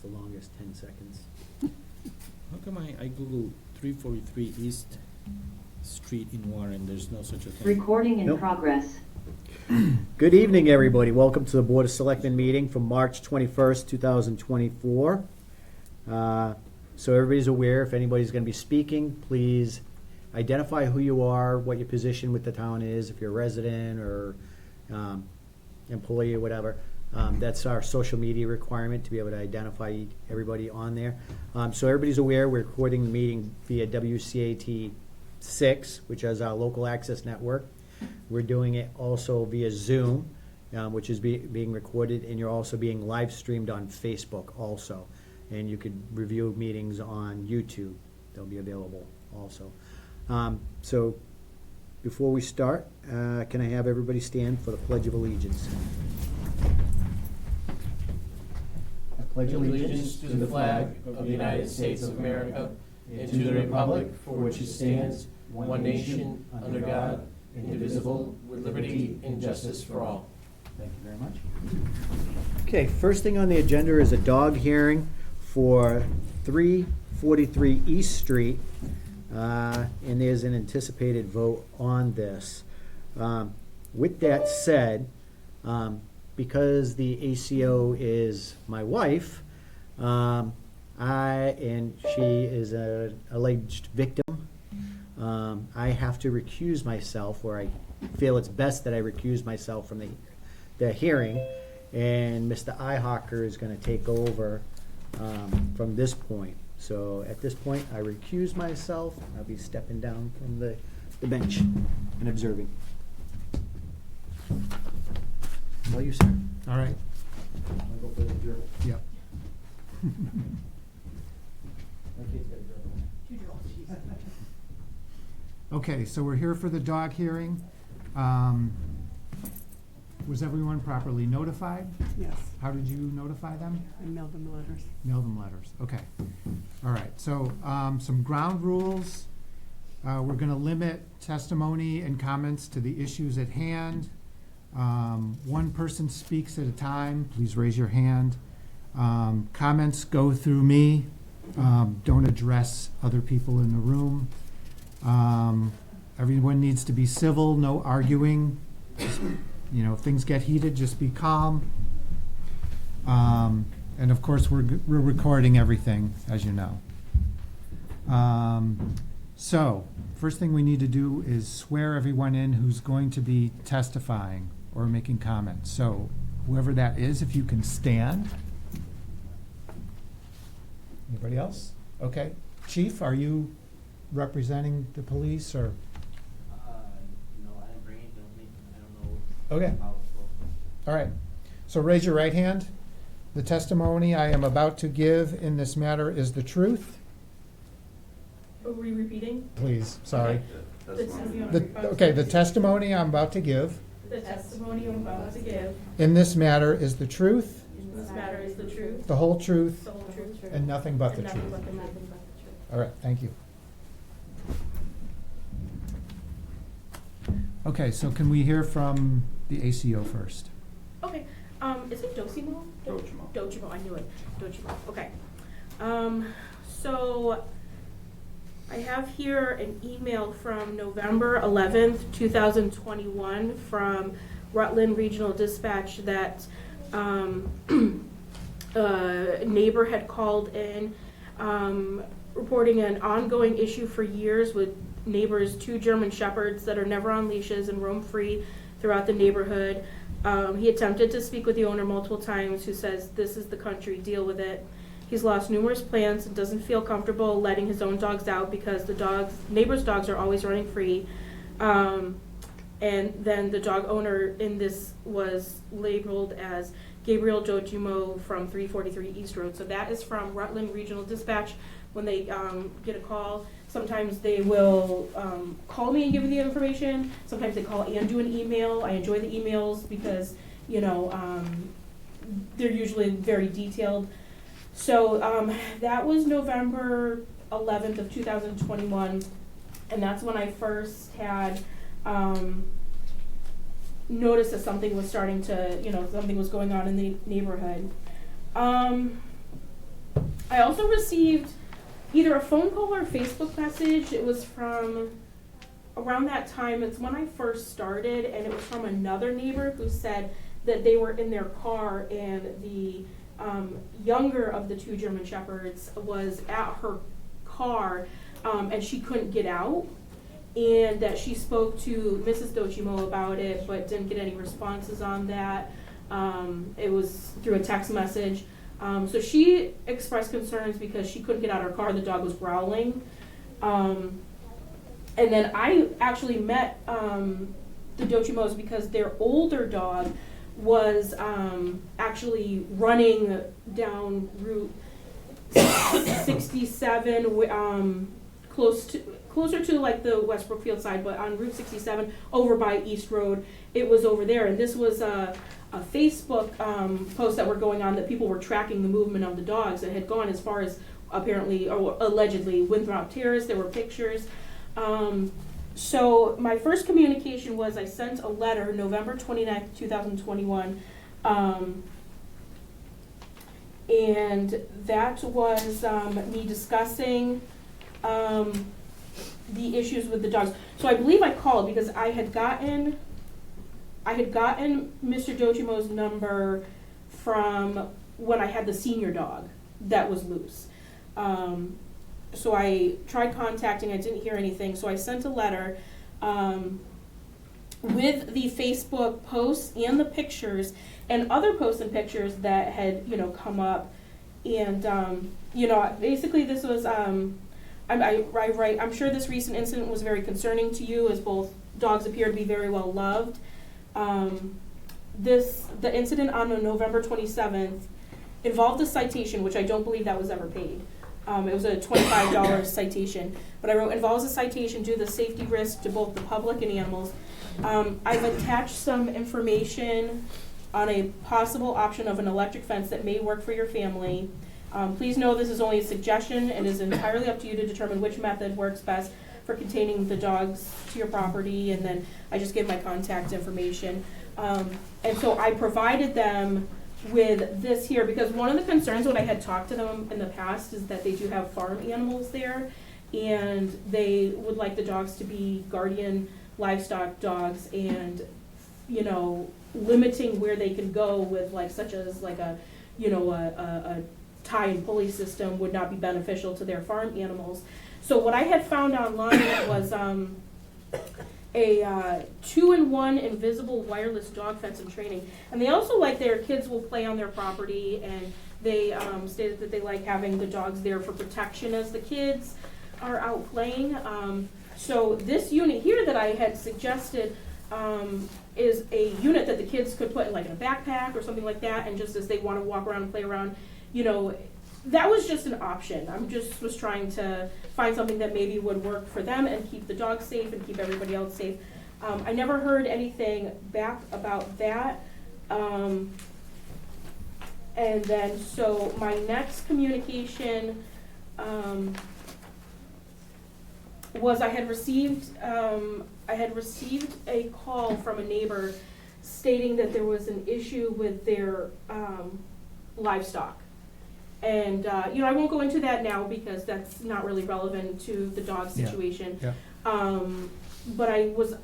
the longest 10 seconds. How come I Google 343 East Street in Warren, there's no such a thing? Recording in Nope. progress. Good evening, everybody. Welcome to the Board of Selectmen meeting for March 21st, 2024. So everybody's aware, if anybody's going to be speaking, please identify who you are, what your position with the town is, if you're a resident or employee or whatever. That's our social media requirement to be able to identify everybody on there. So everybody's aware, we're recording the meeting via WCAT 6, which is our local access network. We're doing it also via Zoom, which is being recorded, and you're also being live streamed on Facebook also. And you could review meetings on YouTube. They'll be available also. So before we start, can I have everybody stand for the Pledge of Allegiance? I pledge allegiance to the flag of the United States of America and to the republic for which it stands, one nation, under God, indivisible, with liberty and justice for all. Thank you very much. Okay, first thing on the agenda is a dog hearing for 343 East Street, and there's an anticipated vote on this. With that said, because the ACO is my wife, and she is an alleged victim, I have to recuse myself, or I feel it's best that I recuse myself from the hearing, and Mr. Ihawker is going to take over from this point. So at this point, I recuse myself. I'll be stepping down from the bench and observing. Well, you, sir. All right. I'll go for the gerbil. Yep. My kid's got a gerbil. Okay, so we're here for the dog hearing. Was everyone properly notified? Yes, How did you notify them? I mailed them the letters. Mail them letters. Okay. All right. So some ground rules. We're going to limit testimony and comments to the issues at hand. One person speaks at a time. Please raise your hand. Comments go through me. Don't address other people in the room. Everyone needs to be civil, no arguing. You know, if things get heated, just be calm. And of course, we're recording everything, as you know. So, first thing we need to do is swear everyone in who's going to be testifying or making comments. So, whoever that is, if you can stand. Anybody else? Okay. Chief, are you representing the police or? No, I didn't bring anything with me. I don't know. Okay. How it's supposed to. All right. So raise your right hand. The testimony I am about to give in this matter is the truth. Are we repeating? Please, sorry. The testimony I'm about to give The testimony I'm about to give in this matter is the truth, in this matter is the truth, the whole truth, the whole truth, and nothing but the and nothing truth. but the truth. All right, thank you. Okay, so can we hear from the ACO first? Okay, is it Docimo? Docimo. Docimo, I knew it. Docimo, okay. So I have here an email from November 11th, 2021 from Rutland Regional Dispatch that a neighbor had called in reporting an ongoing issue for years with neighbors, 2 German Shepherds that are never on leashes and roam free throughout the neighborhood. He attempted to speak with the owner multiple times, who says, "This is the country, deal with it." He's lost numerous plants and doesn't feel comfortable letting his own dogs out because the neighbors' dogs are always running free. And then the dog owner in this was labeled as Gabriel Jojimo from 343 East Road. So that is from Rutland Regional Dispatch. When they get a call, sometimes they will call me and give me the information. Sometimes they call and do an email. I enjoy the emails because, you know, they're usually very detailed. So that was November 11th of 2021, and that's when I first had noticed that something was starting to, something was going on in the neighborhood. I also received either a phone call or a Facebook message. It was from around that time. It's when I first started, and it was from another neighbor who said that they were in their car and the younger of the two German Shepherds was at her car, and she couldn't get out, and that she spoke to Mrs. Dochimo about it but didn't get any responses on that. It was through a text message. So she expressed concerns because she couldn't get out of her car. The dog was growling. And then I actually met the Dochimos because their older dog was actually running down Route 67, closer to like the West Brookfield side, but on Route 67 over by East Road. It was over there, and this was a Facebook post that were going on that people were tracking the movement of the dogs. It had gone as far as apparently or allegedly Winthrop Terrace. There were pictures. So my first communication was I sent a letter November 29th, 2021, and that was me discussing the issues with the dogs. So I believe I called because I had gotten Mr. Dochimo's number from when I had the senior dog that was loose. So I tried contacting, I didn't hear anything, so I sent a letter with the Facebook posts and the pictures and other posts and pictures that had, come up. And, basically this was, I'm sure this recent incident was very concerning to you, as both dogs appear to be very well loved. The incident on November 27th involved a citation, which I don't believe that was ever paid. It was a $25 citation, but I wrote, involves a citation due to the safety risk to both the public and animals. I've attached some information on a possible option of an electric fence that may work for your family. Please know this is only a suggestion and is entirely up to you to determine which method works best for containing the dogs to your property. And then I just gave my contact information. And so I provided them with this here, because one of the concerns when I had talked to them in the past is that they do have farm animals there, and they would like the dogs to be guardian livestock dogs, and limiting where they can go with such as a tie and pulley system would not be beneficial to their farm animals. So what I had found online was a 2-in-1 invisible wireless dog fence and training. And they also like their kids will play on their property, and they stated that they like having the dogs there for protection as the kids are out playing. So this unit here that I had suggested is a unit that the kids could put in in a backpack or something like that, and just as they want to walk around and play around, that was just an option. I'm just was trying to find something that maybe would work for them and keep the dogs safe and keep everybody else safe. I never heard anything back about that. And then, so my next communication was I had received a call from a neighbor stating that there was an issue with their livestock. And, I won't go into that now because that's not really relevant to the dog situation. Yeah. But I was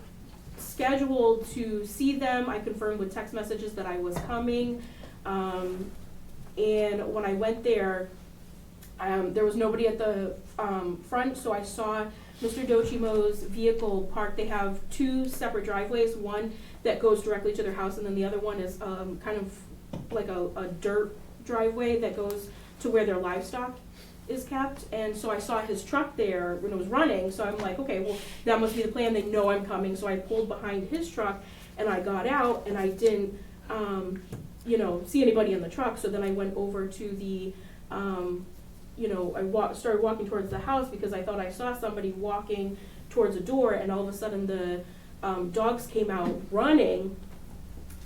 scheduled to see them. I confirmed with text messages that I was coming. And when I went there, there was nobody at the front, so I saw Mr. Dochimo's vehicle parked. They have two separate driveways, one that goes directly to their house, and then the other one is kind of like a dirt driveway that goes to where their livestock is kept. And so I saw his truck there when it was running, so I'm like, okay, well, that must be the plan. They know I'm coming. So I pulled behind his truck, and I got out, and I didn't, see anybody in the truck. So then I went over to the, I started walking towards the house because I thought I saw somebody walking towards a door, and all of a sudden the dogs came out running,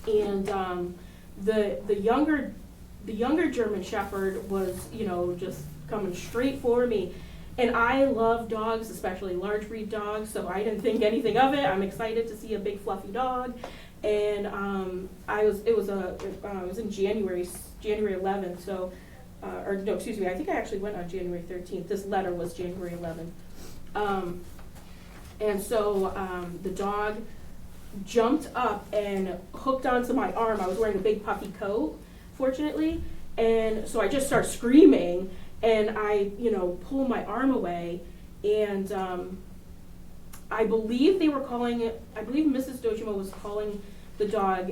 and the younger German Shepherd was, just coming straight for me. And I love dogs, especially large breed dogs, so I didn't think anything of it. I'm excited to see a big fluffy dog. And it was in January 11th, so or no, excuse me, I think I actually went on January 13th. This letter was January 11th. And so the dog jumped up and hooked onto my arm. I was wearing a big puffy coat, fortunately. And so I just start screaming, and I, pull my arm away. And I believe they were calling it, I believe Mrs. Dojima was calling the dog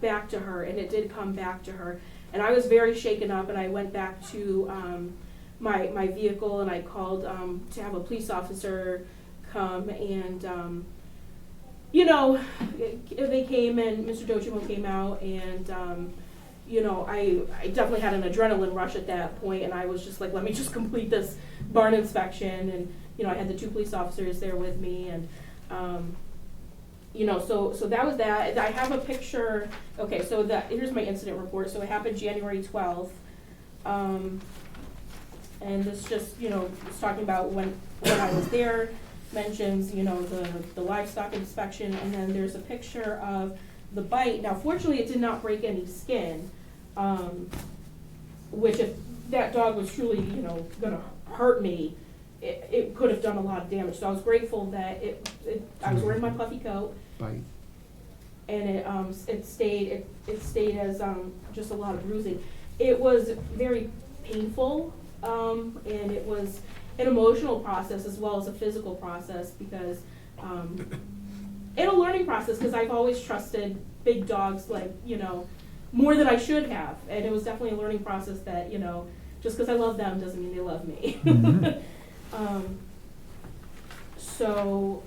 back to her, and it did come back to her. And I was very shaken up, and I went back to my vehicle, and I called to have a police officer come, and they came, and Mr. Dojima came out, and I definitely had an adrenaline rush at that point, and I was just like, let me just complete this barn inspection, and I had the 2 police officers there with me, and so that was that. I have a picture. Okay, so here's my incident report. So it happened January 12th. And this just, it's talking about when I was there, mentions, the livestock inspection, and then there's a picture of the bite. Now, fortunately, it did not break any skin, which if that dog was truly, gonna hurt me, it could have done a lot of damage. So I was grateful that I was wearing my puffy coat. Bite. And it stayed as just a lot of bruising. It was very painful, and it was an emotional process as well as a physical process, because and a learning process, because I've always trusted big dogs more than I should have, and it was definitely a learning process that just because I love them doesn't mean they love me. Mhm. So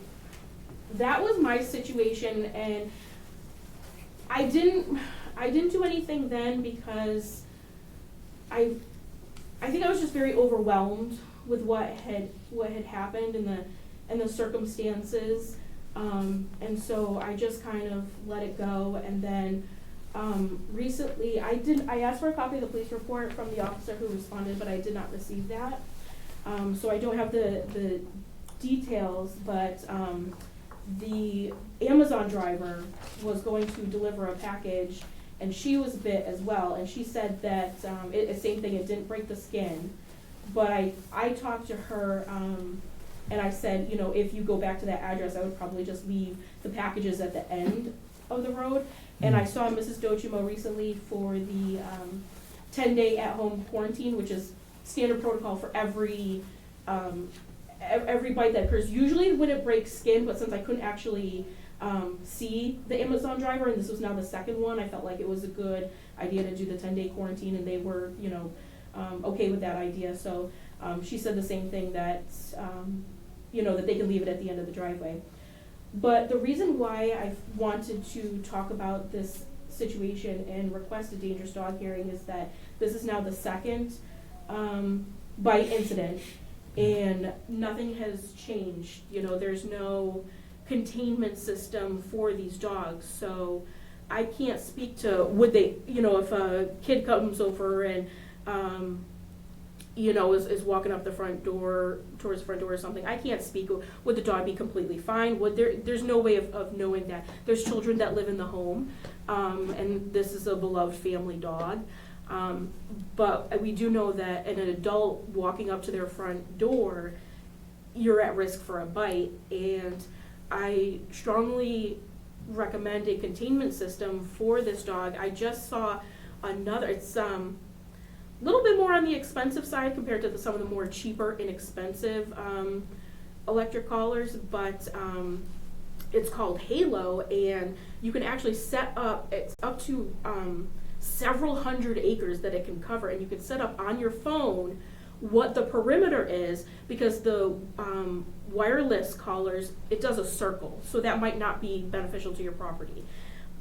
that was my situation, and I didn't do anything then because I think I was just very overwhelmed with what had happened and the circumstances, and so I just kind of let it go. And then recently I asked for a copy of the police report from the officer who responded, but I did not receive that. So I don't have the details, but the Amazon driver was going to deliver a package, and she was bit as well, and she said that same thing, it didn't break the skin. But I talked to her, and I said, if you go back to that address, I would probably just leave the packages at the end of the road. And I saw Mrs. Dojima recently for the 10-day at-home quarantine, which is standard protocol for every bite that occurs. Usually when it breaks skin, but since I couldn't actually see the Amazon driver, and this was now the second one, I felt like it was a good idea to do the 10-day quarantine, and they were, okay with that idea. So she said the same thing, that, that they can leave it at the end of the driveway. But the reason why I wanted to talk about this situation and request a dangerous dog hearing is that this is now the second bite incident, and nothing has changed. There's no containment system for these dogs, so I can't speak to would they, if a kid comes over and is walking up the front door, towards the front door or something, I can't speak. Would the dog be completely fine? There's no way of knowing that. There's children that live in the home, and this is a beloved family dog. But we do know that an adult walking up to their front door, you're at risk for a bite, and I strongly recommend a containment system for this dog. I just saw another, it's a little bit more on the expensive side compared to some of the more cheaper, inexpensive electric collars, but it's called Halo, and you can actually set up, it's up to several hundred acres that it can cover, and you can set up on your phone what the perimeter is, because the wireless collars, it does a circle, so that might not be beneficial to your property.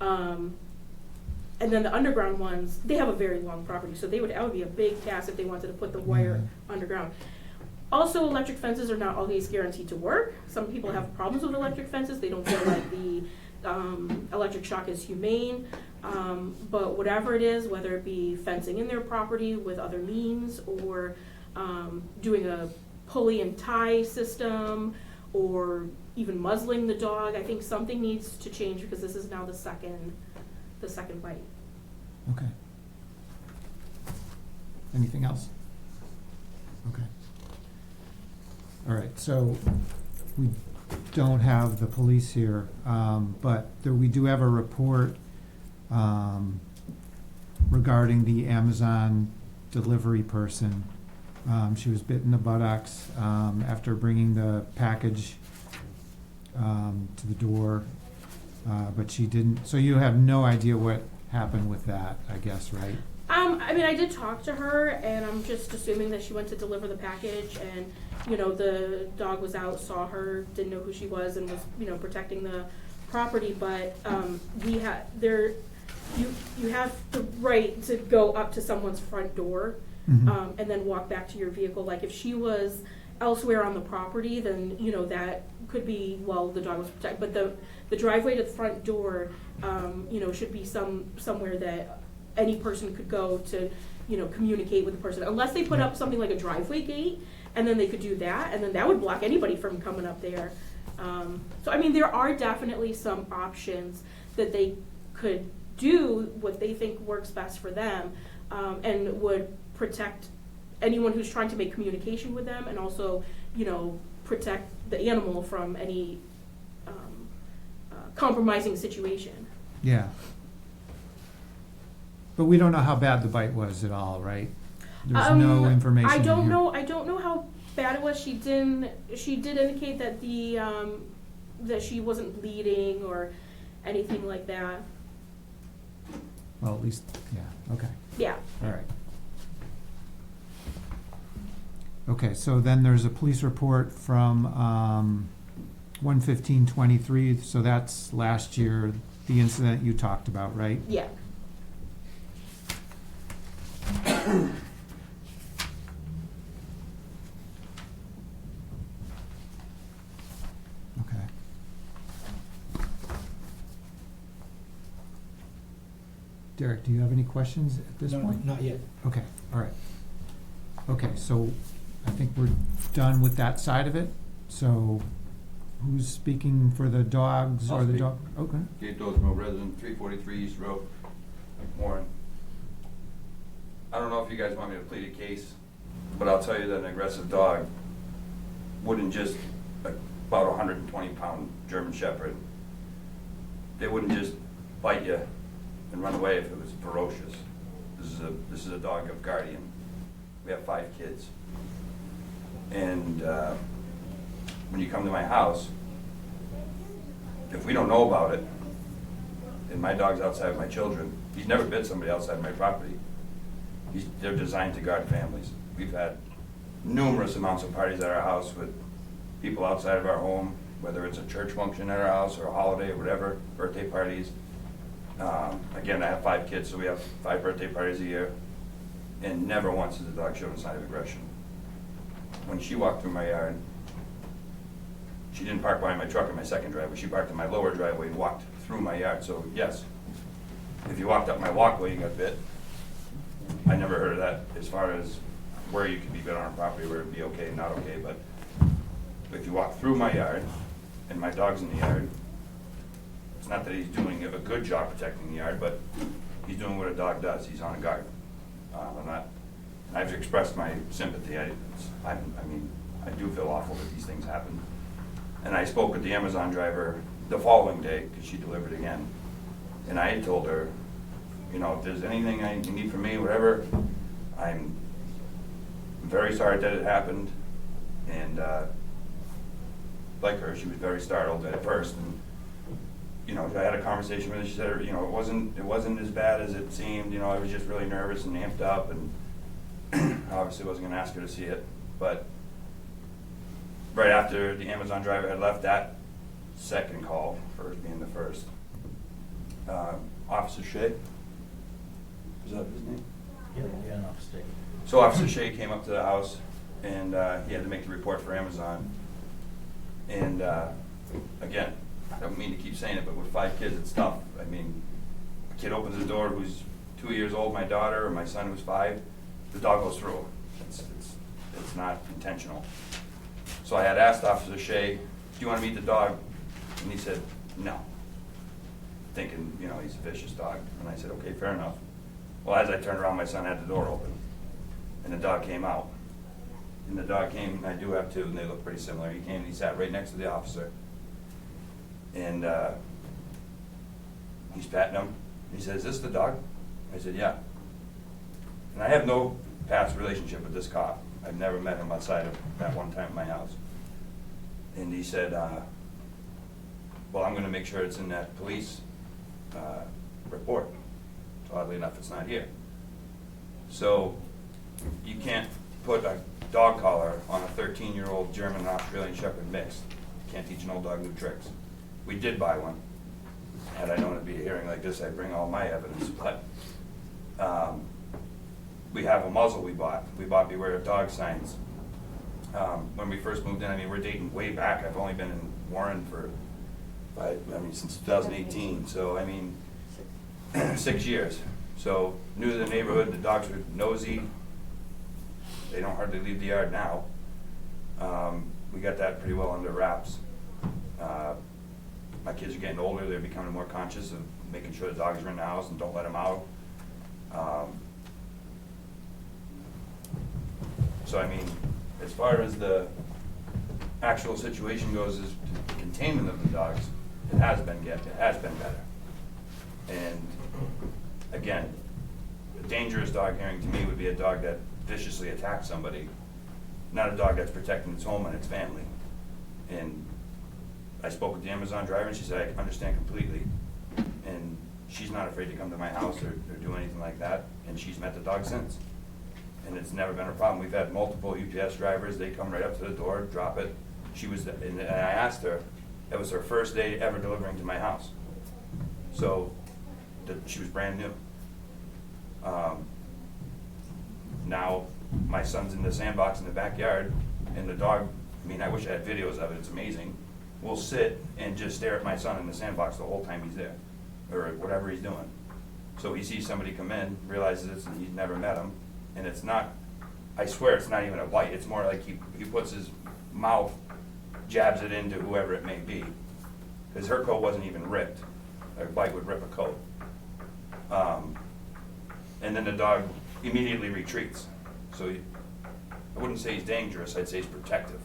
And then the underground ones, they have a very long property, so that would be a big task if they wanted to put the wire underground. Also, electric fences are not always guaranteed to work. Some people have problems with electric fences. They don't feel like the electric shock is humane. But whatever it is, whether it be fencing in their property with other means, or doing a pulley and tie system, or even muzzling the dog, I think something needs to change, because this is now the second bite. Okay. Anything else? Okay. All right, so we don't have the police here, but we do have a report regarding the Amazon delivery person. She was bit in the buttocks after bringing the package to the door, but she didn't. So you have no idea what happened with that, I guess, right? I mean, I did talk to her, and I'm just assuming that she went to deliver the package, and, you know, the dog was out, saw her, didn't know who she was, and was, you know, protecting the property, but, you have the right to go up to someone's front door, Mhm. and then walk back to your vehicle. Like, if she was elsewhere on the property, then, you know, that could be, well, the dog was protected, but the driveway to the front door, you know, should be somewhere that any person could go to, you know, communicate with the person, unless they put up something like a driveway gate, and then they could do that, and then that would block anybody from coming up there. So, I mean, there are definitely some options that they could do what they think works best for them, and would protect anyone who's trying to make communication with them, and also, you know, protect the animal from any compromising situation. Yeah. But we don't know how bad the bite was at all, right? There's no information I in don't here. know. I don't know how bad it was. She did indicate that that she wasn't bleeding or anything like that. Well, at least, yeah, okay, Yeah. all right. Okay, so then there's a police report from 1/15/23, so that's last year, the incident you talked about, right? Yeah. Okay. Derek, do you have any questions at this No, point? not yet. Okay, all right. Okay, so I think we're done with that side of it. So who's speaking for the dogs or I'll the speak. dog? Okay. Gate Dosmo resident, 343 East Road, Warren. I don't know if you guys want me to plead a case, but I'll tell you that an aggressive dog wouldn't just, about a 120-pound German Shepherd, they wouldn't just bite you and run away if it was ferocious. This is a dog of guardian. We have 5 kids. And when you come to my house, if we don't know about it, and my dog's outside of my children, he's never bit somebody outside my property. They're designed to guard families. We've had numerous amounts of parties at our house with people outside of our home, whether it's a church function at our house or a holiday or whatever, birthday parties. Again, I have 5 kids, so we have 5 birthday parties a year, and never once has the dog shown a sign of aggression. When she walked through my yard, she didn't park behind my truck in my second driveway. She parked in my lower driveway and walked through my yard. So yes, if you walked up my walkway and got bit, I never heard of that as far as where you could be bit on a property, where it'd be okay and not okay. But if you walk through my yard and my dog's in the yard, it's not that he's doing a good job protecting the yard, but he's doing what a dog does. He's on a guard. I've expressed my sympathy. I mean, I do feel awful that these things happen. And I spoke with the Amazon driver the following day, because she delivered again. And I had told her, you know, if there's anything you need from me, whatever, I'm very sorry that it happened. And like her, she was very startled at first. And you know, I had a conversation with her. She said, you know, it wasn't as bad as it seemed. You know, I was just really nervous and amped up, and obviously wasn't going to ask her to see it. But right after the Amazon driver had left, that second call, first being the first, Officer Shea, is that his name? Yeah, enough stick. So Officer Shea came up to the house, and he had to make the report for Amazon. And again, I don't mean to keep saying it, but with 5 kids, it's tough. I mean, a kid opens the door who's 2 years old, my daughter, or my son who's 5, the dog goes through. It's not intentional. So I had asked Officer Shea, do you want to meet the dog? And he said, no. Thinking, you know, he's a vicious dog. And I said, okay, fair enough. Well, as I turned around, my son had the door open. and the dog came out. And the dog came, and I do have two, and they look pretty similar. He came and he sat right next to the officer. And he's patting him. He said, "Is this the dog?" I said, "Yeah." And I have no past relationship with this cop. I've never met him outside of that one time at my house. And he said, "Well, I'm gonna make sure it's in that police report." So oddly enough, it's not here. So you can't put a dog collar on a 13-year-old German Australian Shepherd mix. You can't teach an old dog new tricks. We did buy one. Had I known it'd be a hearing like this, I'd bring all my evidence, but we have a muzzle we bought. We bought Beware of Dog signs. When we first moved in, I mean, we're dating way back. I've only been in Warren since 2018, so I mean, 6 years. So, new to the neighborhood, the dogs were nosy. They don't hardly leave the yard now. We got that pretty well under wraps. My kids are getting older, they're becoming more conscious of making sure the dogs are in the house and don't let them out. So I mean, as far as the actual situation goes, is the containment of the dogs, it has been better. And again, a dangerous dog hearing to me would be a dog that viciously attacks somebody, not a dog that's protecting its home and its family. And I spoke with the Amazon driver, and she said, "I understand completely." And she's not afraid to come to my house or do anything like that, and she's met the dog since. And it's never been a problem. We've had multiple UPS drivers, they come right up to the door, drop it. And I asked her, it was her first day ever delivering to my house. So, she was brand new. Now, my son's in the sandbox in the backyard, and the dog, I mean, I wish I had videos of it, it's amazing, will sit and just stare at my son in the sandbox the whole time he's there, or whatever he's doing. So he sees somebody come in, realizes he's never met him, and it's not, I swear it's not even a bite, it's more like he puts his mouth, jabs it into whoever it may be, because her coat wasn't even ripped. A bite would rip a coat. And then the dog immediately retreats. So I wouldn't say he's dangerous, I'd say he's protective.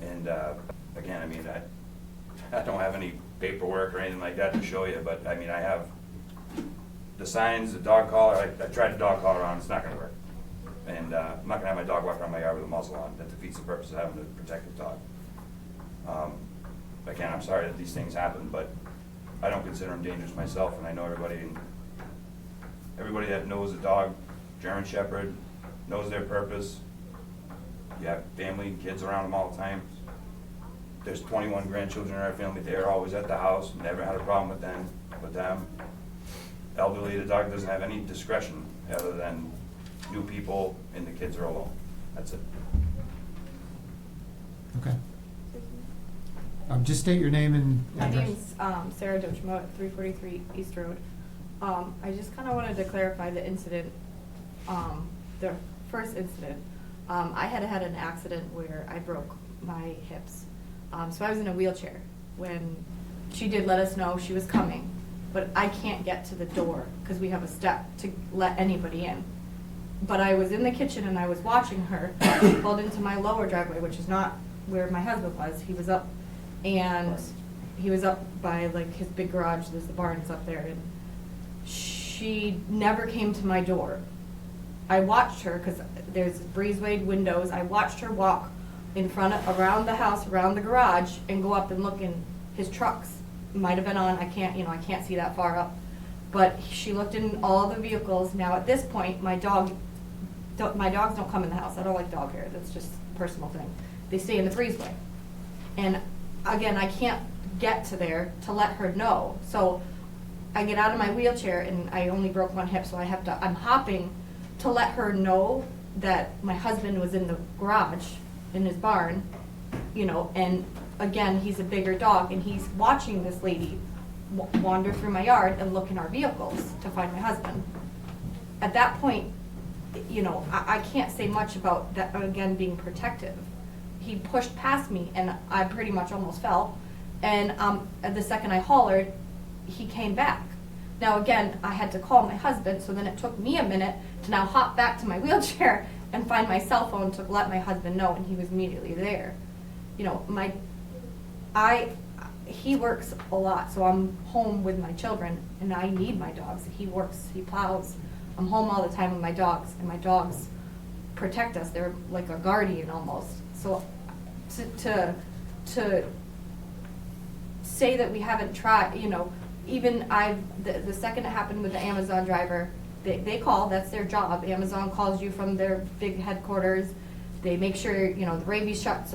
And again, I mean, I don't have any paperwork or anything like that to show you, but I mean, I have the signs, the dog collar. I tried the dog collar on, it's not gonna work. And I'm not gonna have my dog walk around my yard with a muzzle on. That defeats the purpose of having a protective dog. Again, I'm sorry that these things happen, but I don't consider them dangerous myself, and I know everybody that knows a dog, German Shepherd, knows their purpose. You have family and kids around them all the time. There's 21 grandchildren in our family. They're always at the house. Never had a problem with them. Elderly, the dog doesn't have any discretion other than new people, and the kids are alone. That's it. Okay. Just state your name and My address. name's Sarah Dochmo at 343 East Road. I just kind of wanted to clarify the incident, the first incident. I had an accident where I broke my hips. So I was in a wheelchair when she did let us know she was coming, but I can't get to the door because we have a step to let anybody in. But I was in the kitchen and I was watching her. She pulled into my lower driveway, which is not where my husband was. He was up, and he was up by like his big garage. There's the barns up there, and she never came to my door. I watched her because there's breezeway windows. I watched her walk in front of, around the house, around the garage, and go up and look in his trucks. Might have been on. I can't see that far up. But she looked in all the vehicles. Now at this point, my dogs don't come in the house. I don't like dog hair. That's just a personal thing. They stay in the breezeway. And again, I can't get to there to let her know. So I get out of my wheelchair, and I only broke one hip, so I'm hopping to let her know that my husband was in the garage, in his barn, and again, he's a bigger dog, and he's watching this lady wander through my yard and look in our vehicles to find my husband. At that point, I can't say much about that, again, being protective. He pushed past me, and I pretty much almost fell, and the second I hollered, he came back. Now, again, I had to call my husband, so then it took me a minute to now hop back to my wheelchair and find my cell phone to let my husband know, and he was immediately there. You know, he works a lot, so I'm home with my children, and I need my dogs. He works, he plows. I'm home all the time with my dogs, and my dogs protect us. They're like a guardian almost. So to say that we haven't tried, you know, even the second it happened with the Amazon driver, they call, that's their job. Amazon calls you from their big headquarters. They make sure, you know, the rabies shots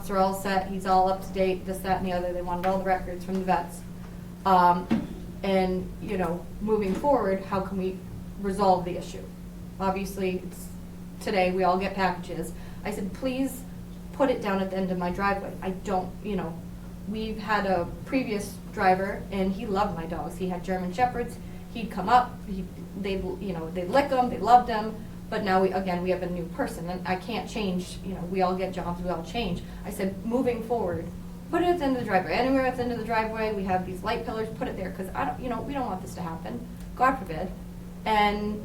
are all set, he's all up to date, this, that, and the other. They wanted all the records from the vets. And, you know, moving forward, how can we resolve the issue? Obviously, today we all get packages. I said, please put it down at the end of my driveway. I don't, you know, we've had a previous driver, and he loved my dogs. He had German Shepherds. He'd come up, they'd lick him, they loved him. But now we have a new person, and I can't change, you know, we all get jobs, we all change. I said, moving forward, put it at the end of the driveway. Anywhere at the end of the driveway, we have these light pillars, put it there, because we don't want this to happen, God forbid. And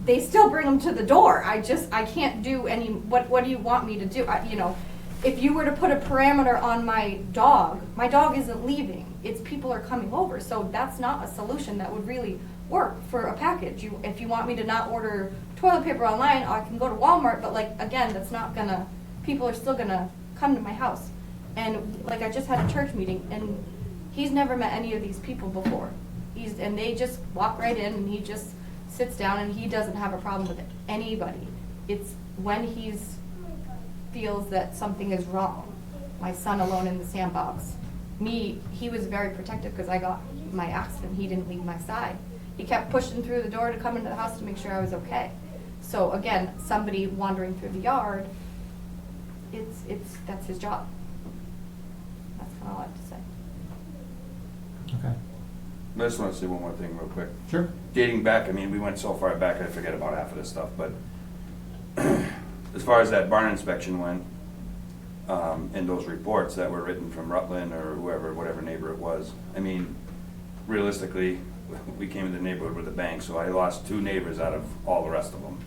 they still bring them to the door. I can't do any, what do you want me to do? You know, if you were to put a parameter on my dog isn't leaving. It's people are coming over. So that's not a solution that would really work for a package. If you want me to not order toilet paper online, I can go to Walmart, but like, again, that's not gonna, people are still gonna come to my house. And like, I just had a church meeting, and he's never met any of these people before. And they just walk right in, and he just sits down, and he doesn't have a problem with anybody. It's when feels that something is wrong. My son alone in the sandbox. He was very protective because I got my accident. He didn't leave my side. He kept pushing through the door to come into the house to make sure I was okay. So again, somebody wandering through the yard, that's his job. That's kind of all I have to say. Okay. I just want to say one more thing real quick. Sure. Dating back, I mean, we went so far back, I forget about half of this stuff, but as far as that barn inspection went, and those reports that were written from Rutland or whoever, whatever neighbor it was, I mean, realistically, we came in the neighborhood with a bang, so I lost 2 neighbors out of all the rest of them.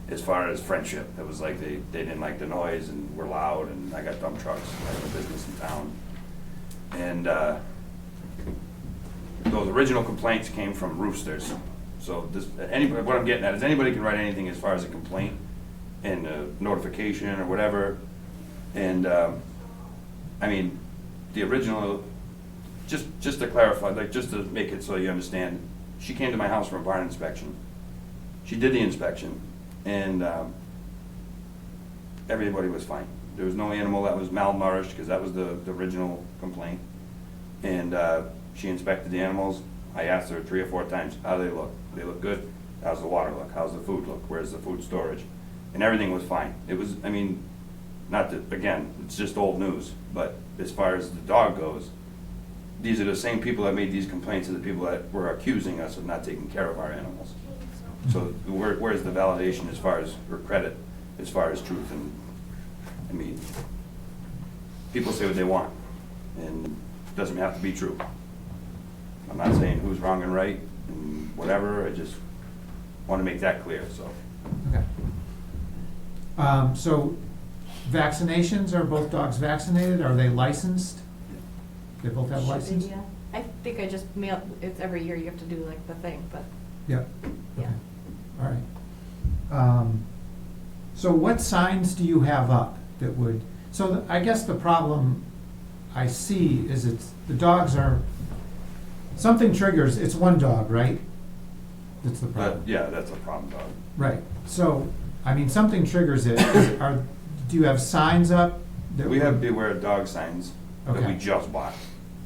As far as friendship, it was like they didn't like the noise and were loud, and I got dump trucks, I have a business in town. And those original complaints came from roosters. So what I'm getting at is anybody can write anything as far as a complaint and a notification or whatever. And I mean, the original, just to clarify, like just to make it so you understand, she came to my house for a barn inspection. She did the inspection, and everybody was fine. There was no animal that was malnourished, because that was the original complaint. And she inspected the animals. I asked her 3 or 4 times, how do they look? They look good. How's the water look? How's the food look? Where's the food storage? And everything was fine. It was, I mean, not that, again, it's just old news, but as far as the dog goes, these are the same people that made these complaints, are the people that were accusing us of not taking care of our animals. So where's the validation as far as, or credit, as far as truth? And I mean, people say what they want, and it doesn't have to be true. I'm not saying who's wrong and right and whatever, I just want to make that clear, so. Okay. So vaccinations, are both dogs vaccinated? Are they licensed? They both have license? Yeah. I think I just it's every year you have to do like the thing, but Yep. yeah. Okay. All right. So what signs do you have up that would, I guess the problem I see is the dogs are, something triggers, it's one dog, right? That's the problem. Yeah, that's a problem dog. Right. So, I mean, something triggers it. Do you have signs up? We have beware of dog signs that we Okay. just bought.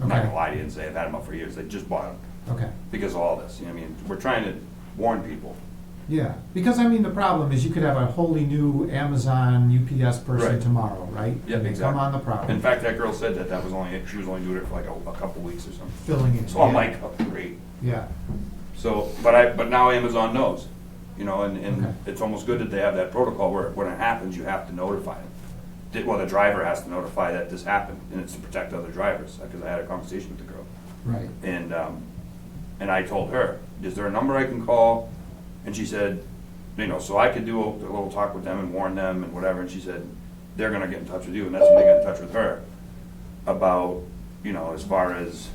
I'm not Okay. gonna lie to you and say I've had them up for years, I just bought them Okay. because of all this, you know what I mean? We're trying to warn people. Yeah, because I mean, the problem is you could have a wholly new Amazon UPS person Right. tomorrow, right? Yeah, And they exactly. come on the property. In fact, that girl said that was only, she was only doing it for like a couple weeks or something. Filling in. So I'm yeah. like, oh, great. Yeah, So, but now Amazon knows, you know, and Okay. it's almost good that they have that protocol where when it happens, you have to notify them. Well, the driver has to notify that this happened, and it's to protect other drivers, because I had a conversation with the girl. right. And And I told her, is there a number I can call? And she said, you know, so I could do a little talk with them and warn them and whatever, and she said, they're gonna get in touch with you, and that's when they got in touch with her about, you know, as far as,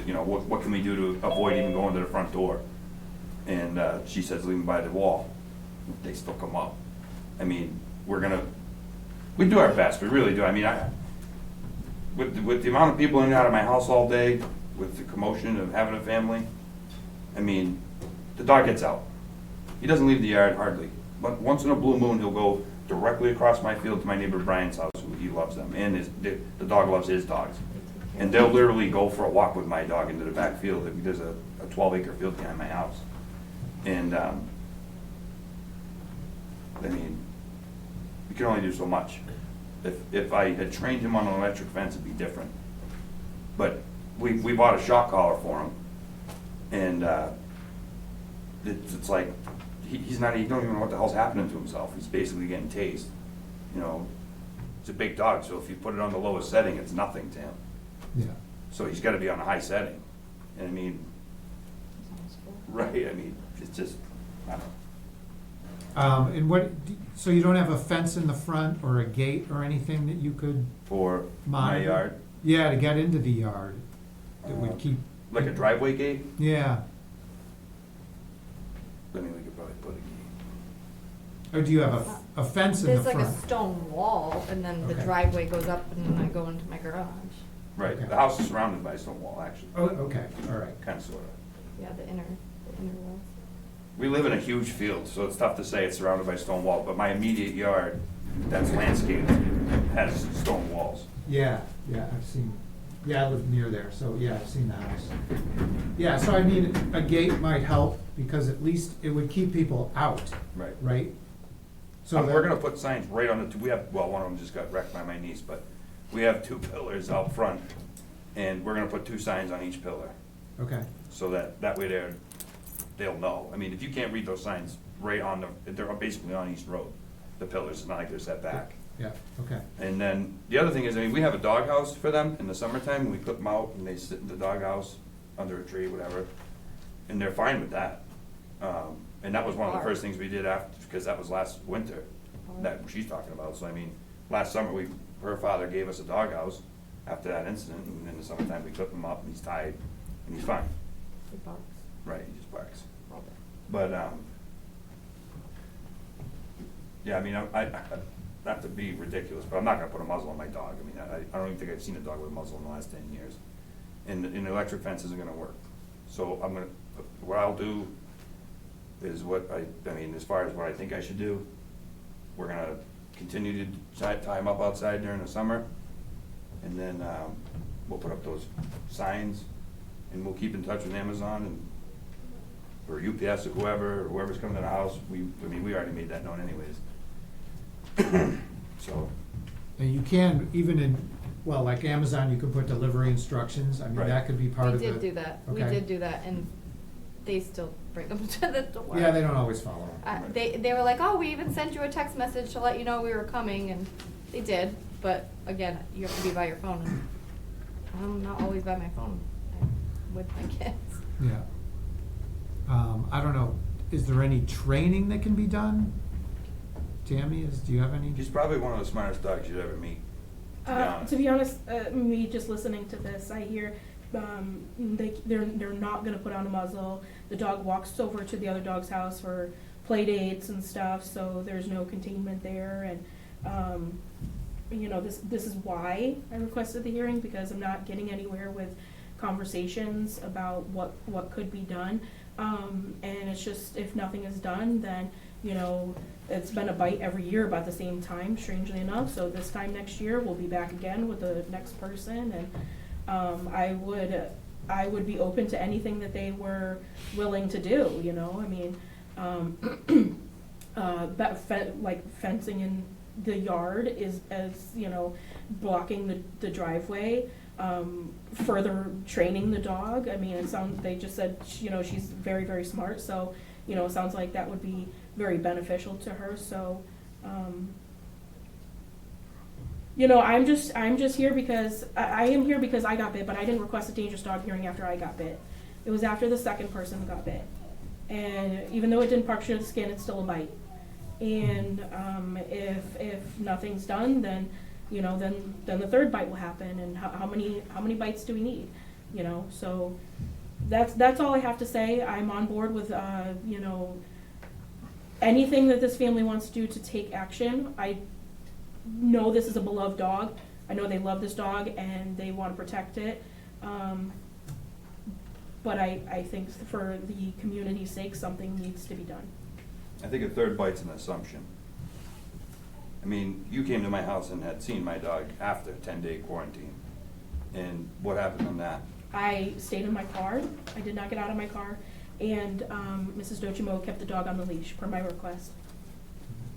you know, what can we do to avoid even going to the front door? And she says, leave them by the wall. They still come up. I mean, we do our best, we really do. I mean, with the amount of people in and out of my house all day, with the commotion of having a family, I mean, the dog gets out. He doesn't leave the yard hardly. But once in a blue moon, he'll go directly across my field to my neighbor Brian's house, who he loves them, and the dog loves his dogs. And they'll literally go for a walk with my dog into the back field. There's a 12-acre field behind my house. And, I mean, you can only do so much. If I had trained him on an electric fence, it'd be different. But we bought a shock collar for him, and it's like, he don't even know what the hell's happening to himself. He's basically getting tased. You know, it's a big dog, so if you put it on the lowest setting, it's nothing to him. Yeah. So he's gotta be on a high setting. And I mean, right, I mean, it's just, I don't know. And so you don't have a fence in the front or a gate or anything that you could, For my Mine. yard, yeah, to get into the yard that would keep, like a driveway gate, yeah. I mean, we could probably put a gate. Or do you have a fence in the There's like front? a stone wall, and then the Okay. driveway goes up, and then I go into my garage. Right, Okay. the house is surrounded by a stone wall, actually, Oh, okay, all right. kinda sorta. Yeah, the inner walls. We live in a huge field, so it's tough to say it's surrounded by stone wall, but my immediate yard, that's landscaped, has stone walls. Yeah, I've seen, I live near there, so yeah, I've seen the house. Yeah, so I mean, a gate might help, because at least it would keep people out, Right. right? So We're that- gonna put signs right on we have, well, one of them just got wrecked by my niece, but we have 2 pillars out front, and we're gonna put 2 signs on each pillar, Okay, so that way they'll know. I mean, if you can't read those signs right on they're basically on East Road, the pillars, it's not like they're set back. yeah, okay. And then, the other thing is, I mean, we have a doghouse for them in the summertime, and we put them out, and they sit in the doghouse, under a tree, whatever, and they're fine with that. And that was one of the first things we did after, because that was last winter, that she's talking about, so I mean, last summer, her father gave us a doghouse after that incident, and in the summertime, we took him up, and he's tied, and he's fine. Big box. Right, he just barks. All day. But, yeah, I mean, I not to be ridiculous, but I'm not gonna put a muzzle on my dog. I mean, I don't even think I've seen a dog with a muzzle in the last 10 years. And the electric fence isn't gonna work. So what I'll do is I mean, as far as what I think I should do, we're gonna continue to tie them up outside during the summer. And then, we'll put up those signs, and we'll keep in touch with Amazon and or UPS or whoever's coming to the house. We already made that known anyways. So, And you can, even in, well, like Amazon, you can put delivery instructions, I mean, Right. that could be part of We the. did do that. We Okay. did do that, and they still bring them to the door. Yeah, they don't always follow. They were like, oh, we even sent you a text message to let you know we were coming, and they did, but again, you have to be by your phone, and I'm not always by my phone with my kids. Yeah. I don't know, is there any training that can be done? Tammy, do you have any? he's probably one of the smartest dogs you'd ever meet. To be honest, me just listening to this, I hear they're not gonna put on a muzzle. The dog walks over to the other dog's house for play dates and stuff, so there's no containment there. And you know, this is why I requested the hearing, because I'm not getting anywhere with conversations about what could be done. And it's just, if nothing is done, then, you know, it's been a bite every year about the same time, strangely enough. So this time next year, we'll be back again with the next person. And I would be open to anything that they were willing to do, you know? I mean, like fencing in the yard is, as, you know, blocking the driveway. Further training the dog. I mean, they just said, you know, she's very, very smart, so, you know, it sounds like that would be very beneficial to her, so, You know, I'm just here because I am here because I got bit, but I didn't request a dangerous dog hearing after I got bit. It was after the second person got bit, and even though it didn't puncture the skin, it's still a bite. And if nothing's done, then you know, then the third bite will happen. And how many bites do we need? You know, so that's all I have to say. I'm on board with you know, anything that this family wants to do to take action. I know this is a beloved dog. I know they love this dog and they want to protect it. But I think for the community's sake, something needs to be done. I think a third bite's an assumption. I mean, you came to my house and had seen my dog after 10-day quarantine. And what happened on that? I stayed in my car. I did not get out of my car. And Mrs. Dochimo kept the dog on the leash per my request.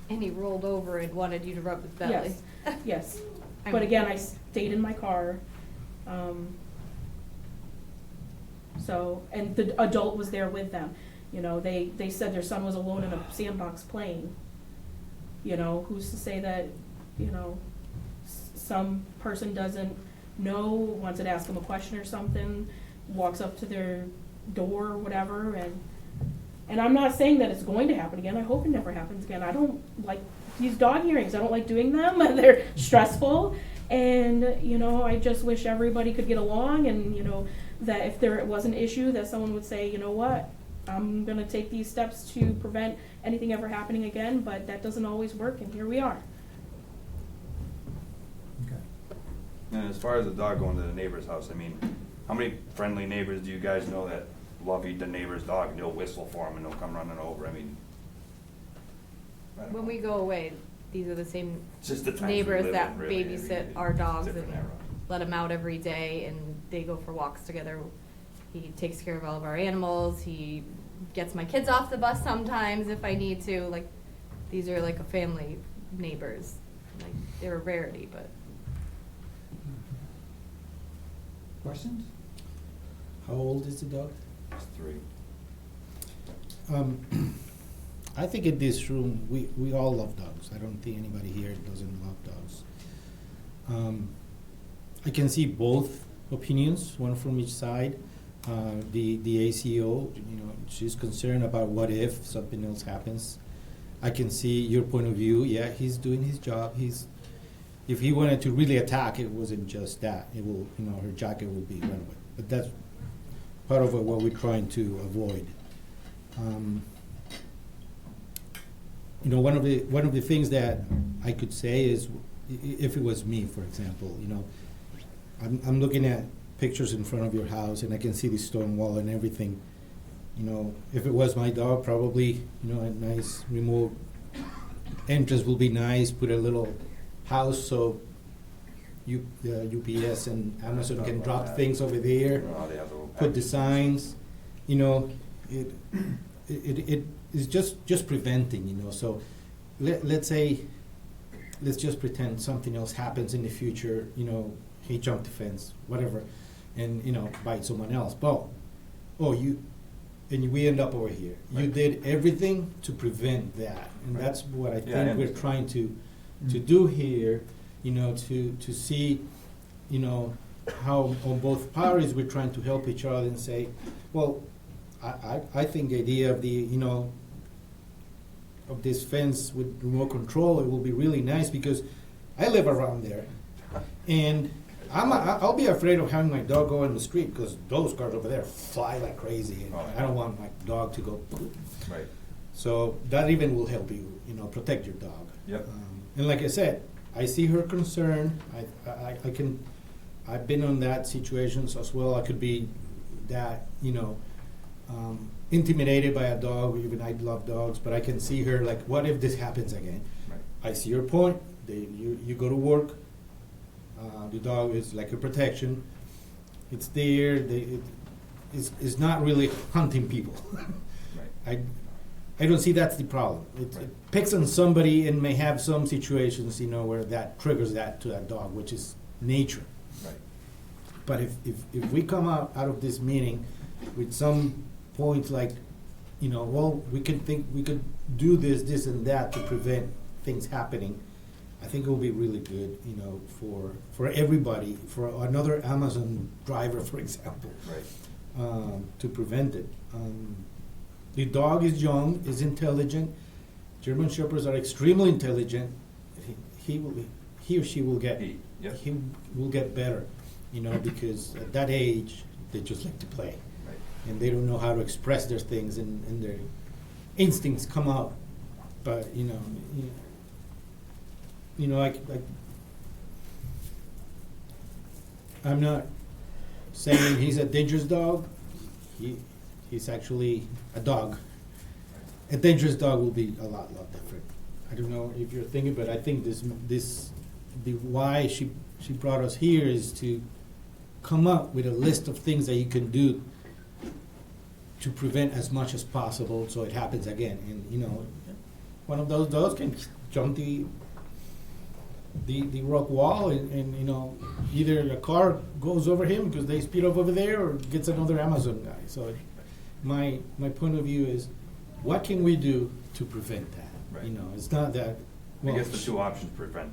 And he rolled over and wanted you to rub his belly. Yes, yes. I But mean- again, I stayed in my car. So, and the adult was there with them. You know, they said their son was alone in a sandbox playing. You know, who's to say that, you know, some person doesn't know, wants to ask them a question or something, walks up to their door or whatever, and I'm not saying that it's going to happen again. I hope it never happens again. I don't like these dog hearings. I don't like doing them. They're stressful. And, you know, I just wish everybody could get along and, you know, that if there was an issue that someone would say, you know what, I'm going to take these steps to prevent anything ever happening again, but that doesn't always work, and here we are. Okay. And as far as the dog going to the neighbor's house, I mean, how many friendly neighbors do you guys know that love the neighbor's dog and they'll whistle for him and they'll come running over? I mean, I don't When know. we go away, these are the same It's just the times we neighbors live that in, really. babysit our dogs Different and era. let them out every day, and they go for walks together. He takes care of all of our animals. He gets my kids off the bus sometimes if I need to. Like, these are like a family neighbors. Like, they're a rarity, but Questions? How old is the dog? It's 3. I think in this room, we all love dogs. I don't think anybody here doesn't love dogs. I can see both opinions, one from each side. The ACO, you know, she's concerned about what if something else happens. I can see your point of view. Yeah, he's doing his job. If he wanted to really attack, it wasn't just that. It will, you know, her jacket will be run away. But that's part of what we're trying to avoid. You know, one of the things that I could say is, if it was me, for example, you know, I'm looking at pictures in front of your house and I can see the stone wall and everything. You know, if it was my dog, probably, you know, a nice remote entrance will be nice. Put a little house so UPS and Amazon can drop things over there. Oh, they have the little Put the packages. signs. You know, it is just preventing. You know, so let's just pretend something else happens in the future. You know, he jumped the fence, whatever, and you know, bite someone else. But we end up over here. You Right. did everything to prevent that, and Right. that's what I think Yeah, I we're understand. trying to do here. You know, to see, you know, how on both parties we're trying to help each other and say, well, I think the idea of the, you know, of this fence with remote control, it will be really nice because I live around there, and I'll be afraid of having my dog go in the street because those cars over there fly like crazy, and Oh, I don't want my dog to go. Right. So that even will help you, you know, protect your dog. Yep. And like I said, I see her concern. I've been on that situations as well. I could be that, you know, intimidated by a dog. Even I love dogs, but I can see her like, what if this happens again? Right. I see your point. You go to work. The dog is like a protection. It's there. It's not really hunting people. Right. I don't see that's the problem. It picks on somebody and may have some situations, you know, where that triggers that to that dog, which is nature. Right. But if we come out of this meeting with some points like, you know, well, we could do this and that to prevent things happening, I I think it will be really good, you know, for everybody, for another Amazon driver, for example, Right. to prevent it. The dog is young, is intelligent. German Shepherds are extremely intelligent. He or she will get Yep. he will get better, you know, because at that age they just like to play, Right. and they don't know how to express their things, and their instincts come out. But I'm not saying he's a dangerous dog. He's actually a dog. A dangerous dog will be a lot different. I don't know if you're thinking, but I think the why she brought us here is to come up with a list of things that you can do to prevent as much as possible so it happens again. And one of those dogs can jump the rock wall, and either a car goes over him because they speed up over there, or gets another Amazon guy. So my point of view is, what can we do to prevent that? Right. It's not that. I guess the two options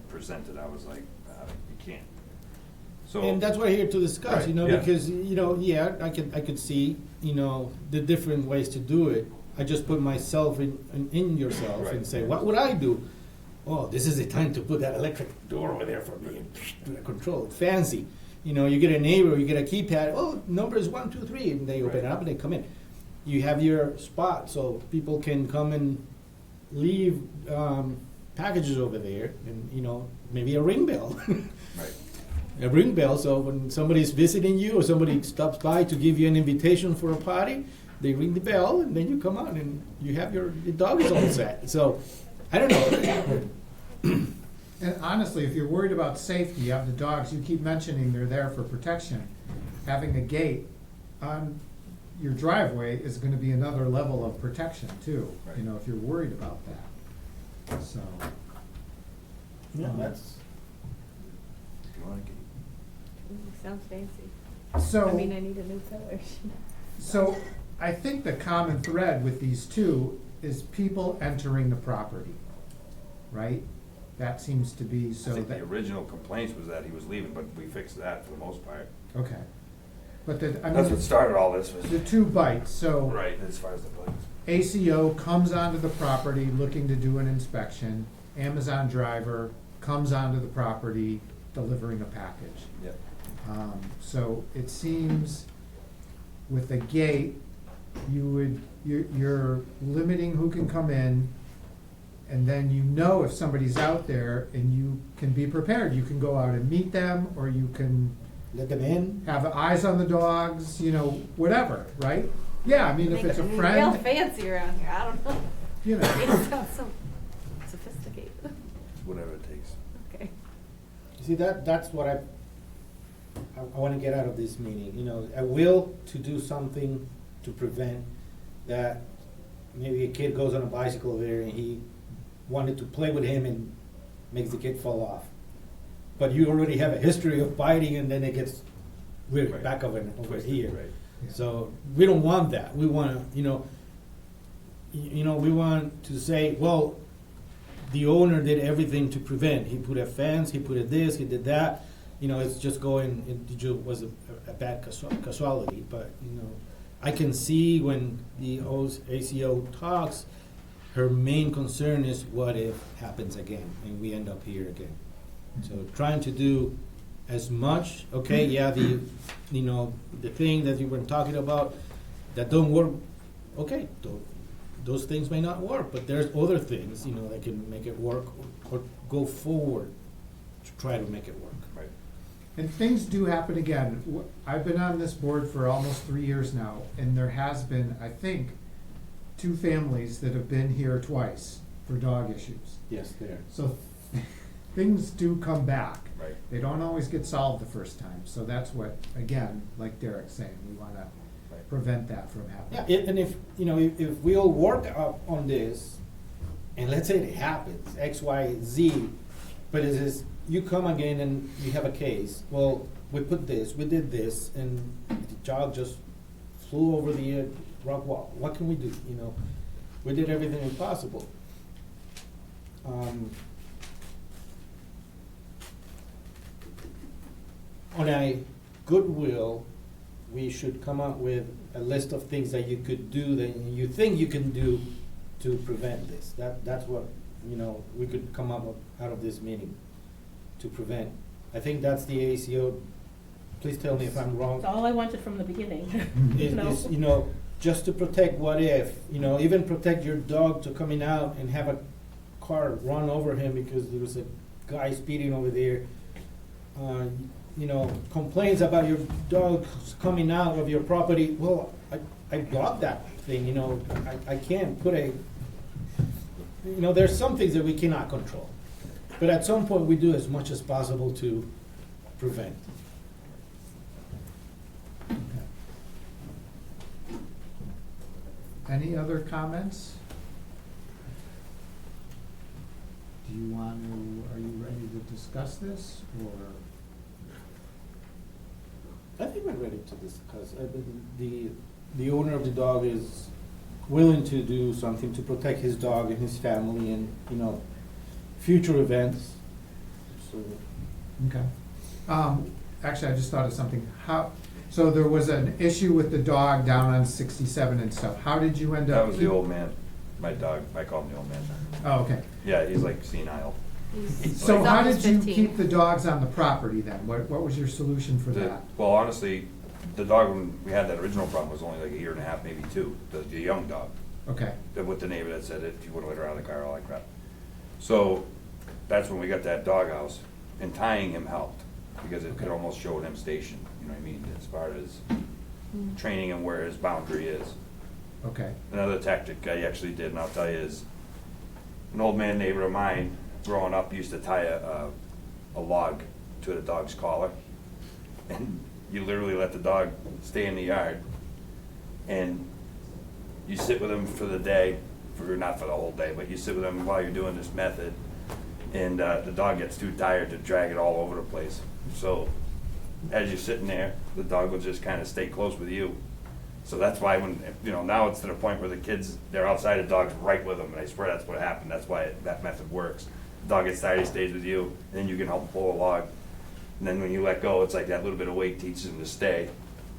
presented, I was like, you can't. So. And that's what I'm here to discuss, Right, yeah. because I could see the different ways to do it. I just put myself in yourself Right. and say, what would I do? Oh, this is the time to put that electric door over there for me and do the control. Fancy. You get a neighbor, you get a keypad. Oh, number is 1, 2, 3, and they open it up and they come in. You have your spot so people can come and leave packages over there, and maybe a ring bell. Right. A ring bell, so when somebody's visiting you or somebody stops by to give you an invitation for a party, they ring the bell and then you come out and you have your dog is all set. So I don't know. And honestly, if you're worried about safety of the dogs, you keep mentioning they're there for protection. Having a gate on your driveway is gonna be another level of protection too, Right. if you're worried about that. So, Yeah, that's. You want to get- Ooh, sounds fancy. so. I mean, I need a new pillar. So I think the common thread with these two is people entering the property, right? That seems to be I so think that, the original complaints was that he was leaving, but we fixed that for the most part. okay. But That's what started all this was. the two bites, so Right, as far as the bugs. ACO comes onto the property looking to do an inspection. Amazon driver comes onto the property delivering a package. Yep. So it seems with the gate, you're limiting who can come in, and then if somebody's out there, and you can be prepared. You can go out and meet them, or you can Let them in. have eyes on the dogs, whatever, right? Yeah, I mean, if Make it's a it real friend, fancy around here, I don't know. you know. It sounds so sophisticated. Whatever it takes. Okay. See, that's what I want to get out of this meeting. A will to do something to prevent that. Maybe a kid goes on a bicycle over there and he wanted to play with him and makes the kid fall off. But you already have a history of biting, and then it gets Right. back over here. Right. Yeah. So we don't want that. We want to, we want to say, well, the owner did everything to prevent. He put a fence, he put a this, he did that. It's just going. It just was a bad casualty. But I can see when the ACO talks, her main concern is what if happens again and we end up here again. So trying to do as much, okay, yeah, the thing that you were talking about that don't work, okay, those things may not work, but there's other things, that can make it work or go forward to try to make it work. Right. And things do happen again. I've been on this board for almost 3 years now, and there has been, I think, 2 families that have been here twice for dog issues. Yes, there. So things do come back. Right. They don't always get solved the first time. So that's what, again, like Derek's saying, we want to Right. prevent that from happening. Yeah, and if we all work up on this, and let's say it happens, X, Y, Z, but it is, you come again and you have a case, well, we put this, we did this, and the dog just flew over the rock wall. What can we do? We did everything possible. on a goodwill, we should come up with a list of things that you could do, that you think you can do to prevent this. That's what, we could come up with out of this meeting to prevent. I think that's the ACO. Please tell me if I'm wrong. It's all I wanted from the beginning. Is, just to protect what if, even protect your dog to coming out and have a car run over him because there was a guy speeding over there. Complaints about your dog coming out of your property. Well, I blocked that thing, I can't put there's some things that we cannot control. But at some point, we do as much as possible to prevent. Any other comments? Do you want to, are you ready to discuss this, or? I think we're ready to discuss. The owner of the dog is willing to do something to protect his dog and his family and, future events. So, Okay. Actually, I just thought of something. So there was an issue with the dog down on 67 and stuff. How did you end up? That was the old man, my dog, I call him the old man. Oh, okay. Yeah, he's like senile. So He's how almost did you 15. keep the dogs on the property then? What was your solution for that? Well, honestly, the dog, when we had that original problem, was only like a year and a half, maybe two, the young dog. Okay, With the neighbor that said if you would've let her out of the car, all that crap. So, that's when we got that doghouse, and tying him helped, because it Okay. almost showed him station, you know what I mean, as far as training him where his boundary is. okay, Another tactic I actually did, and I'll tell you, is an old man neighbor of mine, growing up, used to tie a log to the dog's collar. And you literally let the dog stay in the yard, and you sit with him for the day, not for the whole day, but you sit with him while you're doing this method, and the dog gets too tired to drag it all over the place. So as you're sitting there, the dog will just kind of stay close with you. So that's why when, now it's to the point where the kids, they're outside, the dog's right with them, and I swear that's what happened. That's why that method works. The dog gets tired, he stays with you, and then you can help him pull a log. And then when you let go, it's like that little bit of weight teaches him to stay.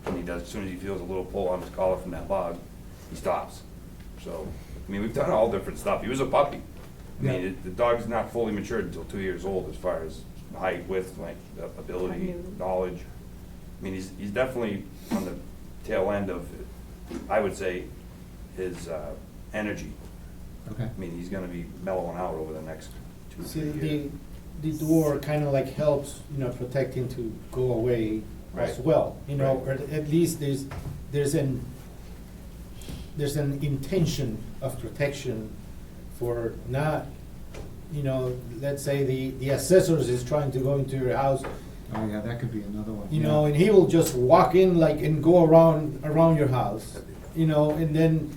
And he does, as soon as he feels a little pull on his collar from that log, he stops. So, we've done all different stuff. He was a puppy. The dog's not fully matured until 2 years old as far as height, width, length, ability, knowledge. He's definitely on the tail end of, I would say, his energy. okay. He's gonna be mellowing out over the next 2 or 3 see, years. the door kind of like helps, protect him to go away as Right. well, Right. or at least there's an intention of protection for not, let's say the assessors is trying to go into your house, Oh, yeah, that could be another one. and he will just walk in and go around your house, and then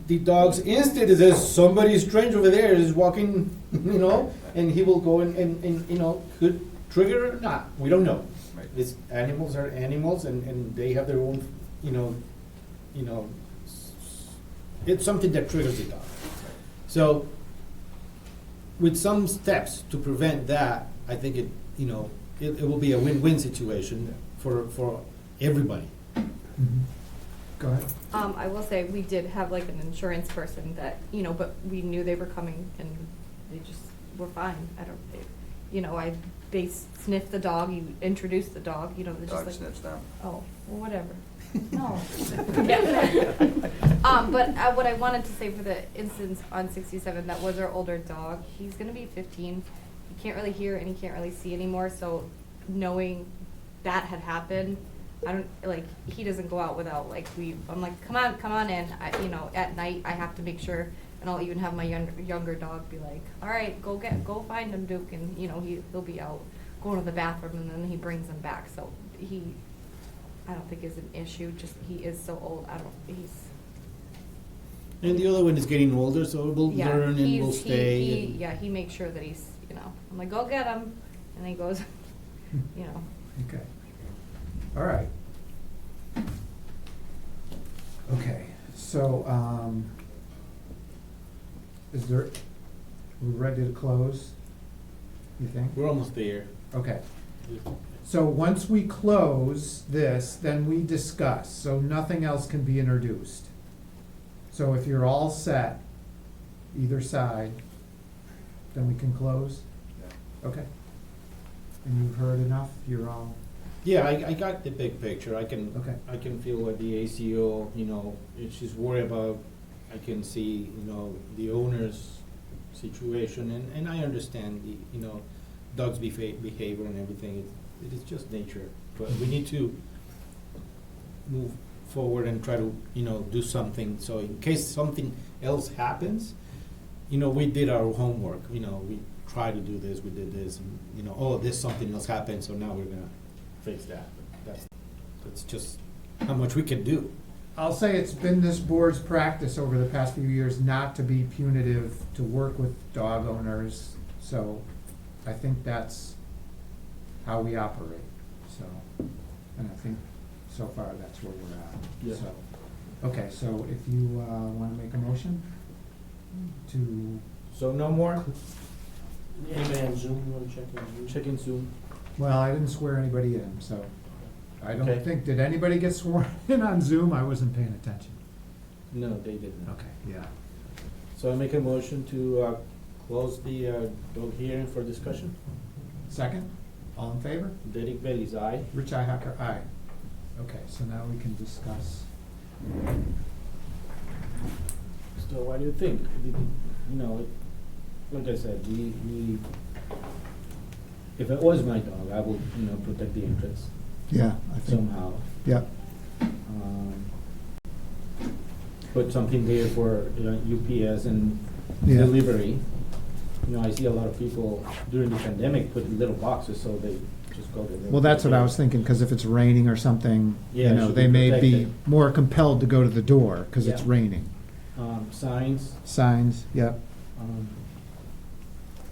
the dog's instinct is there's somebody strange over there is walking, and he will go and could trigger it or not. We don't know. Right. It's animals are animals, and they have their own, it's something that triggers the dog. So, with some steps to prevent that, I think it will be a win-win situation for everybody. Mhm. Go ahead. I will say, we did have like an insurance person that, but we knew they were coming and they just were fine. They sniffed the dog, you introduced the dog, they're just Dog like. sniffs down. Oh, well, whatever. No. But what I wanted to say for the instance on 67, that was our older dog. He's gonna be 15. He can't really hear and he can't really see anymore, so knowing that had happened, he doesn't go out without, I'm like, come on in. At night, I have to make sure, and I'll even have my younger dog be like, all right, go find him, Duke, and, he'll be out going to the bathroom, and then he brings him back, so I don't think is an issue, just he is so old, And the other one is getting older, so it will yeah, learn and will stay. he makes sure that he's, I'm like, go get him, and he goes, Okay. All right. Okay, so, we're ready to close, you think? We're almost there. Okay. So once we close this, then we discuss, so nothing else can be introduced. So if you're all set, either side, then we can close? Okay. And you've heard enough, you're all, Yeah, I got the big picture. Okay. I can feel what the ACO, if she's worried about, I can see, the owner's situation, and I understand the, dogs' behavior and everything. It is just nature, but we need to move forward and try to, do something. So in case something else happens, we did our homework. We tried to do this, we did this, and oh, this something else happened, so now we're gonna fix that. That's just how much we can do. I'll say it's been this board's practice over the past few years not to be punitive, to work with dog owners, so I think that's how we operate, so, and I think so far that's where we're at. Yeah. So, okay, so if you wanna make a motion to, So no more? Anybody on Zoom, you wanna check in Zoom? Check in soon. well, I didn't swear anybody in, so I don't Okay. think, did anybody get sworn in on Zoom? I wasn't paying attention. No, they didn't. Okay, yeah. So I make a motion to close the dog hearing for discussion. Second, all in favor? Derek Bailey's aye. Rich Hacker, aye. Okay, so now we can discuss. So what do you think? Like I said, we if it was my dog, I would, protect the entrance Yeah, I think, somehow. yeah, Put something there for UPS and Yeah. delivery. I see a lot of people during the pandemic put little boxes, so they just go there. well, that's what I was thinking, because if it's raining or something, Yeah, it should they be may be protected. more compelled to go to the door, because it's Yeah. raining. Signs. Signs, yep, I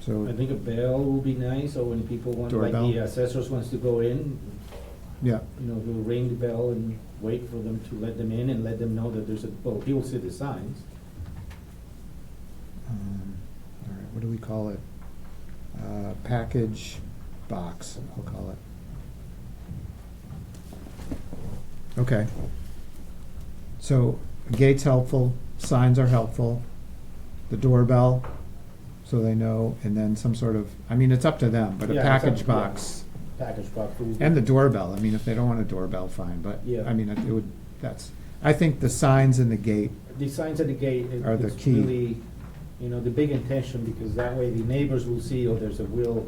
so, think a bell will be nice, so when people want, like Doorbell. the assessors wants to go in, yeah, he'll ring the bell and wait for them to let them in and let them know that there's he will see the signs. all right, what do we call it? Package box, I'll call it. Okay. So, gate's helpful, signs are helpful, the doorbell, so they know, and then some sort of, I mean, it's up to them, but a Yeah, it's up- package yeah. box. Package box. And the doorbell, I mean, if they don't want a doorbell, fine, but, Yeah. I mean, it would, I think the signs in the gate, The signs at the gate, Are the it's key. really, the big intention, because that way the neighbors will see, oh, there's a will,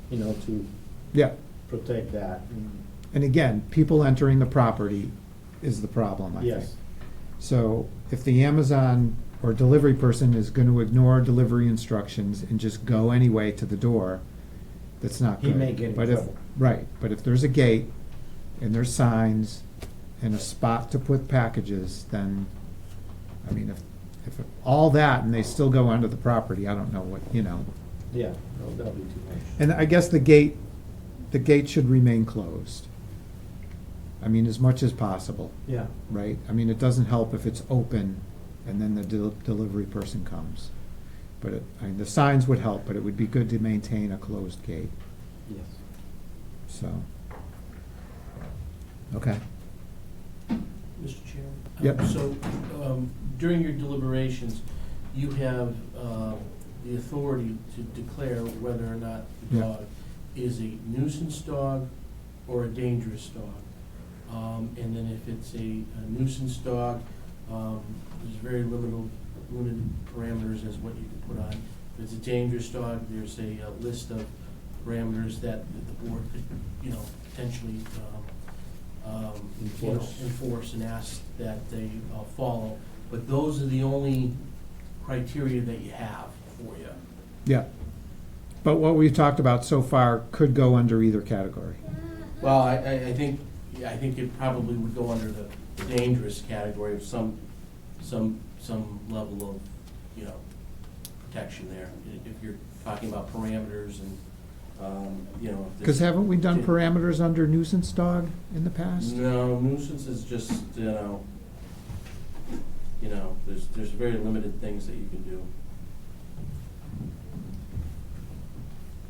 to yeah, protect that. and again, people entering the property is the problem, I think. Yes, So, if the Amazon or delivery person is gonna ignore delivery instructions and just go anyway to the door, that's not He good. may get in But if- trouble. Right, but if there's a gate and there's signs and a spot to put packages, then, I mean, if all that and they still go onto the property, I don't know what, yeah, that'll be too much. And I guess the gate should remain closed. I mean, as much as possible, Yeah, right? I mean, it doesn't help if it's open and then the delivery person comes. But I mean, the signs would help, but it would be good to maintain a closed gate, yes. so. Okay, Mr. Chairman? Yep. So, during your deliberations, you have the authority to declare whether or not the Yeah. dog is a nuisance dog or a dangerous dog. And then if it's a nuisance dog, there's very limited parameters as what you can put on. If it's a dangerous dog, there's a list of parameters that the board could, potentially, enforce and ask that they follow. But those are the only criteria that you have for you. yeah. But what we've talked about so far could go under either category. Well, I think it probably would go under the dangerous category of some level of, protection there. If you're talking about parameters and, if this- Because haven't we done parameters under nuisance dog in the past? No, nuisance is just, there's very limited things that you can do.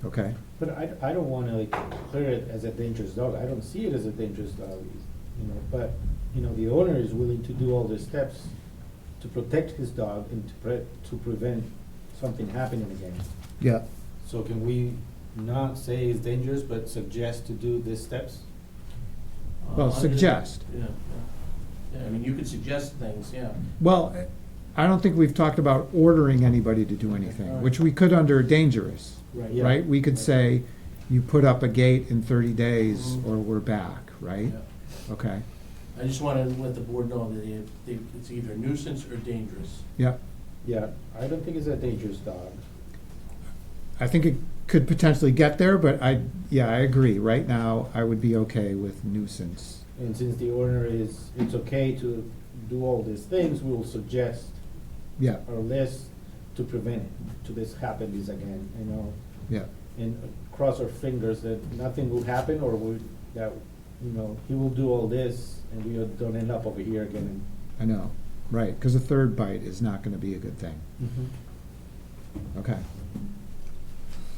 Okay, But I don't wanna like declare it as a dangerous dog. I don't see it as a dangerous dog, you know, but, you know, the owner is willing to do all the steps to protect his dog and to prevent something happening again. Yeah. So can we not say it's dangerous, but suggest to do these steps? Well, Under- suggest. Yeah, yeah, I mean, you could suggest things, yeah. Well, I don't think we've talked about ordering anybody to do anything, which we could under dangerous, Right, yeah. right? We could say, you put up a gate in 30 days or we're back, right? Yeah. Okay, I just wanna let the board know that it's either nuisance or dangerous. yeah. Yeah, I don't think it's a dangerous dog. I think it could potentially get there, but I agree. Right now, I would be okay with nuisance. And since the owner it's okay to do all these things, we will suggest Yeah, our list to prevent it, to this happen again, you know? yeah, And cross our fingers that nothing will happen, or that, you know, he will do all this and we don't end up over here again. I know, right, because a third bite is not gonna be a good thing. Okay.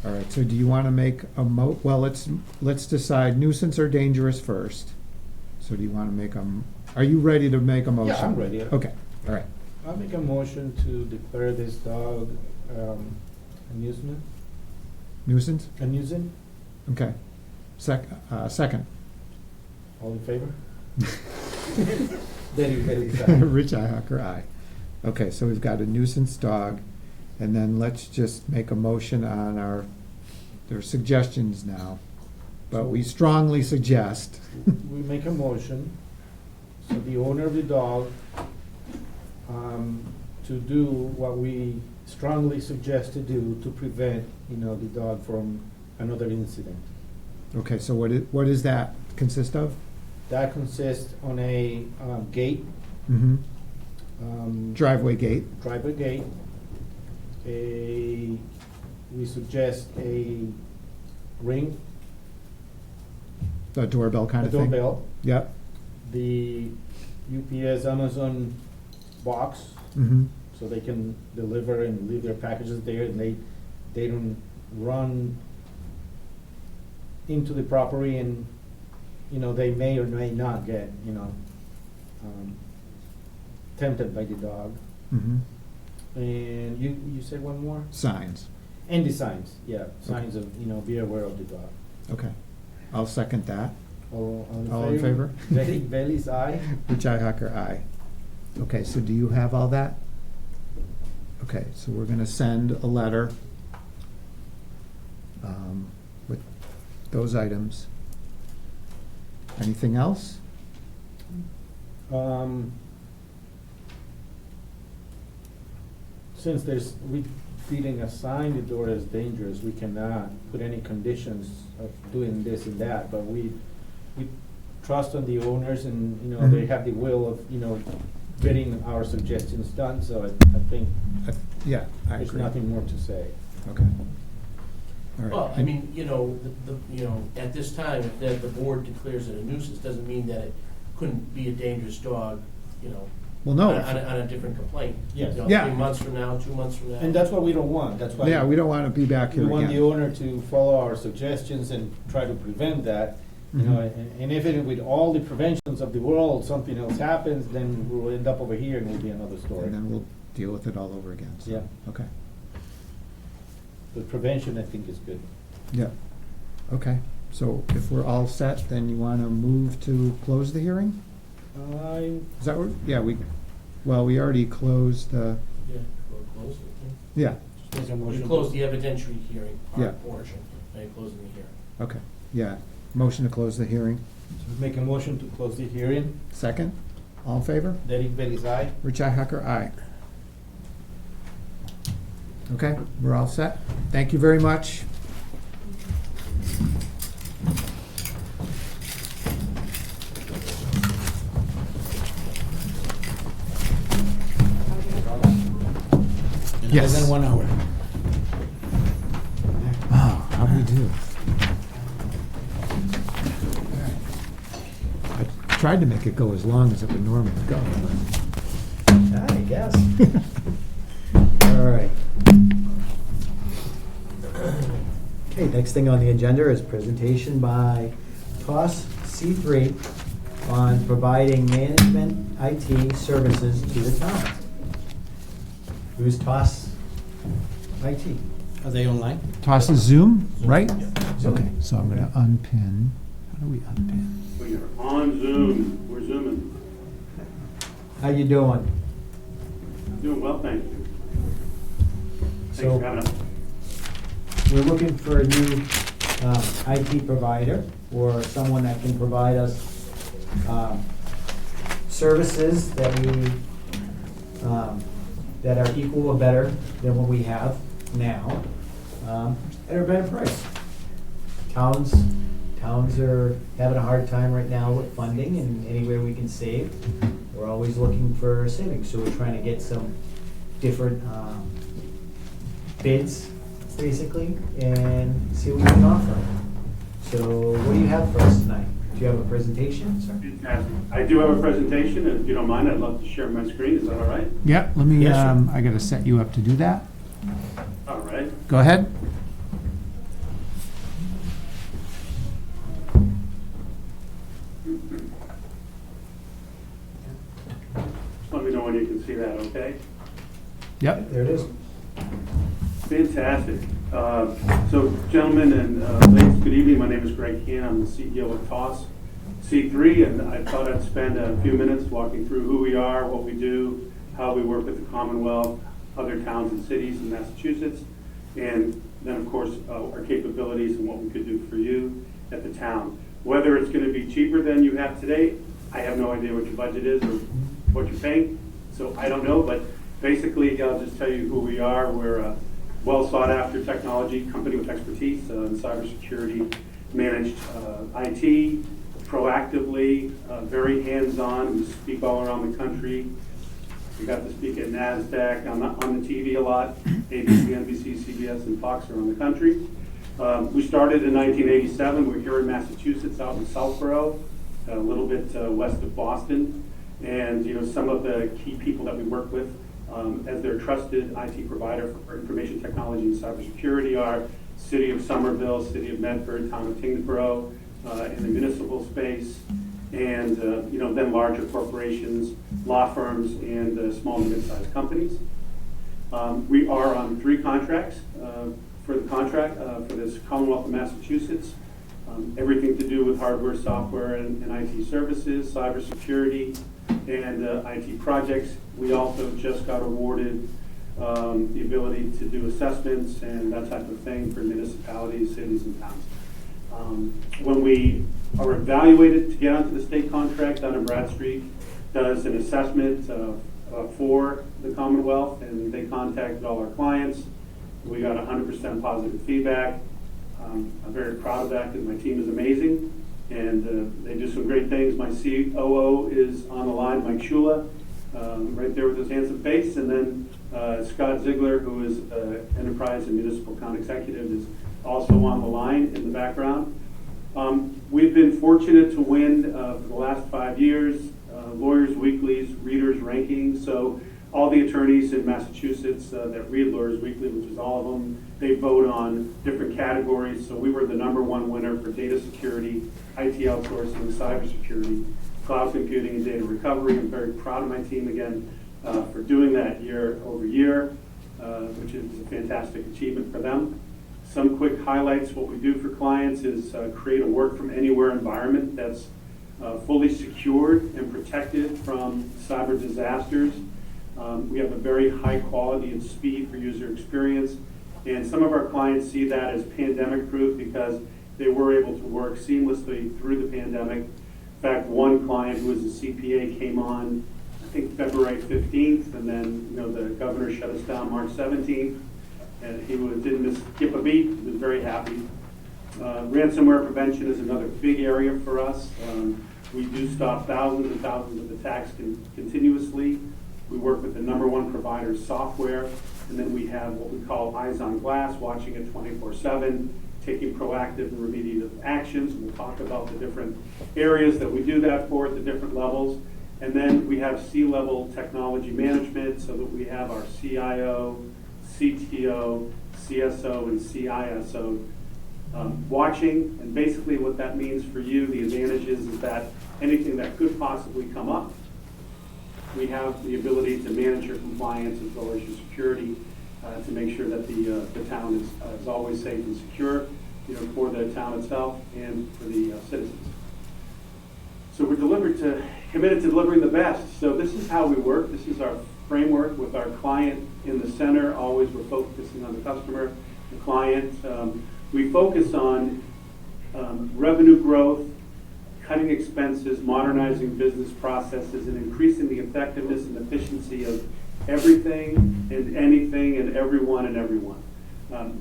All right, so do you want to make a well, let's decide nuisance or dangerous first. So do you want to make are you ready to make a motion? Yeah, I'm ready. Okay, all right. I'll make a motion to declare this dog a nuisance. Nuisance? A nuisance. Okay. Second. All in favor? Very sorry. Rich Ihacker, aye. Okay, so we've got a nuisance dog, and then let's just make a motion on their suggestions now. But we strongly suggest, We make a motion, so the owner of the dog, to do what we strongly suggest to do to prevent, you know, the dog from another incident. okay, so what does that consist of? That consists on a gate, Mm-hmm. Driveway gate, driveway gate. We suggest a ring, the doorbell kind a of thing? doorbell, Yep. the UPS Amazon box, Mm-hmm. so they can deliver and leave their packages there, and they don't run into the property, and, you know, they may or may not get, you know, tempted by the dog. Mm-hmm. And you said one more? Signs. And the signs, yeah, signs of, you know, be aware of the dog. Okay. I'll second that. All in favor? Bailey's aye. Rich Ihacker, aye. Okay, so do you have all that? Okay, so we're gonna send a letter with those items. Anything else? Since we didn't assign the door as dangerous, we cannot put any conditions of doing this and that, but we trust on the owners, and, you know, they have the will of, you know, getting our suggestions done, so I think Yeah, I there's agree. nothing more to say. Okay. All right. Well, I mean, you know, at this time, if the board declares it a nuisance, doesn't mean that it couldn't be a dangerous dog, you know, Well, no. on a different complaint. Yes. You know, Yeah. 3 months from now, 2 months from now. And that's what we don't want, that's why. Yeah, we don't wanna be back We here want the again. owner to follow our suggestions and try to prevent that, you know, and if it, with all the preventions of the world, something else happens, then we'll end up over here and it'll be another story. And then we'll deal with it all over again, so. Yeah. Okay. But prevention, I think, is good. Yeah. Okay, so if we're all set, then you wanna move to close the hearing? Is that what, yeah, we already closed the, Yeah, we'll close it. yeah, Just make a You motion. close the evidentiary hearing Yeah. portion, now you're closing the hearing. okay, yeah. Motion to close the hearing. Make a motion to close the hearing. Second, all in favor? Derek Bailey's aye. Rich Ihacker, aye. Okay, we're all set. Thank you very much. Yes. Less than 1 hour. Wow, how'd we do? I tried to make it go as long as it would normally go, but. I guess. All right. Okay, next thing on the agenda is presentation by TOS C3 on providing management IT services to the town. Who's TOS IT? Are they online? Toss is Zoom, right? Zoom. Okay, so I'm gonna unpin. How do we unpin? We are on Zoom. We're Zooming. How you doing? Doing well, thank you. Thanks So for having us. we're looking for a new IT provider or someone that can provide us services that we that are equal or better than what we have now at a better price. Towns are having a hard time right now with funding, and anywhere we can save, we're always looking for savings. So we're trying to get some different bids, basically, and see what we can offer. So what do you have for us tonight? Do you have a presentation, sir? Fantastic. I do have a presentation, and if you don't mind, I'd love to share my screen. Is that all right? Yeah, let me, Yes, sir. I gotta set you up to do that. All right. Go ahead. Just let me know when you can see that, okay? Yep. There it is. Fantastic. So, gentlemen and ladies, good evening. My name is Greg Keane. I'm the CEO of TOS C3, and I thought I'd spend a few minutes walking through who we are, what we do, how we work with the Commonwealth, other towns and cities in Massachusetts, and then, of course, our capabilities and what we could do for you at the town. Whether it's going to be cheaper than you have today, I have no idea what your budget is or what you're paying, so I don't know, but basically, I'll just tell you who we are. We're a well sought after technology company with expertise in cybersecurity, managed IT, proactively, very hands-on. We speak all around the country. We got to speak at NASDAQ, on the TV a lot. ABC, NBC, CBS, and Fox around the country. We started in 1987. We're here in Massachusetts, out in Southborough, a little bit west of Boston. And some of the key people that we work with as their trusted IT provider for information technology and cybersecurity are City of Somerville, City of Medford, Town of Kingsborough, in the municipal space, and then larger corporations, law firms, and small and mid-sized companies. We are on 3 contracts for this Commonwealth of Massachusetts. Everything to do with hardware, software, and IT services, cybersecurity, and IT projects. We also just got awarded the ability to do assessments and that type of thing for municipalities, cities, and towns. When we are evaluated to get onto the state contract, Dun & Bradstreet does an assessment for the Commonwealth, and they contacted all our clients. We got 100% positive feedback. I'm very proud of that because my team is amazing, and they do some great things. My COO is on the line, Mike Shula, right there with his handsome face, and then Scott Ziegler, who is Enterprise and Municipal Account Executive, is also on the line in the background. We've been fortunate to win for the last 5 years, Lawyers Weekly's Readers Rankings. So all the attorneys in Massachusetts that read Lawyers Weekly, which is all of them, they vote on different categories. So we were the #1 winner for data security, IT outsourcing, cybersecurity, cloud computing, and data recovery. I'm very proud of my team again for doing that year over year, which is a fantastic achievement for them. Some quick highlights. What we do for clients is create a work from anywhere environment that's fully secured and protected from cyber disasters. We have a very high quality and speed for user experience. And some of our clients see that as pandemic proof because they were able to work seamlessly through the pandemic. In fact, one client who was a CPA came on, I think, February 15th, and then the governor shut us down March 17th. And he didn't skip a beat. He was very happy. Ransomware prevention is another big area for us. We do stop thousands and thousands of attacks continuously. We work with the #1 provider software, and then we have what we call eyes on glass, watching it 24/7, taking proactive and remediative actions. We'll talk about the different areas that we do that for at the different levels. And then we have C-level technology management, so that we have our CIO, CTO, CSO, and CISO watching, and basically what that means for you, the advantages is that anything that could possibly come up, we have the ability to manage your compliance as well as your security to make sure that the town is always safe and secure, for the town itself and for the citizens. So we're committed to delivering the best. So this is how we work. This is our framework with our client in the center. Always we're focusing on the customer, the client. We focus on revenue growth, cutting expenses, modernizing business processes, and increasing the effectiveness and efficiency of everything and anything and everyone and everyone.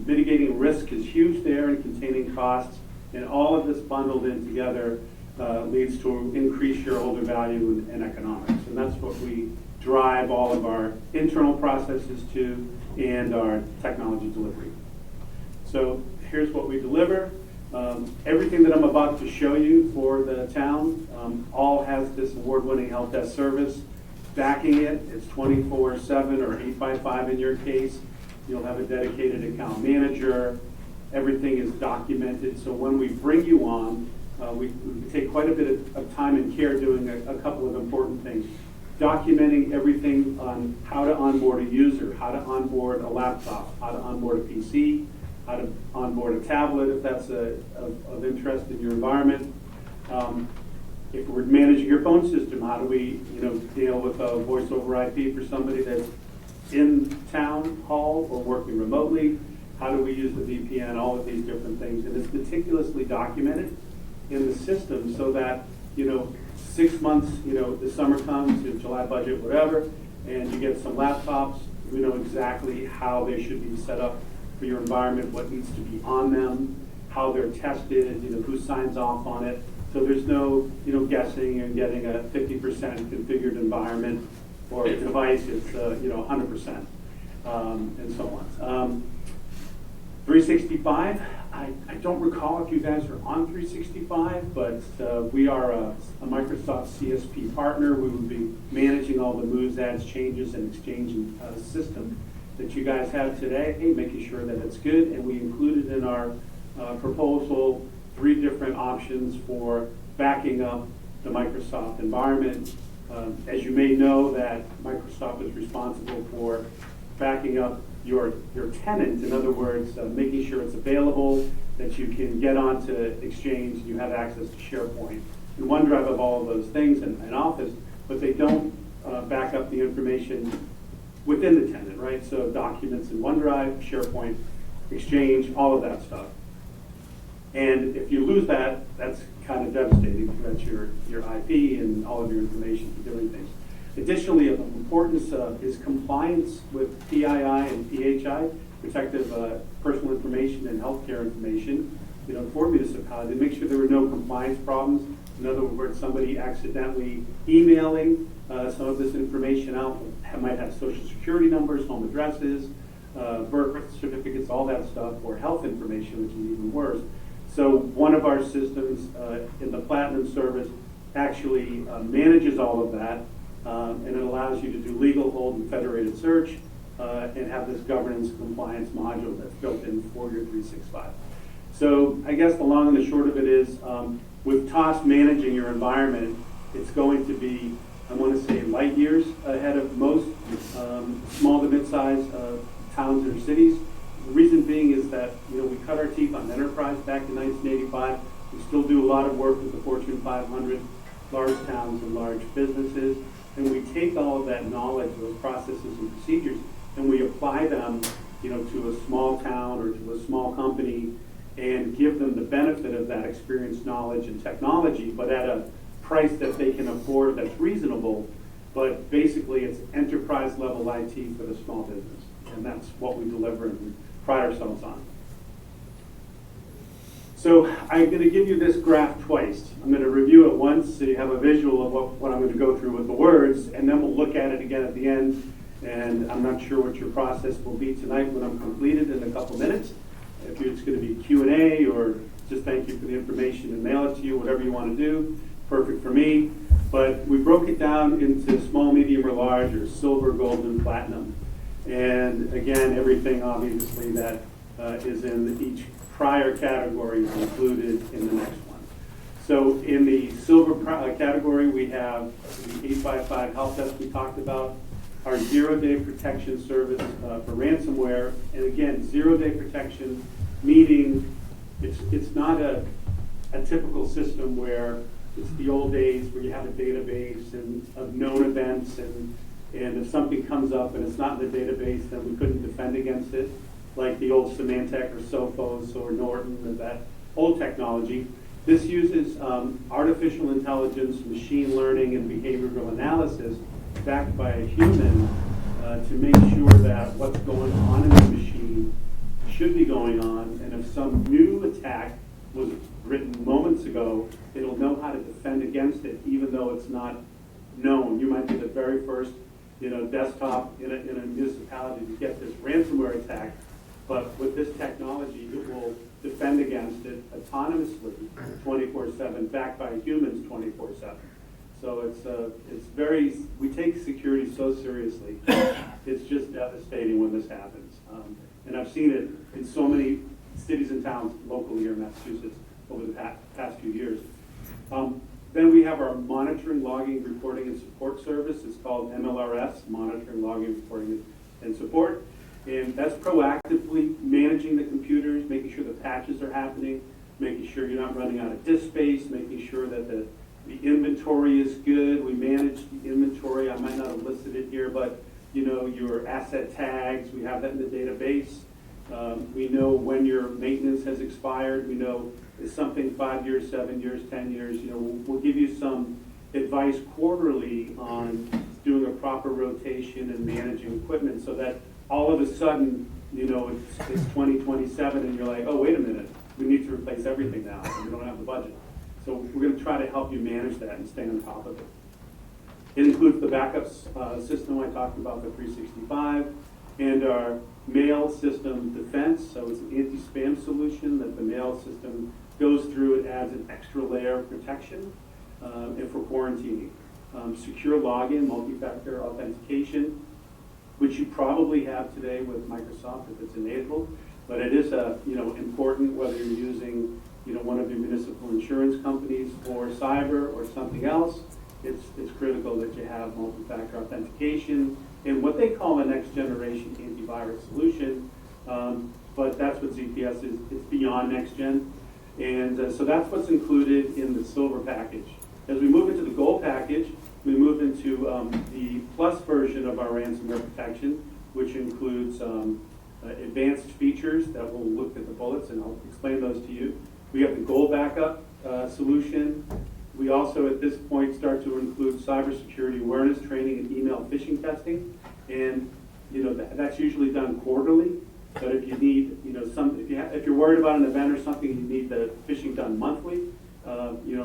Mitigating risk is huge there and containing costs, and all of this bundled in together leads to increased shareholder value and economics. And that's what we drive all of our internal processes to and our technology delivery. So here's what we deliver. Everything that I'm about to show you for the town all has this award-winning help desk service backing it. It's 24/7 or 8x5 in your case. You'll have a dedicated account manager. Everything is documented. So when we bring you on, we take quite a bit of time and care doing a couple of important things. Documenting everything on how to onboard a user, how to onboard a laptop, how to onboard a PC, how to onboard a tablet if that's of interest in your environment. If we're managing your phone system, how do we deal with a voice over IP for somebody that's in town hall or working remotely? How do we use the VPN? All of these different things. And it's meticulously documented in the system so that 6 months, the summer comes, July budget, whatever, and you get some laptops, we know exactly how they should be set up for your environment, what needs to be on them, how they're tested, who signs off on it. So there's no, guessing and getting a 50% configured environment or a device. It's 100%, and so on. 365. I don't recall if you guys are on 365, but we are a Microsoft CSP partner. We will be managing all the moves, adds, changes, and exchange system that you guys have today, making sure that it's good. And we included in our proposal 3 different options for backing up the Microsoft environment. As you may know, that Microsoft is responsible for backing up your tenant. In other words, making sure it's available, that you can get onto Exchange, and you have access to SharePoint and OneDrive of all of those things and Office, but they don't back up the information within the tenant, right? So documents in OneDrive, SharePoint, Exchange, all of that stuff. And if you lose that, that's kind of devastating because that's your IP and all of your information for doing things. Additionally, of importance is compliance with PII and PHI, protective personal information and healthcare information, for municipality, to make sure there were no compliance problems. In other words, somebody accidentally emailing some of this information out might have social security numbers, home addresses, birth certificates, all that stuff, or health information, which is even worse. So one of our systems in the Platinum service actually manages all of that. And it allows you to do legal hold and federated search and have this governance compliance module that's built in for your 365. So I guess the long and the short of it is with TOS managing your environment, it's going to be, I want to say, light years ahead of most small to mid-sized towns or cities. The reason being is that we cut our teeth on enterprise back in 1985. We still do a lot of work with the Fortune 500, large towns and large businesses. And we take all of that knowledge, those processes and procedures, and we apply them, to a small town or to a small company, and give them the benefit of that experience, knowledge, and technology, but at a price that they can afford that's reasonable. But basically, it's enterprise level IT for the small business, and that's what we deliver and we pride ourselves on. So I'm going to give you this graph twice. I'm going to review it once so you have a visual of what I'm going to go through with the words, and then we'll look at it again at the end. And I'm not sure what your process will be tonight when I'm completed in a couple minutes. If it's going to be Q&A or just thank you for the information and mail it to you, whatever you want to do, perfect for me. But we broke it down into small, medium, or large, or silver, gold, and platinum. And again, everything obviously that is in each prior categories included in the next one. So in the silver category, we have the 855 help desk we talked about, our zero-day protection service for ransomware. And again, zero-day protection, meaning it's not a typical system where it's the old days where you have a database and of known events, and if something comes up and it's not in the database, then we couldn't defend against it, like the old Symantec or Sophos or Norton or that old technology. This uses artificial intelligence, machine learning, and behavioral analysis backed by a human to make sure that what's going on in the machine should be going on, and if some new attack was written moments ago, it'll know how to defend against it, even though it's not known. You might be the very first, desktop in a municipality to get this ransomware attack, but with this technology, it will defend against it autonomously, 24/7, backed by humans 24/7. So it's very. We take security so seriously. It's just devastating when this happens, and I've seen it in so many cities and towns locally here in Massachusetts over the past few years. Then we have our monitoring, logging, reporting, and support service. It's called MLRS, Monitoring, Logging, Reporting, and Support. And that's proactively managing the computers, making sure the patches are happening, making sure you're not running out of disk space, making sure that the inventory is good. We manage the inventory. I might not have listed it here, but your asset tags, we have that in the database. We know when your maintenance has expired. We know is something 5 years, 7 years, 10 years. We'll give you some advice quarterly on doing a proper rotation and managing equipment, so that all of a sudden, it's 2027 and you're like, oh, wait a minute, we need to replace everything now, and we don't have the budget. So we're going to try to help you manage that and stay on top of it. It includes the backups system I talked about, the 365, and our mail system defense. So it's an anti-spam solution that the mail system goes through. It adds an extra layer of protection and for quarantining. Secure login, multi-factor authentication, which you probably have today with Microsoft if it's enabled, but it is important whether you're using one of your municipal insurance companies for cyber or something else. It's critical that you have multi-factor authentication and what they call a next generation antivirus solution, but that's what ZPS is. It's beyond next gen, and so that's what's included in the silver package. As we move into the gold package, we move into the plus version of our ransomware protection, which includes advanced features that will look at the bullets, and I'll explain those to you. We have the gold backup solution. We also, at this point, start to include cybersecurity awareness training and email phishing testing, and that's usually done quarterly. But if you need, if you're worried about an event or something, you need the phishing done monthly.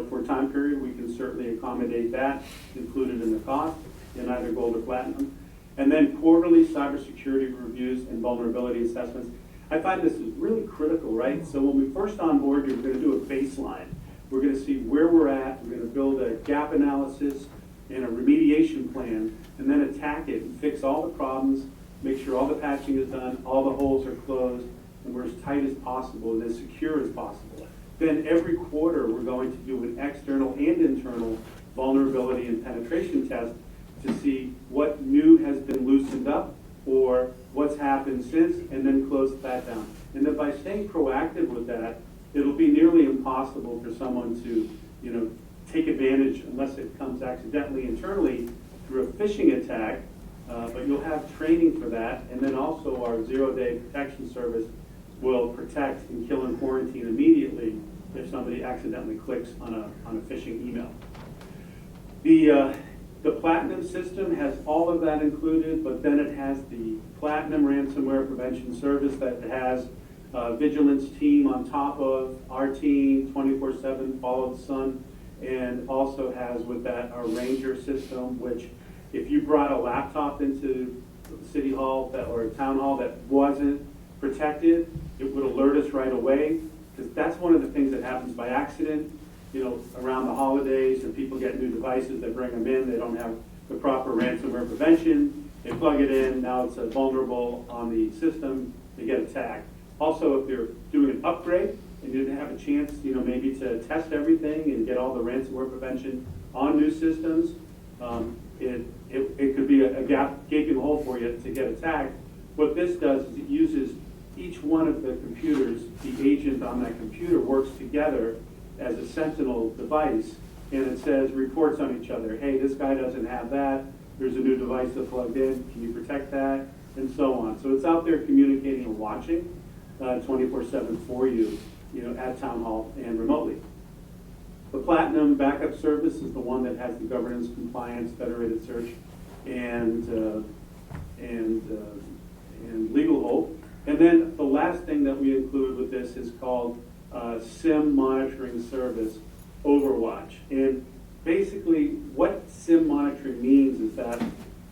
For a time period, we can certainly accommodate that, included in the cost, in either gold or platinum. And then quarterly cybersecurity reviews and vulnerability assessments. I find this is really critical, right? So when we first onboard you, we're going to do a baseline. We're going to see where we're at. We're going to build a gap analysis and a remediation plan, and then attack it and fix all the problems, make sure all the patching is done, all the holes are closed, and we're as tight as possible and as secure as possible. Then every quarter, we're going to do an external and internal vulnerability and penetration test to see what new has been loosened up or what's happened since, and then close that down. And then by staying proactive with that, it'll be nearly impossible for someone to, take advantage unless it comes accidentally internally through a phishing attack. But you'll have training for that, and then also our zero-day protection service will protect and kill and quarantine immediately if somebody accidentally clicks on a phishing email. The Platinum system has all of that included, but then it has the Platinum ransomware prevention service that has a vigilance team on top of our team, 24/7, follow the sun, and also has with that our Ranger system, which if you brought a laptop into City Hall or a town hall that wasn't protected, it would alert us right away, because that's one of the things that happens by accident. Around the holidays, and people get new devices, they bring them in, they don't have the proper ransomware prevention, they plug it in, now it's vulnerable on the system, they get attacked. Also, if you're doing an upgrade and you didn't have a chance, maybe to test everything and get all the ransomware prevention on new systems, it could be a gaping hole for you to get attacked. What this does is it uses each one of the computers, the agent on that computer works together as a sentinel device, and it says, reports on each other. Hey, this guy doesn't have that. There's a new device that's plugged in. Can you protect that? And so on. So it's out there communicating and watching 24/7 for you, at Town Hall and remotely. The Platinum backup service is the one that has the governance, compliance, federated search, and legal hold. And then the last thing that we include with this is called SIM monitoring service, Overwatch. And basically what SIM monitoring means is that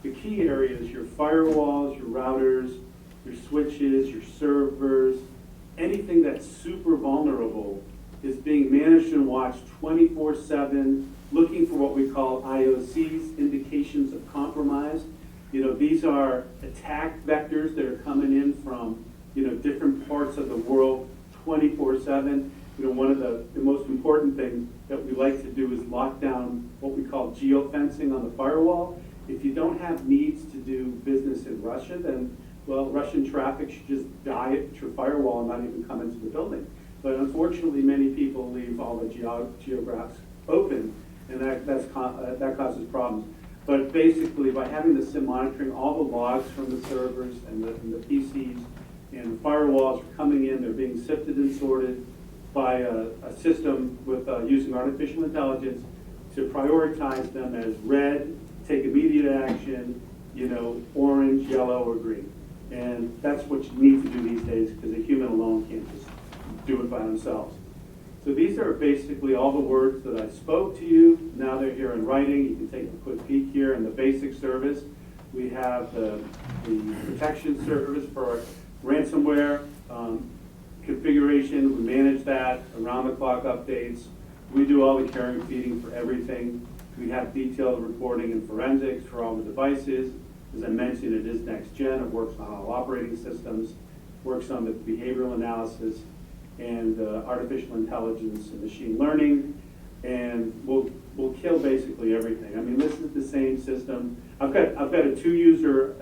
the key areas, your firewalls, your routers, your switches, your servers, anything that's super vulnerable is being managed and watched 24/7, looking for what we call IOCs, indications of compromise. These are attack vectors that are coming in from, different parts of the world 24/7. One of the most important things that we like to do is lock down what we call geofencing on the firewall. If you don't have needs to do business in Russia, then, well, Russian traffic should just die at your firewall and not even come into the building. But unfortunately, many people leave all the geographs open, and that causes problems. But basically, by having the SIM monitoring, all the logs from the servers and the PCs and the firewalls are coming in, they're being sifted and sorted by a system with using artificial intelligence to prioritize them as red, take immediate action, orange, yellow, or green. And that's what you need to do these days, because a human alone can't just do it by themselves. So these are basically all the words that I spoke to you. Now they're here in writing. You can take a quick peek here in the basic service. We have the protection service for ransomware configuration. We manage that, around-the-clock updates. We do all the caring and feeding for everything. We have detailed reporting and forensics for all the devices. As I mentioned, it is next gen. It works on all operating systems, works on the behavioral analysis and artificial intelligence and machine learning, and we'll kill basically everything. I mean, this is the same system. I've got a two-user,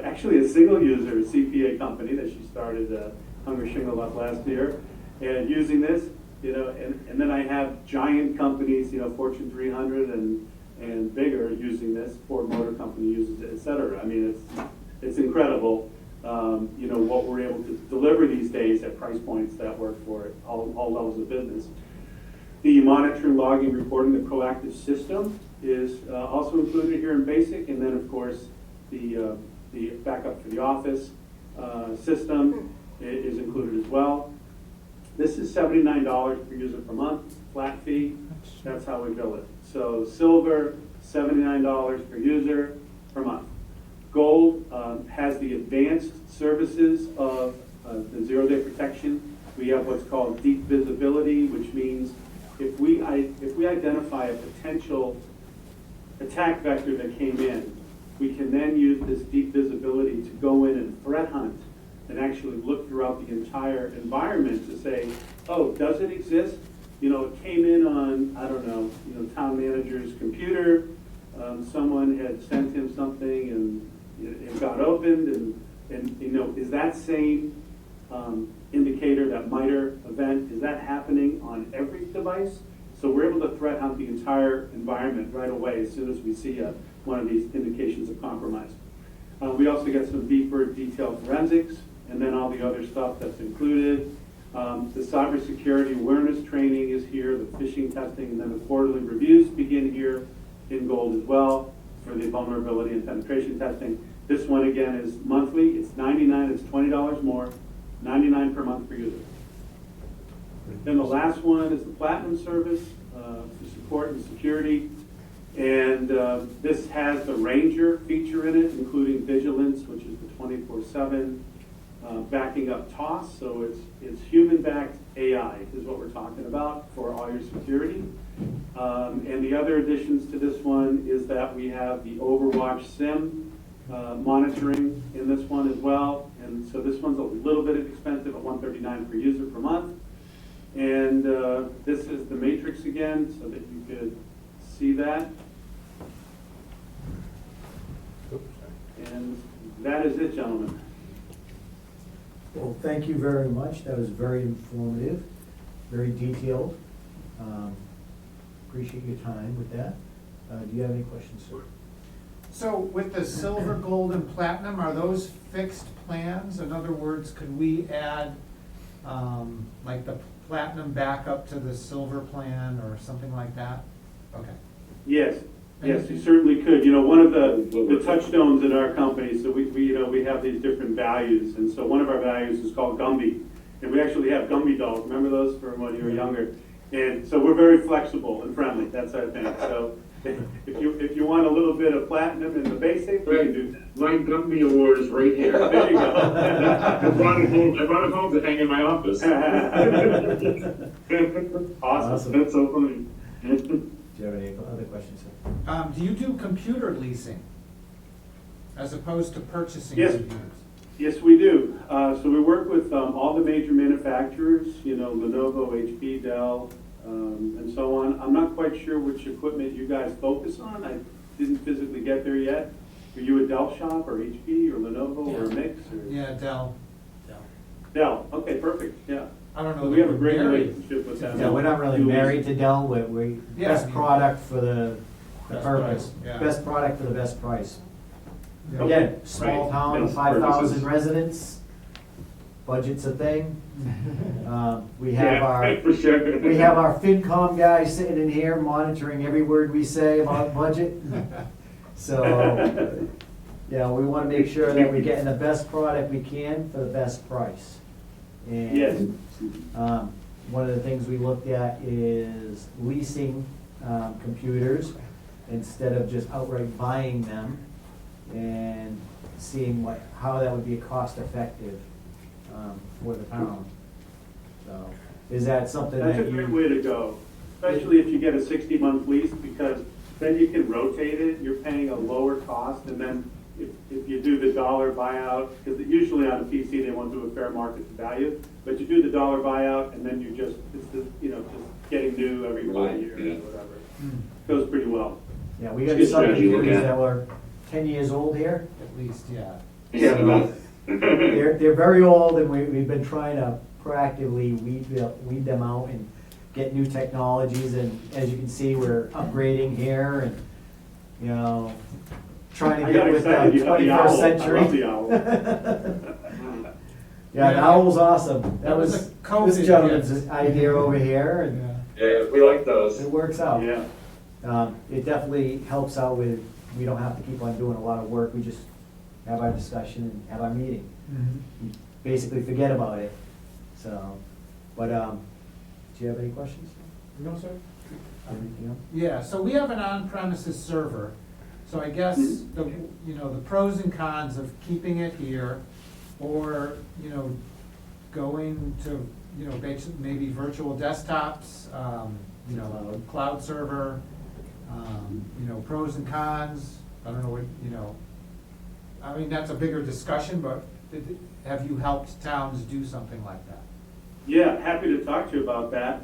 actually a single-user CPA company that she started, hung her shingle up last year, and using this, and then I have giant companies, Fortune 300 and bigger using this. Ford Motor Company uses it, et cetera. I mean, it's incredible. What we're able to deliver these days at price points that work for all levels of business. The monitoring, logging, reporting, the proactive system is also included here in basic, and then of course the backup for the office system is included as well. This is $79 per user per month, flat fee. That's how we bill it. So silver, $79 per user per month. Gold has the advanced services of the zero-day protection. We have what's called deep visibility, which means if we identify a potential attack vector that came in, we can then use this deep visibility to go in and threat hunt and actually look throughout the entire environment to say, oh, does it exist? It came in on, I don't know, town manager's computer. Someone had sent him something and it got opened, and is that same indicator, that MITRE event, is that happening on every device? So we're able to threat hunt the entire environment right away as soon as we see one of these indications of compromise. We also get some deeper detailed forensics, and then all the other stuff that's included. The cybersecurity awareness training is here, the phishing testing, and then the quarterly reviews begin here in gold as well for the vulnerability and penetration testing. This one again is monthly. It's $99. It's $20 more, $99 per month per user. Then the last one is the Platinum service for support and security. And this has the Ranger feature in it, including vigilance, which is the 24/7 backing up TOS. So it's human-backed AI is what we're talking about for all your security. And the other additions to this one is that we have the Overwatch SIM monitoring in this one as well. And And so this one's a little bit expensive at $139 per user per month. And this is the matrix again, so that you could see that. And that is it, gentlemen. Well, thank you very much. That was very informative, very detailed. Appreciate your time with that. Do you have any questions, sir? So with the silver, gold, and platinum, are those fixed plans? In other words, could we add, like the platinum back up to the silver plan or something like that? Okay. Yes, yes, you certainly could. You know, one of the touchstones in our company, so we have these different values, and so one of our values is called Gumby, and we actually have Gumby dolls. Remember those from when you were younger? And so we're very flexible and friendly. That's our thing. So if you want a little bit of platinum in the basic, we can do that. My Gumby Award is right here. There you go. I brought it home to hang in my office. Awesome. That's so funny. Do you have any other questions, sir? Do you do computer leasing as opposed to purchasing Yes. computers? Yes, we do. So we work with all the major manufacturers, you know, Lenovo, HP, Dell, and so on. I'm not quite sure which equipment you guys focus on. I didn't physically get there yet. Are you a Dell shop or HP or Lenovo or a mix? Or? Yeah, Dell. Dell. Okay, perfect. Yeah. I don't know. We have a that great we're married. relationship with them. Yeah, we're not really married to Dell. We Yeah, best I mean- product for the Best purpose. price, yeah. Best product for the best price. Yeah. Again, small Right. town of Business 5,000 purposes. residents. Budget's a thing. We have Yeah, our for sure. we have our FinCom guy sitting in here monitoring every word we say about budget. So, yeah, we want to make sure that we're getting the best product we can for the best price. And Yes. one of the things we looked at is leasing computers instead of just outright buying them, and seeing how that would be cost effective for the town. So, is that something That's a that great you? way to go, especially if you get a 60-month lease, because then you can rotate it, you're paying a lower cost, and then if you do the dollar buyout, because usually on a PC they won't do a fair market value, but you do the dollar buyout, and then it's just getting new every 5 years Yeah. or whatever. Hmm. Goes pretty well. Yeah, we got Good some strategy to look computers at. that were 10 years old here. At least, yeah. Yeah, They're very old, and we've been trying to proactively weed them out and get new technologies, and as you can see, we're upgrading here and, you know, trying I to got get with the excited, you got the 21st owl. I century. love the owl. Yeah, the owl's awesome. That was a COVID this gentleman's gift. idea over here, and Yeah. yeah, we like those. it works out. Yeah. It definitely helps out with, we don't have to keep on doing a lot of work, we just have our discussion and have our meeting. Mhm. You basically forget about it, so, but, do you have any questions? No, sir. Anything else? Yeah, so we have an on-premises server, so I guess the, the pros and cons of keeping it here, or, going to, maybe virtual desktops, cloud server, pros and cons, I don't know what, I mean, that's a bigger discussion, but have you helped towns do something like that? Yeah, happy to talk to you about that.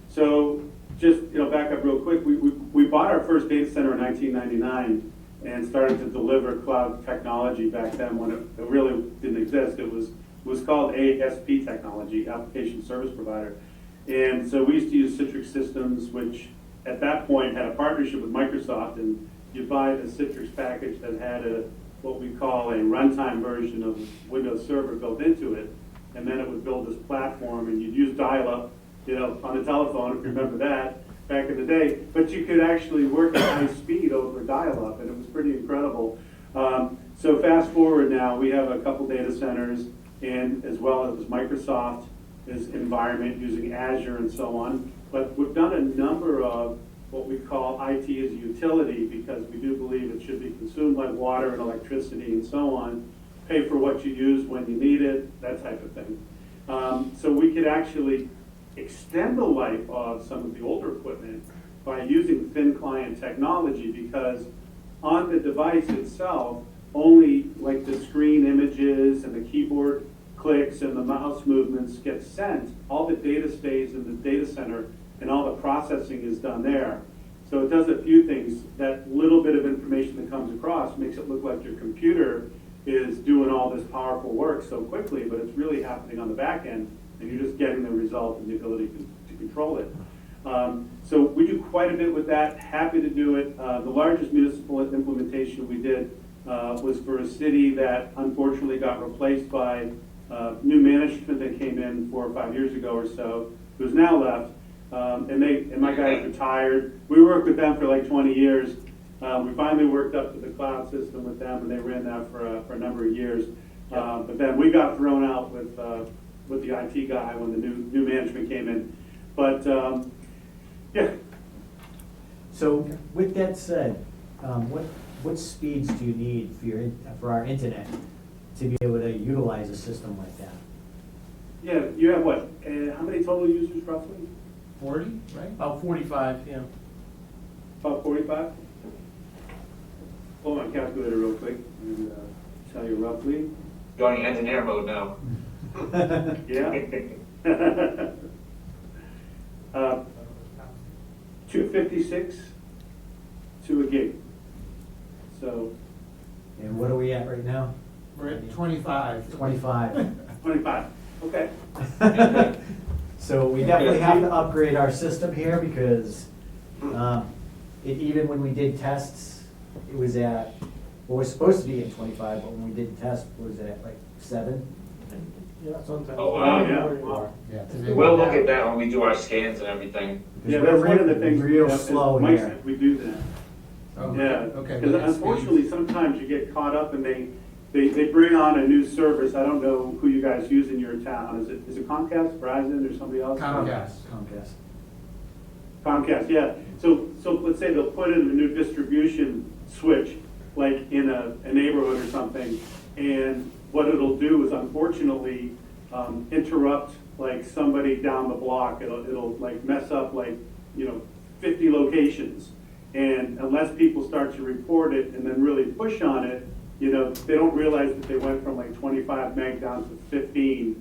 So just, back up real quick, we bought our first data center in 1999 and started to deliver cloud technology back then when it really didn't exist. It was called ASP technology, Application Service Provider. And so we used to use Citrix Systems, which at that point had a partnership with Microsoft, and you buy the Citrix package that had what we call a runtime version of Windows Server built into it, and then it would build this platform, and you'd use dial-up, on the telephone, if you remember that, back in the day, but you could actually work at high speed over dial-up, and it was pretty incredible. So fast forward now, we have a couple data centers, and as well as Microsoft is environment using Azure and so on, but we've done a number of what we call IT as a utility, because we do believe it should be consumed like water and electricity and so on, pay for what you use when you need it, that type of thing. So we could actually extend the life of some of the older equipment by using thin client technology, because on the device itself, only like the screen images and the keyboard clicks and the mouse movements get sent. All the data stays in the data center and all the processing is done there. So it does a few things. That little bit of information that comes across makes it look like your computer is doing all this powerful work so quickly, but it's really happening on the back end, and you're just getting the result and the ability to control it. So we do quite a bit with that. Happy to do it. The largest municipal implementation we did was for a city that unfortunately got replaced by new management that came in 4 or 5 years ago or so, who's now left. And my guys retired. We worked with them for like 20 years. We finally worked up to the cloud system with them, and they ran that for a number of years. But then we got thrown out with the IT guy when the new management came in. But yeah. So with that said, what speeds do you need for our internet to be able to utilize a system like that? Yeah, you have what? How many total users roughly? 40, right? About 45, yeah. About 45? Hold on, calculator real quick and tell you roughly. Going engineer mode now. Yeah. 256 to a gig. So And what are we at right now? We're at 25. 25. 25. Okay. So we definitely have to upgrade our system here because even when we did tests, it was at, well, we're supposed to be at 25, but when we did test, what was it at, like 7? Yeah, sometimes. Oh, wow. Yeah. Wow. Yeah. We'll look at that when we do our scans and everything. Because Yeah, we're that's one of the things. real yeah, slow Mike here. said we do that. Oh, Yeah. okay. Because unfortunately, sometimes you get caught up and they bring on a new service. I don't know who you guys use in your town. Is it Comcast, Verizon, or somebody else? Comcast. Comcast, yeah. So let's say they'll put in a new distribution switch, like in a neighborhood or something, and what it'll do is unfortunately interrupt like somebody down the block. It'll like mess up like 50 locations, and unless people start to report it and then really push on it, they don't realize that they went from like 25 meg down to 15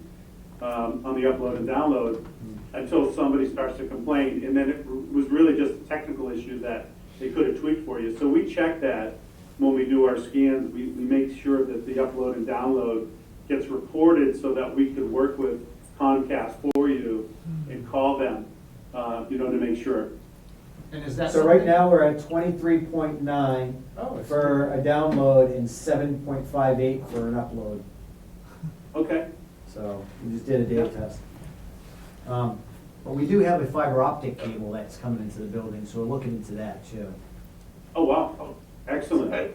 on the upload and download until somebody starts to complain. And then it was really just a technical issue that they could have tweaked for you. So we check that when we do our scans. We make sure that the upload and download gets reported so that we can work with Comcast for you and call them, to make sure. And is that So right something- now, we're at 23.9 Oh, it's for a download and 7.58 for an upload. Okay. So we just did a data test. But we do have a fiber optic cable that's coming into the building, so we're looking into that too. Oh, wow. Oh, excellent. Okay.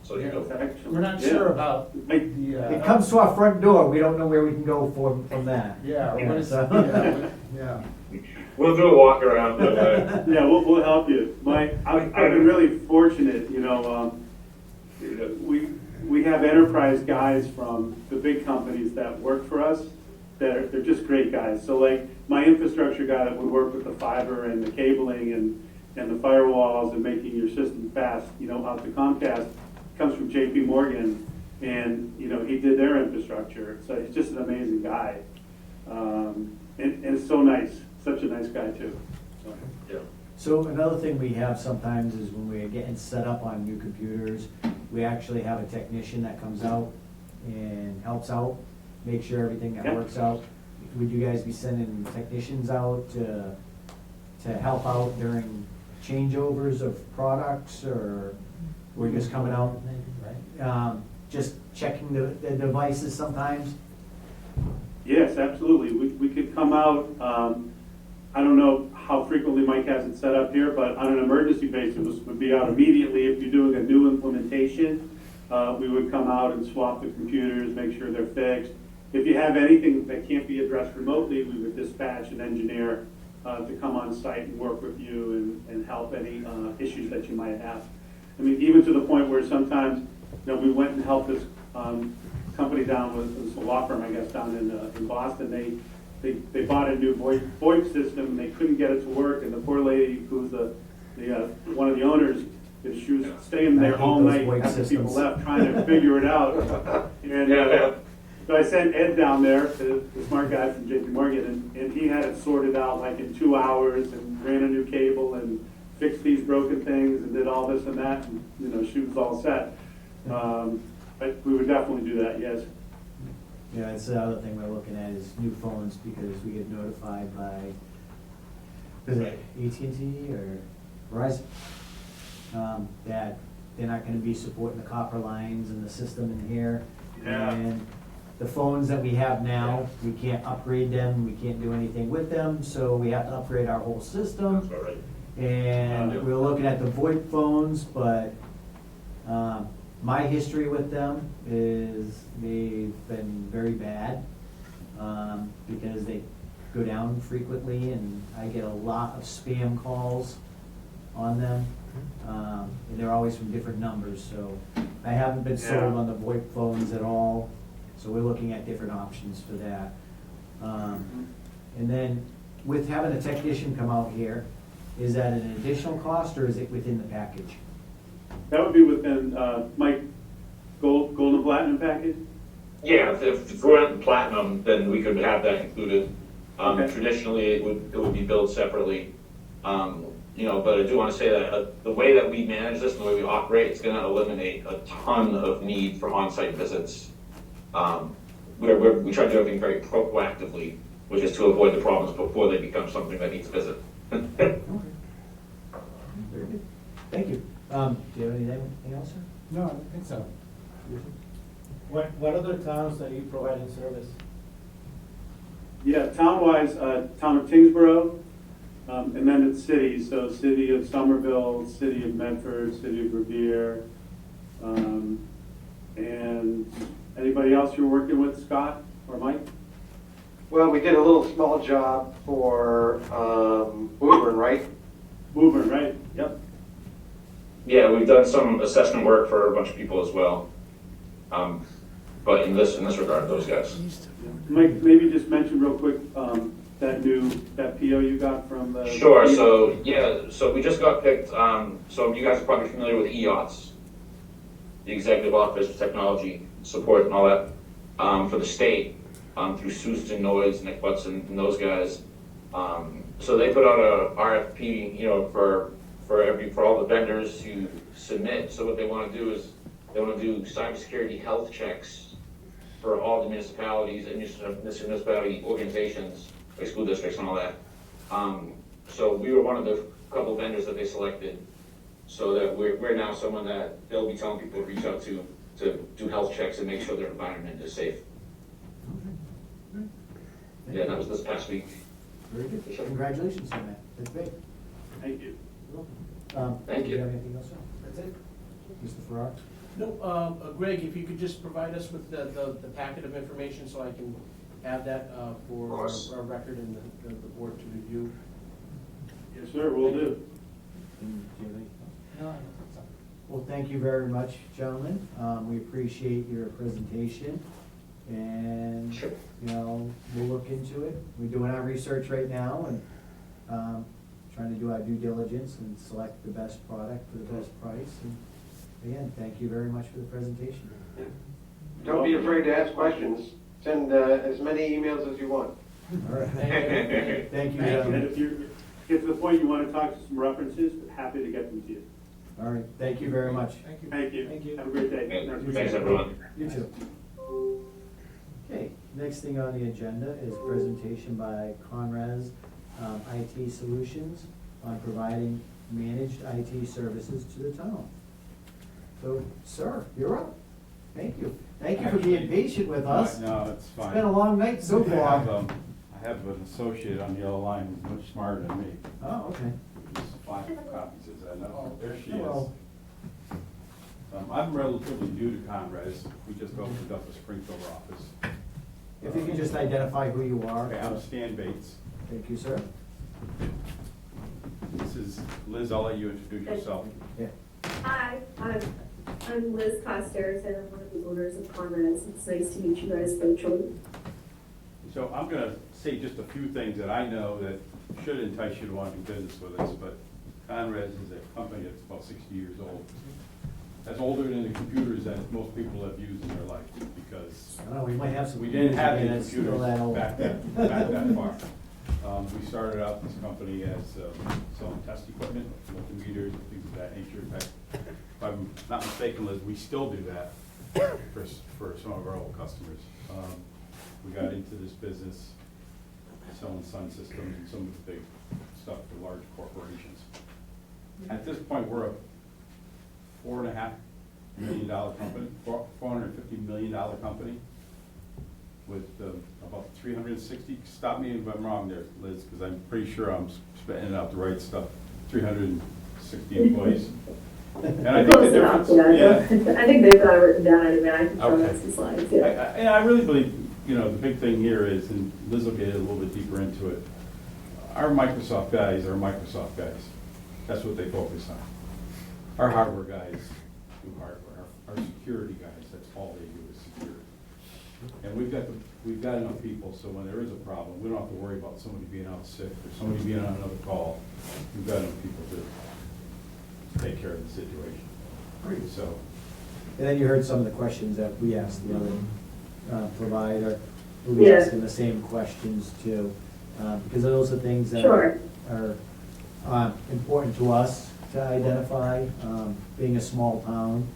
So you go. Excellent. We're not Yeah. sure about Like, the. It comes to our front door, we don't know where we can go from that. Yeah, what is, So- yeah. We'll do a walk around. But, Yeah, we'll help you. I've been really fortunate, we have enterprise guys from the big companies that work for us that they're just great guys. So like my infrastructure guy that would work with the fiber and the cabling and the firewalls and making your system fast, out to Comcast, comes from JP Morgan, and he did their infrastructure. So he's just an amazing guy. And it's so nice. Such a nice guy too. So. yeah. So another thing we have sometimes is when we're getting set up on new computers, we actually have a technician that comes out and helps out, make sure everything that Yeah. works out. Would you guys be sending technicians out to help out during changeovers of products, or we're just coming out, just checking the devices sometimes? Yes, absolutely. We could come out, I don't know how frequently Mike has it set up here, but on an emergency basis, would be out immediately. If you're doing a new implementation, we would come out and swap the computers, make sure they're fixed. If you have anything that can't be addressed remotely, we would dispatch an engineer to come on site and work with you and help any issues that you might have. I mean, even to the point where sometimes, we went and helped this company down with a law firm, I guess, down in Boston. They bought a new VoIP system, and they couldn't get it to work, and the poor lady who's one of the owners, she was staying laying there I hate all those night VoIP after people systems. left, trying to figure it out. And Yeah. so I sent Ed down there, the smart guy from JP Morgan, and he had it sorted out like in 2 hours and ran a new cable and fixed these broken things and did all this and that, and, you know, she was all set. But we would definitely do that, yes. Yeah, that's the other thing we're looking at is new phones, because we get notified by, is it AT&T or Verizon? That they're not gonna be supporting the copper lines and the system in here. Yeah. And the phones that we have now, we can't upgrade them, we can't do anything with them, so we have to upgrade our whole system. That's all right. And we were looking at the VoIP phones, but my history with them is they've been very bad, because they go down frequently, and I get a lot of spam calls on them. And they're always from different numbers, so I haven't been sold Yeah. on the VoIP phones at all, so we're looking at different options for that. And then with having a technician come out here, is that an additional cost, or is it within the package? That would be within, Mike, Gold and Platinum package? Yeah, if we're at platinum, then we could have that included. Okay. Traditionally, it would be billed separately. You know, but I do want to say that the way that we manage this and the way we operate, it's going to eliminate a ton of need for on-site visits. We try to do everything very proactively, which is to avoid the problems before they become something that needs a visit. Okay. Very good. Thank you. Do you have anything else, sir? No, I don't think so. What other towns are you providing service? Yeah, town-wise, town of Tingsboro, and then it's cities, so city of Somerville, city of Medford, city of Revere. And anybody else you're working with, Scott or Mike? Well, we did a little small job for Woburn, right? Woburn, right? Yep. Yeah, we've done some assessment work for a bunch of people as well. But in this regard, those guys. Mike, maybe just mention real quick, that PO you got from the. Sure, so, yeah, so we just got picked, so you guys are probably familiar with EOTS, the Executive Office of Technology Support and all that, for the state, through Susan Noyes, Nick Butson, and those guys. So they put out a RFP, you know, for all the vendors to submit. So what they want to do is, they want to do cybersecurity health checks for all the municipalities and municipality organizations, like school districts and all that. So we were one of the couple vendors that they selected, so that we're now someone that they'll be telling people to reach out to do health checks and make sure their environment is safe. Yeah, that was this past week. Very good. Congratulations on that. That's great. Thank you. Thank Do you. you have anything else, sir? That's it? Mr. Farrar? No, Greg, if you could just provide us with the packet of information so I can have that for course. our record and the board to review. Yes, sir, will do. Do you have anything else? No, I don't think so. Well, thank you very much, gentlemen. We appreciate your presentation, and, Sure. you know, we'll look into it. We're doing our research right now, and trying to do our due diligence and select the best product for the best price. And again, thank you very much for the presentation. Don't be afraid to ask questions. Send as many emails as you want. All right. Thank you, And gentlemen. if you get to the point you want to talk to some references, happy to get them to you. All right, thank you very much. Thank you. Thank you. Thank you. Have a great day. Yeah, thanks, everyone. You too. Okay, next thing on the agenda is presentation by Conres IT Solutions on providing managed IT services to the town. So, sir, you're up. Thank you. Thank you for being patient with us. No, it's It's fine. been a long night so far. I have an associate on the other line who's much smarter than me. Oh, okay. Just 5 copies, as I know. There she is. Hello. I'm relatively new to Conres. We just opened up a Springfield office. If you could just identify who you are. Okay, I'm Stan Bates. Thank you, sir. This is Liz, I'll let you introduce yourself. Yeah. Hi, I'm Liz Costas, and I'm one of the owners of Conrad's. It's nice to meet you guys virtually. So I'm gonna say just a few things that I know that should entice you to want to do business with us, but Conres is a company that's about 60 years old. that's older than the computers that most people have used in their life, because I don't know, we might have some. we didn't have computers any that's still computers that old. back that far. We started out this company as selling test equipment, multimeters, and things of that nature. In fact, if I'm not mistaken, Liz, we still do that for some of our old customers. We got into this business selling Sun Systems and some of the big stuff for large corporations. At this point, we're a $4.5 million company, $450 million company with about 360, stop me if I'm wrong there, Liz, because I'm pretty sure I'm spitting out the right stuff, 360 employees. And I think the Close enough, difference, yeah. I think they've got it written down anyway, I can show Okay. them some slides, yeah. And I really believe, you know, the big thing here is, and Liz will get a little bit deeper into it, our Microsoft guys are Microsoft guys. That's what they focus on. Our hardware guys do hardware. Our security guys, that's all they do is security. And we've got enough people, so when there is a problem, we don't have to worry about somebody being out sick or somebody being on another call. We've got enough people to take care of the situation. So, And then you heard some of the questions that we asked the other provider. We Yeah. asked them the same questions too, because those are things that Sure. are important to us to identify, being a small town.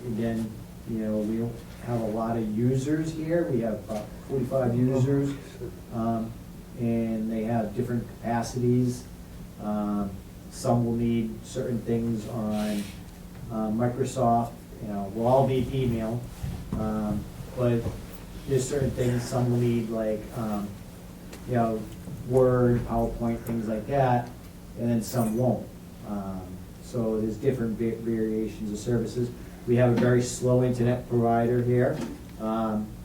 Again, you know, we don't have a lot of users here. We have about 45 users, and they have different capacities. Some will need certain things on Microsoft, you know, we'll all need email, but there's certain things, some will need like, you know, Word, PowerPoint, things like that, and then some won't. So there's different variations of services. We have a very slow internet provider here,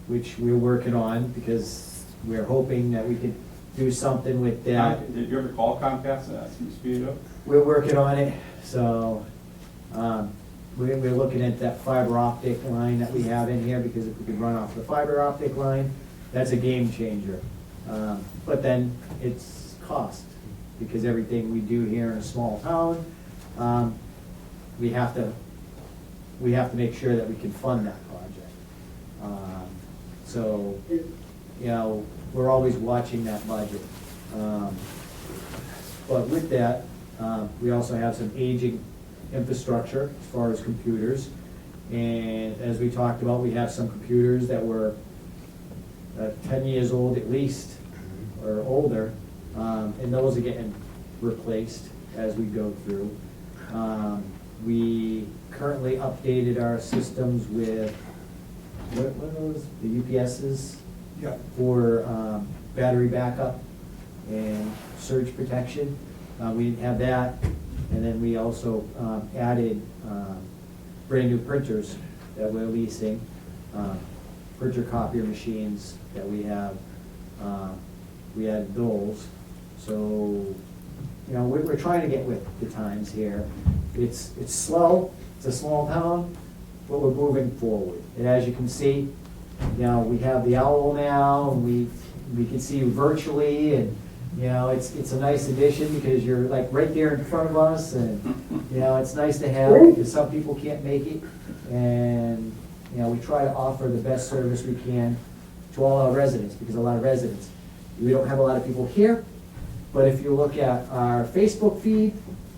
which we're working on because we're hoping that we could do something with that. Did you ever call Comcast and ask them to speed it up? We're working on it, so, we're looking at that fiber optic line that we have in here, because if we could run off the fiber optic line, that's a game changer. But then it's cost, because everything we do here in a small town, we have to make sure that we can fund that project. So, you know, we're always watching that budget. But with that, we also have some aging infrastructure as far as computers. And as we talked about, we have some computers that were 10 years old at least, or older, and those are getting replaced as we go through. We currently updated our systems with, what are those, the UPSs? Yeah. For battery backup and surge protection. We didn't have that, and then we also added brand new printers that we're leasing, printer copier machines that we have. We added those, so, you know, we're trying to get with the times here. It's slow, it's a small town, but we're moving forward. And as you can see, you know, we have the owl now, and we can see you virtually, and, you know, it's a nice addition because you're like right there in front of us, and, you know, it's nice to have, because some people can't make it. And, you know, we try to offer the best service we can to all our residents, because a lot of residents, we don't have a lot of people here, but if you look at our Facebook feed,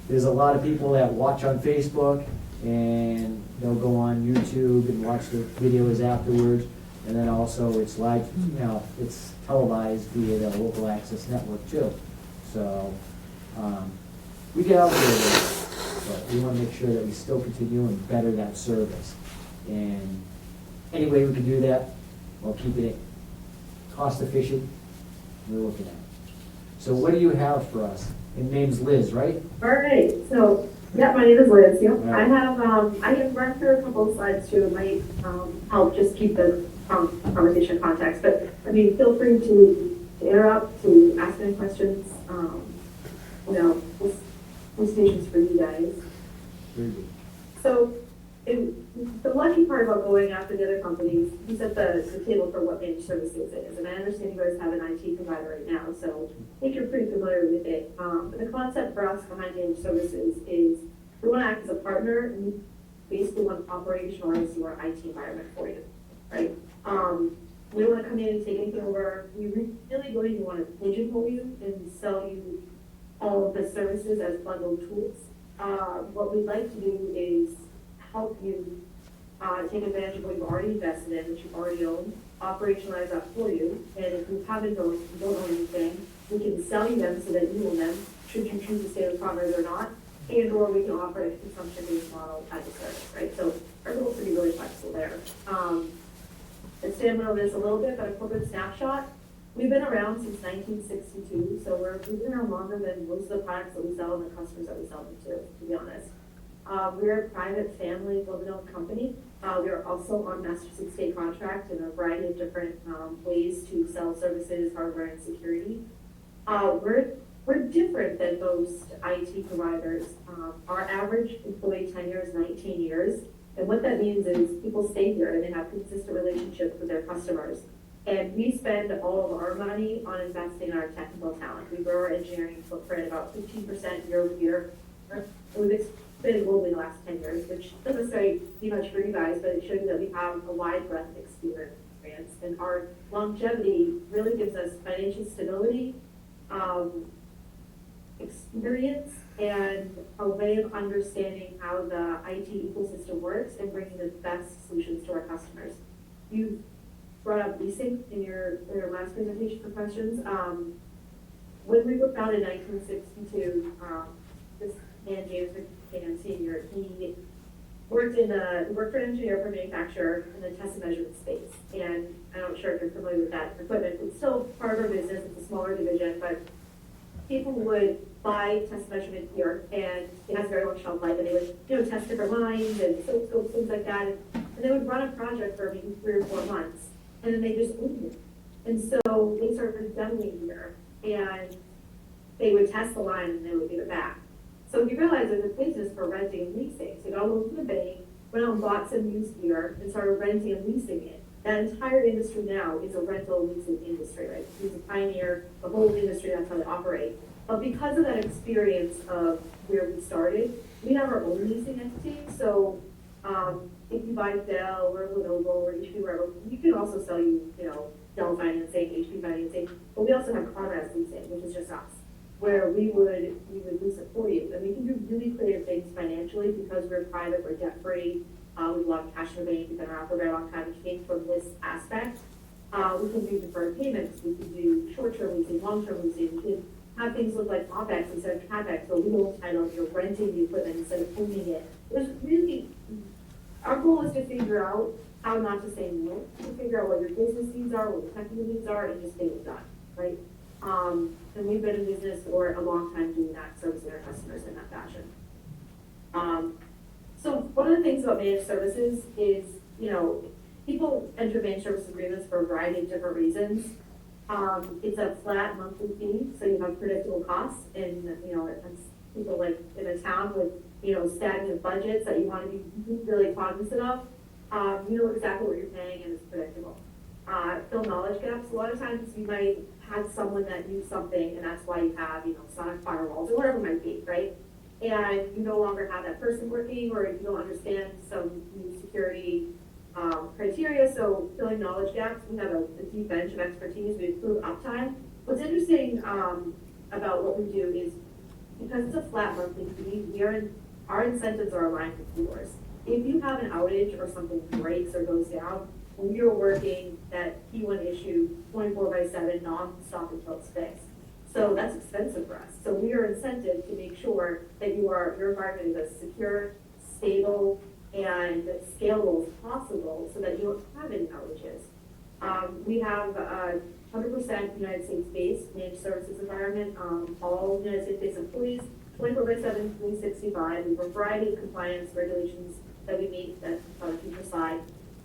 there's a lot of people that watch on Facebook, and they'll go on YouTube and watch the videos afterwards. And then also it's live, you know, it's televised via the local access network too. So, we get out there, but we wanna make sure that we still continue and better that service. And any way we can do that, while keeping it cost efficient, we're looking at it. So what do you have for us? Your name's Liz, right? All right, so, yeah, my name is Liz, yep. All I right. have run through a couple of slides too, it might, help just keep the conversation in context, but, I mean, feel free to interrupt, to ask any questions, you know, this station's for you guys. Very good. So, the lucky part about going after the other companies, you set the table for what managed services is, and I understand you guys have an IT provider right now, so I think you're pretty familiar with it. But the concept for us behind managed services is we want to act as a partner, and basically want to operationalize your IT environment for you, right? We don't want to come in and take anything over. We really don't even want to pigeonhole you and sell you all of the services as bundled tools. What we'd like to do is help you take advantage of what you've already invested in, that you already own, operationalize that for you. And if you haven't owned, you don't own anything, we can sell you them so that you own them, should you choose to stay with Congress or not, and or we can offer a consumption-based model as a service, right? So our goal is to be really flexible there. Expand on this a little bit, but a corporate snapshot. We've been around since 1962, so we've been around longer than most of the products that we sell and the customers that we sell them to be honest. We're a private family woman-owned company. We are also on Massachusetts state contract in a variety of different ways to sell services, hardware, and security. We're different than most IT providers. Our average employee tenure is 19 years. And what that means is people stay here and they have consistent relationships with their customers. And we spend all of our money on investing in our technical talent. We grow our engineering footprint about 15% year over year. We've expanded globally in the last 10 years, which doesn't necessarily be much for you guys, but it shows you that we have a wide breadth of experience. And our longevity really gives us financial stability, experience, and a way of understanding how the IT ecosystem works and bringing the best solutions to our customers. You brought up leasing in your last presentation for questions. When we were founded in 1962, this man, James McCann Sr., he worked for an engineer for a manufacturer in the test and measurement space. And I'm not sure if you're familiar with that equipment. It's still part of our business. It's a smaller division, but people would buy test measurement gear, and it has very long shelf life, and they would, test different lines and scopes, things like that, and they would run a project for maybe 3 or 4 months, and then they just owned it. And so they started demoing gear, and they would test the line, and they would give it back. So we realized there's a business for renting and leasing. So we got a little bit of bank, went out and bought some used gear, and started renting and leasing it. That entire industry now is a rental leasing industry, right? He's a pioneer, the whole industry, that's how they operate. But because of that experience of where we started, we have our own leasing entity. So if you buy Dell or Lenovo or HP, wherever, we can also sell you, Dell financing, HP financing. But we also have Conrad's leasing, which is just us, where we would lease it for you. And we can do really creative things financially because we're private, we're debt free. We have a lot of cash in the bank. We've been around for a very long time. We came from this aspect. We can do deferred payments. We can do short-term leasing, long-term leasing. We can have things look like OPEX instead of CAPEX. So we don't title, you're renting the equipment instead of owning it. There's really, our goal is to figure out how not to say no, to figure out what your business needs are, what your technical needs are, and just get it done, right? And we've been in business for a long time doing that, servicing our customers in that fashion. So one of the things about managed services is, people enter managed service agreements for a variety of different reasons. It's a flat monthly fee, so you have predictable costs, and it's people like in a town with stagnant budgets that you want to be really cognizant of. You know exactly what you're paying, and it's predictable. Fill knowledge gaps. A lot of times you might have someone that knew something, and that's why you have sonic firewalls or whatever it might be, right? And you no longer have that person working, or you don't understand some new security criteria. So filling knowledge gaps, we have a deep bench of expertise. We improve uptime. What's interesting about what we do is because it's a flat monthly fee, our incentives are aligned with yours. If you have an outage or something breaks or goes down, we are working that P1 issue 24/7 non-stop until it's fixed. So that's expensive for us. So we are incented to make sure that your environment is as secure, stable, and scalable as possible so that you don't have any outages. We have a 100% United States-based managed services environment. All United States-based employees, 24/7, 365. We have a variety of compliance regulations that we meet that's on the future slide.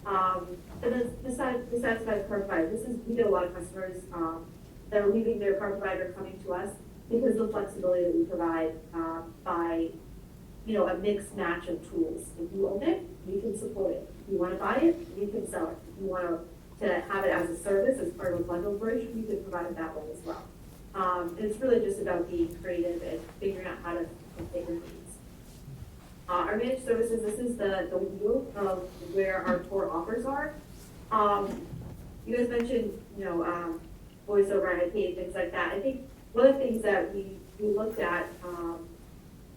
And then besides the current provider, we get a lot of customers that are leaving their current provider coming to us because of the flexibility that we provide by a mixed match of tools. If you own it, we can support it. If you want to buy it, we can sell it. If you want to have it as a service, as part of a bundled version, we can provide it that way as well. And it's really just about being creative and figuring out how to configure needs. Our our managed services, this is the wheel of where our core offers are. You guys mentioned, voice over IP, things like that. I think one of the things that we looked at,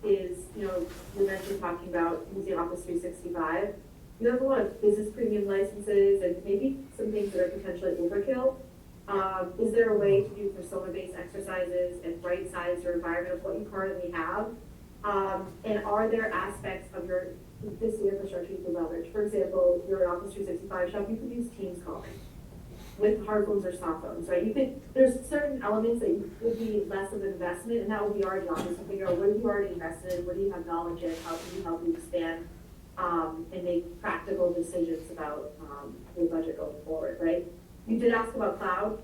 is, you mentioned talking about using Office 365. You have a lot of business premium licenses and maybe some things that are potentially overkill. Is there a way to do persona-based exercises and right-size your environment of what you currently have? And are there aspects of your existing infrastructure you can leverage? For example, you're an Office 365 shop, you could use Teams calling with hard phones or soft phones, right? There's certain elements that would be less of an investment, and that would be our job, is to figure out what have you already invested in, what do you have knowledge in, how can you help you expand, and make practical decisions about your budget going forward, right? You did ask about cloud.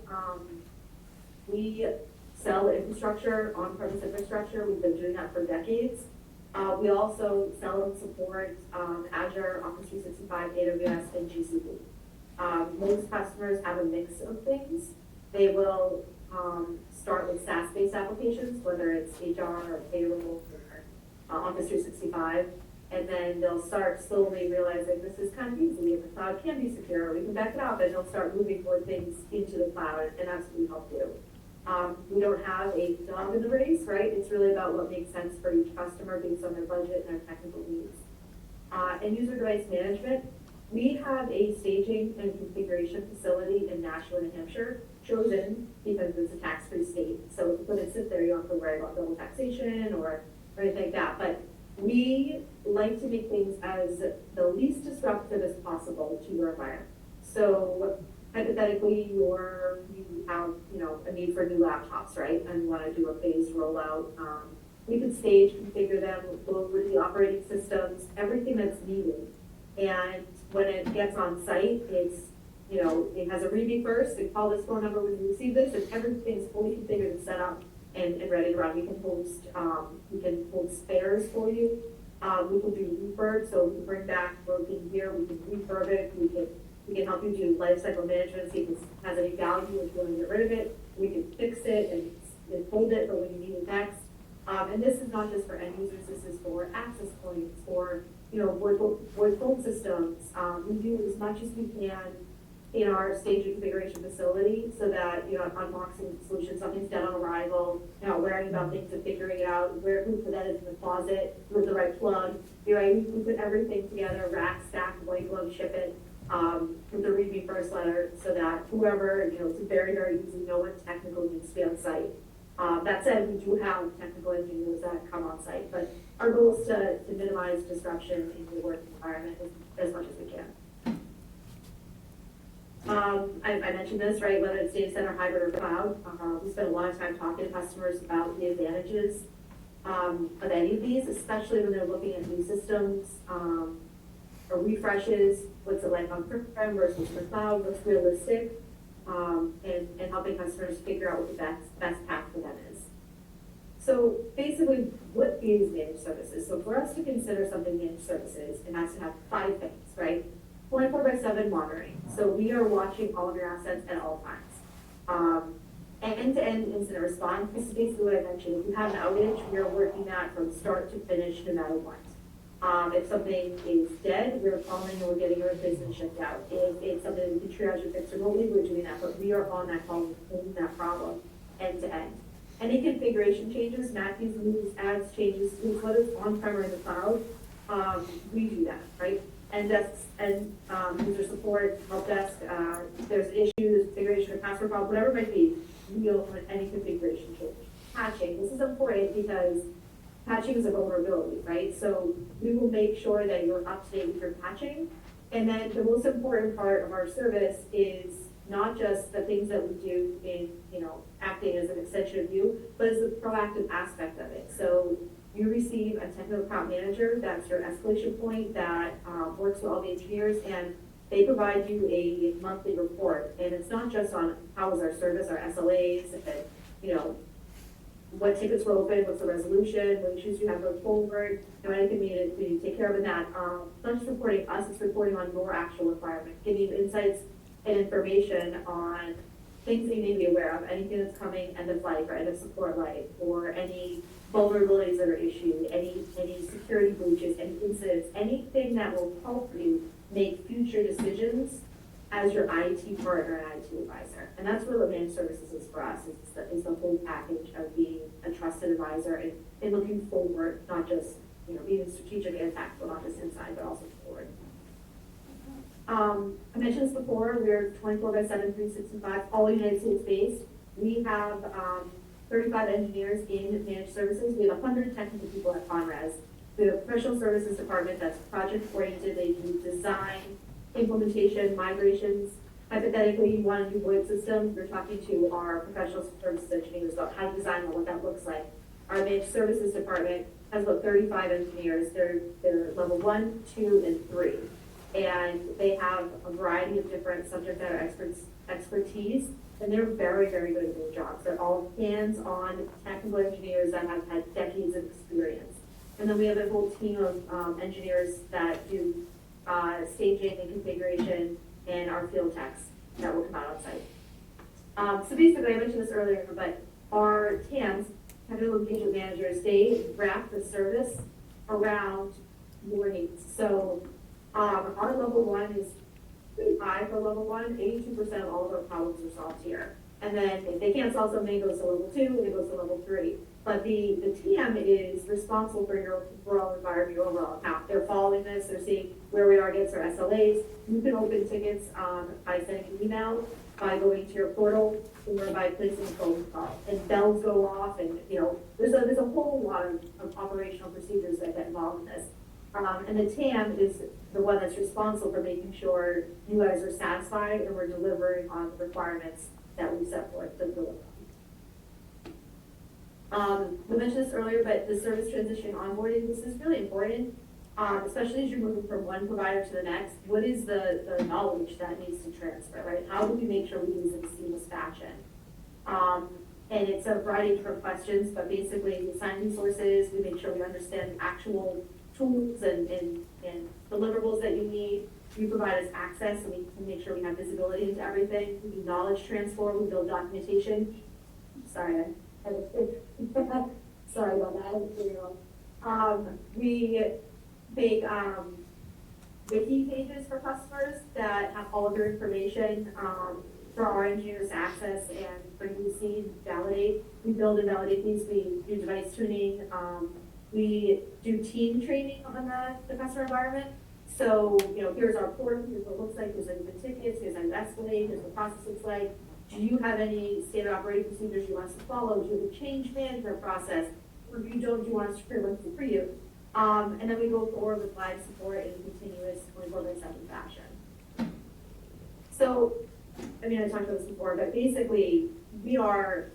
We sell infrastructure, on-premise infrastructure. We've been doing that for decades. We also sell and support Azure, Office 365, AWS, and GCP. Most customers have a mix of things. They will start with SaaS-based applications, whether it's HR or payroll or Office 365, and then they'll start slowly realizing this is kind of easy, and the cloud can be secure, we can back it up, and they'll start moving more things into the cloud, and that's what we help do. We don't have a dog in the race, right? It's really about what makes sense for each customer based on their budget and their technical needs. And user device management, we have a staging and configuration facility in Nashua, New Hampshire, chosen because it's a tax-free state. So if you couldn't sit there, you don't have to worry about double taxation or anything like that. But we like to make things as the least disruptive as possible to your environment. So hypothetically, you have a need for new laptops, right? And want to do a phased rollout. We could stage, configure them, go over the operating systems, everything that's needed. And when it gets on site, it has a readme first, they call this phone number when you receive this, and everything's fully configured and set up and ready to run. We can hold spares for you. We can do refurb, so we can bring back broken gear, we can refurb it, we can help you do lifecycle management, see if it has any value, if you want to get rid of it. We can fix it and hold it for when you need it next. And this is not just for end users, this is for access points, for voice phone systems. We do as much as we can in our staging configuration facility so that you're not unboxing solutions, something's dead on arrival, you're not worrying about things and figuring it out, who put that in the closet with the right plug. We put everything together, rack, stack, white glove, ship it. With the readme first letter, so that whoever, it's very, very easy, no one technical needs to be on site. That said, we do have technical engineers that come on site, but our goal is to minimize disruption in the work environment as much as we can. I mentioned this, right, whether it's data center, hybrid, or cloud, we spend a lot of time talking to customers about the advantages of any of these, especially when they're looking at new systems, or refreshes, what's it like on prem versus the cloud, what's realistic, and helping customers figure out what the best path for them is. So basically, what is managed services? So for us to consider something managed services, it has to have 5 things, right? 24/7 monitoring. So we are watching all of your assets at all times. End-to-end incident response. This is basically what I mentioned. If you have an outage, we are working that from start to finish, no matter what. If something is dead, we're calling and we're getting a replacement shipped out. If it's something we can triage or fix remotely, we're doing that, but we are on that call with that problem end to end. Any configuration changes, Matthews moves, adds changes, whether it's on-prem or in the cloud, we do that, right? And user support, help desk, if there's issues, configuration or password problem, whatever it might be, we deal with any configuration change. Patching, this is important because patching is a vulnerability, right? So we will make sure that you're up to date with your patching. And then the most important part of our service is not just the things that we do in, acting as an extension of you, but is the proactive aspect of it. So you receive a technical account manager, that's your escalation point that works with all the engineers, and they provide you a monthly report. And it's not just on how is our service, our SLAs, and, what tickets were open, what's the resolution, what issues you have going forward, anything we need to take care of in that. Not just reporting us, it's reporting on your actual environment, giving you insights and information on things that you need to be aware of, anything that's coming end of life or end of support life, or any vulnerabilities that are issued, any security breaches, any incidents TAM will help you make future decisions as your IT partner and IT advisor. And that's what managed services is for us, is the whole package of being a trusted advisor and looking forward, not just, being strategic and tactical, not just inside, but also forward. I mentioned this before, we're 24/7, 365, all United States based. We have 35 engineers in managed services. We have 100 technical people at Conres. We have a professional services department that's project oriented. They do design, implementation, migrations. Hypothetically, you want a new voice system, you're talking to our professional services engineers about how to design and what that looks like. Our managed services department has about 35 engineers. They're level 1, 2, and 3. And they have a variety of different subject matter expertise, and they're very, very good at their jobs. They're all hands-on technical engineers that have had decades of experience. And then we have a whole team of engineers that do staging and configuration, and our field techs that will come out on site. So basically, I mentioned this earlier, but our TAMs, technical engagement managers, they wrap the service around your needs. So our level 1 is pretty high for level 1. 82% of all of our problems are solved here. And then if they can't solve something, it goes to level 2, and it goes to level 3. But the TM is responsible for your overall environment, your overall account. They're following this, they're seeing where we are against our SLAs. You can open tickets by sending an email, by going to your portal, or by placing a phone call. And bells go off, and there's a whole lot of operational procedures that get involved in this. And the TAM is the one that's responsible for making sure you guys are satisfied and we're delivering on the requirements that we set forth to deliver. We mentioned this earlier, but the service transition onboarding, this is really important, especially as you're moving from one provider to the next. What is the knowledge that needs to transfer, right? How do we make sure we use it in a seamless fashion? And it's a variety of different questions, but basically we assign resources, we make sure we understand the actual tools and deliverables that you need. You provide us access, so we can make sure we have visibility into everything. We do knowledge transfer, we build documentation. Sorry, sorry about that. We make wiki pages for customers that have all of their information for our engineers to access and bring to see, validate. We build and validate these. We do device tuning. We do team training on the customer environment. So, here's our portal, here's what it looks like, here's the tickets, here's how you escalate, here's what the process looks like. Do you have any standard operating procedures you want us to follow? Do you have a change management process? Or if you don't, do you want us to create one for you? And then we go forward with live support in a continuous 24/7 fashion. So, I talked about this before, but basically, our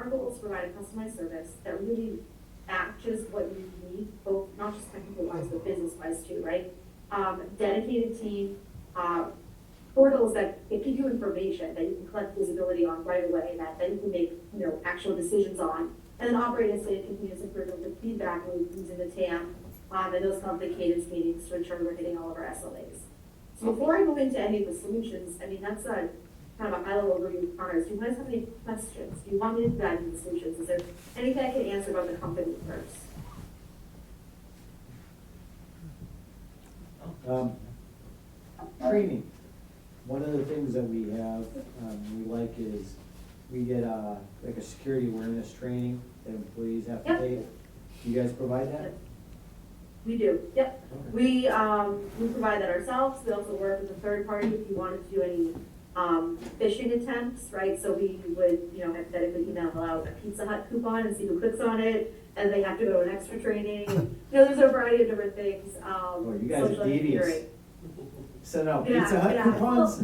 goal is to provide a customized service that really matches what you need, both not just technical wise, but business wise too, right? Dedicated team, portals that give you information that you can collect visibility on right away, that you can make actual decisions on, and then operate in state continuous improvement with feedback loop using the TAM and those complicated meetings to ensure we're hitting all of our SLAs. So before I move into any of the solutions, that's a kind of a high level overview of Conres. Do you guys have any questions? Do you want me to dive into the solutions? Is there anything I can answer about the company first? Training. One of the things that we have, we like is we get like a security awareness training that employees have to Yep. take. Do you guys provide that? We do, yep. Okay. We provide that ourselves. We also work with a third party if you wanted to do any phishing attempts, right? So we would, hypothetically email out a Pizza Hut coupon and see who clicks on it, and they have to go to an extra training. And, there's a variety of different things. Oh, you guys are social devious. engineering. Send out Yeah, Pizza Hut yeah. coupons?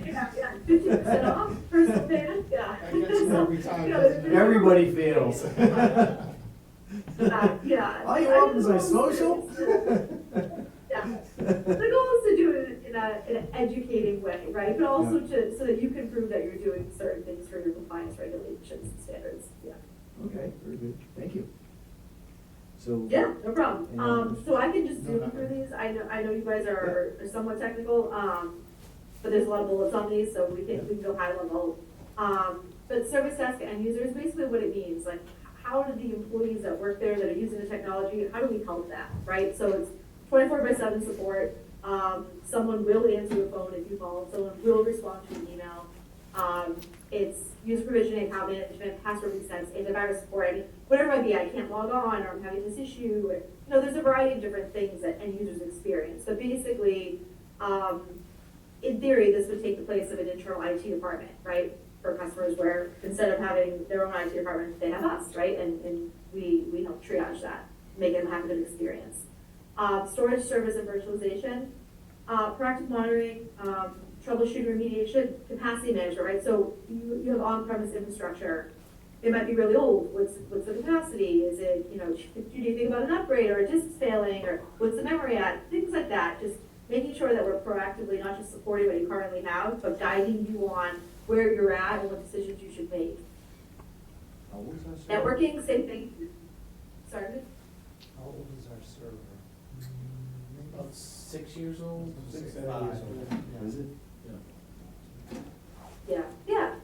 Yeah, 50% off, personal fan, yeah. I get you every time, So, doesn't it? Everybody feels. Yeah. All you want is my social? Yeah. The goal is to do it in an educating way, right? But also so that you can prove that you're doing certain things for your compliance regulations and standards. Yeah. Okay, very good. Thank you. So. Yeah, no problem. And- So I can just zoom through these. I know you guys are somewhat technical, but there's a lot of bullets on these, so we can go high level. But service desk end users, basically what it means, like how do the employees that work there that are using the technology, how do we help them, right? So it's 24/7 support. Someone will answer the phone if you call. Someone will respond to an email. It's user provisioning, account management, password resets, antivirus support. I mean, whatever it might be, I can't log on, or I'm having this issue. Or, there's a variety of different things that end users experience. But basically, in theory, this would take the place of an internal IT department, right? For customers, where instead of having their own IT department, they have us, right? And we help triage that, make them have a good experience. Storage, service, and virtualization, proactive monitoring, troubleshooting, remediation, capacity management, right? So you have on-premise infrastructure. It might be really old. What's the capacity? Is it, do you think about an upgrade, or a disk's failing, or what's the memory at? Things like that. Just making sure that we're proactively not just supporting what you currently have, but guiding you on where you're at and what decisions you should make. How old is our server? Networking, same thing. Sorry? How old is our server? About 6 years old? 6, 7 5. years old. Is it? Yeah.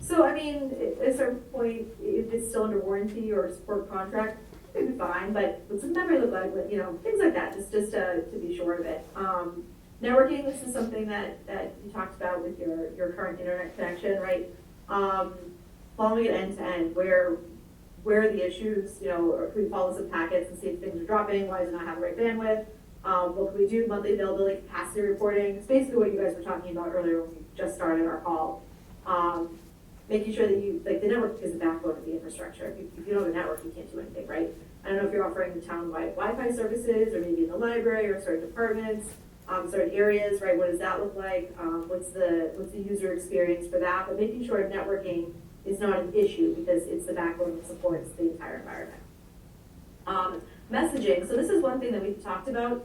So, I mean, at a certain point, if it's still under warranty or support contract, it'd be fine, but what's the memory look like, things like that, just to be sure of it. Networking, this is something that you talked about with your current internet connection, right? Following it end to end, where are the issues, or can we follow some packets and see if things are dropping, why does it not have the right bandwidth? What can we do, monthly availability, capacity reporting? It's basically what you guys were talking about earlier when we just started our call. Making sure that the network is the backbone of the infrastructure. If you don't have a network, you can't do anything, right? I don't know if you're offering town-wide Wi-Fi services, or maybe in the library, or certain departments, certain areas, right? What does that look like? What's the user experience for that? But making sure networking is not an issue, because it's the backbone that supports the entire environment. Messaging. So this is one thing that we've talked about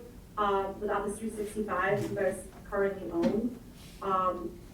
with Office 365 you guys currently own.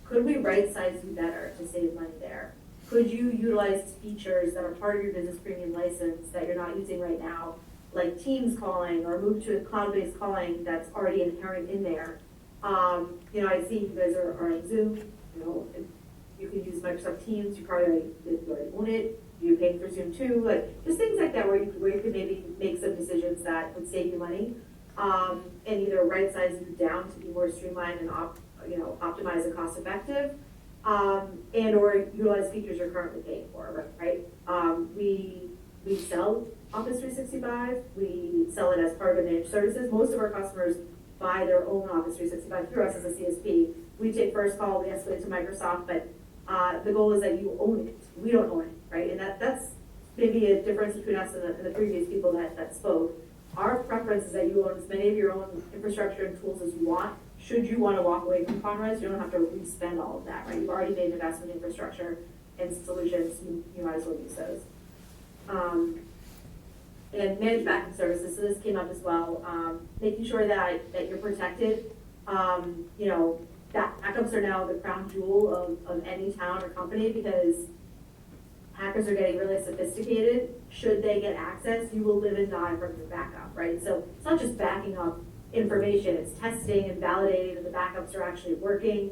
Could we right-size you better to save money there? Could you utilize features that are part of your business premium license that you're not using right now, like Teams calling, or move to a cloud-based calling that's already inherent in there? I see you guys are on Zoom. You can use Microsoft Teams. You probably already own it. You're paying for Zoom too. Like, just things like that where you could maybe make some decisions that would save you money, and either right-size you down to be more streamlined and optimize and cost-effective, and or utilize features you're currently paying for, right? We sell Office 365. We sell it as part of managed services. Most of our customers buy their own Office 365 through us as a CSP. We take first call, we escalate to Microsoft, but the goal is that you own it. We don't own it, right? And that's maybe a difference between us and the previous people that spoke. Our preference is that you own as many of your own infrastructure and tools as you want. Should you want to walk away from Conres, you don't have to re-spend all of that, right? You've already made an investment in infrastructure and solutions, you might as well use those. And managed backup services, so this came up as well. Making sure that you're protected. Backups are now the crown jewel of any town or company, because hackers are getting really sophisticated. Should they get access, you will live and die from your backup, right? So it's not just backing up information, it's testing and validating that the backups are actually working,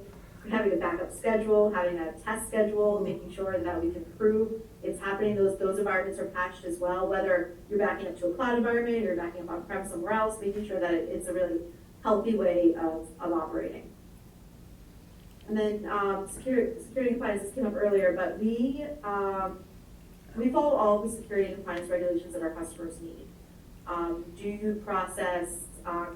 having a backup schedule, having a test schedule, making sure that we can prove it's happening. Those environments are patched as well, whether you're backing up to a cloud environment or you're backing up on-prem somewhere else, making sure that it's a really healthy way of operating. And then security compliance, this came up earlier, but we follow all the security and compliance regulations that our customers need. Do you process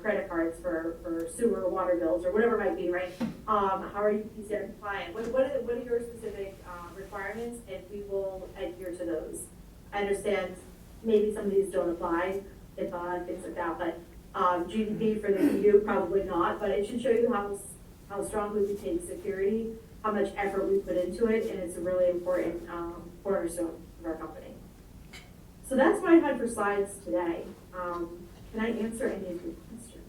credit cards for sewer or water bills or whatever it might be, right? How are you PCI compliant? What are your specific requirements, and we will adhere to those. I understand maybe some of these don't apply, if things like that, but GDP for the EU, probably not, but it should show you how strongly we take security, how much effort we put into it, and it's a really important cornerstone of our company. So that's what I had for slides today. Can I answer any of your questions?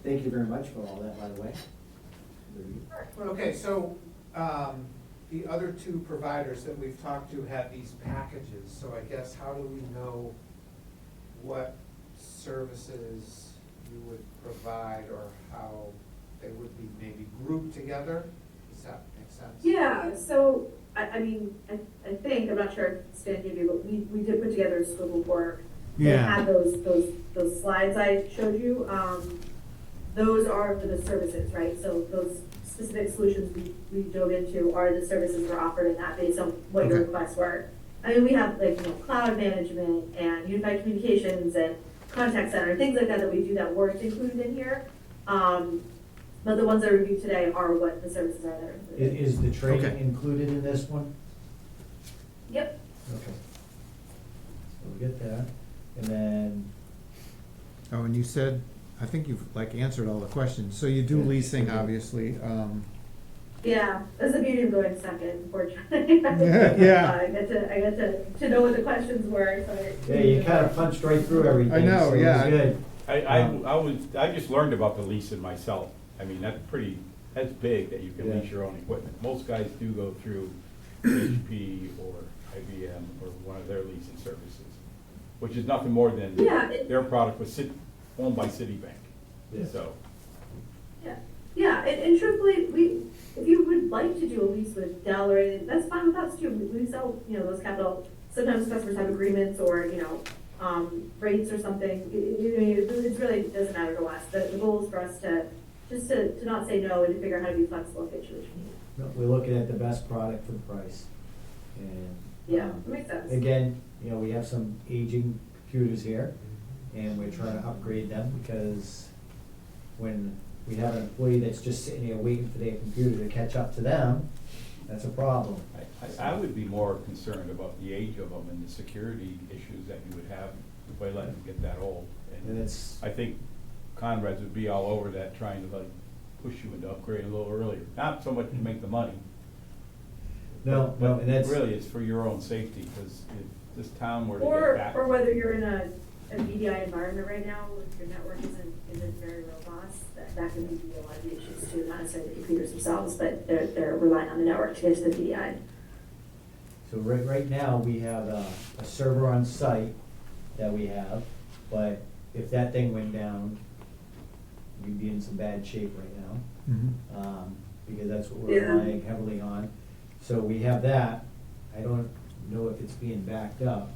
Thank you very much for all that, by the way. Okay, so the other two providers that we've talked to have these packages, so I guess how do we know what services you would provide, or how they would be maybe grouped together? Does that make sense? Yeah, so I think think, I'm not sure if Stan gave you, but we did put together a scope of work. Yeah. And had those slides I showed you, those are for the services, right? So those specific solutions we dove into are the services we're offered in that based on what your Okay. requests were. I mean, we have like, cloud management and unified communications and contact center, things like that we do that weren't included in here. But the ones I reviewed today are what the services are that are included. Is the training Okay. included in this one? Yep. Okay. So we get that, and then, Oh, and you said, I think you've like answered all the questions. So you do Yeah. leasing, obviously. Yeah, that's the beauty of going second, unfortunately. Yeah. I get to know what the questions were, so. yeah, you kind of punched right through everything. I know, so it was yeah. good. I just learned about the leasing myself. I mean, that's big that you can Yeah. lease your own equipment. Most guys do go through HP or IBM or one of their leasing services, which is nothing more than Yeah, their product was owned by Citibank. Yeah. So, Yeah, and truthfully, if you would like to do a lease with Dell or anything, that's fine with us too. We sell, those capital, sometimes customers have agreements or, rates or something. It really doesn't matter to us. The goal is for us to not say no and to figure out how to be flexible and fit you what you need. No, we're looking at the best product for the price. And, Yeah, that makes sense. again, we have some aging computers here, and we're trying to upgrade them because when we have an employee that's just sitting there waiting for their computer to catch up to them, that's a problem. I would be more concerned about the age of them and the security issues that you would have if I let them get that old. And it's, I think Conrad's would be all over that, trying to like push you into upgrade a little earlier. Not so much to make the money. no, but and that's. really, it's for your own safety, because if this town were to get Or back. whether you're in a VDI environment right now, if your network isn't very robust, that can be a lot of the issues too, not necessarily the computers themselves, but they're relying on the network to get to the VDI. So right now, we have a server on site that we have, but if that thing went down, we'd be in some bad shape right now. Mhm. Because that's what we're Yeah. relying heavily on. So we have that. I don't know if it's being backed up.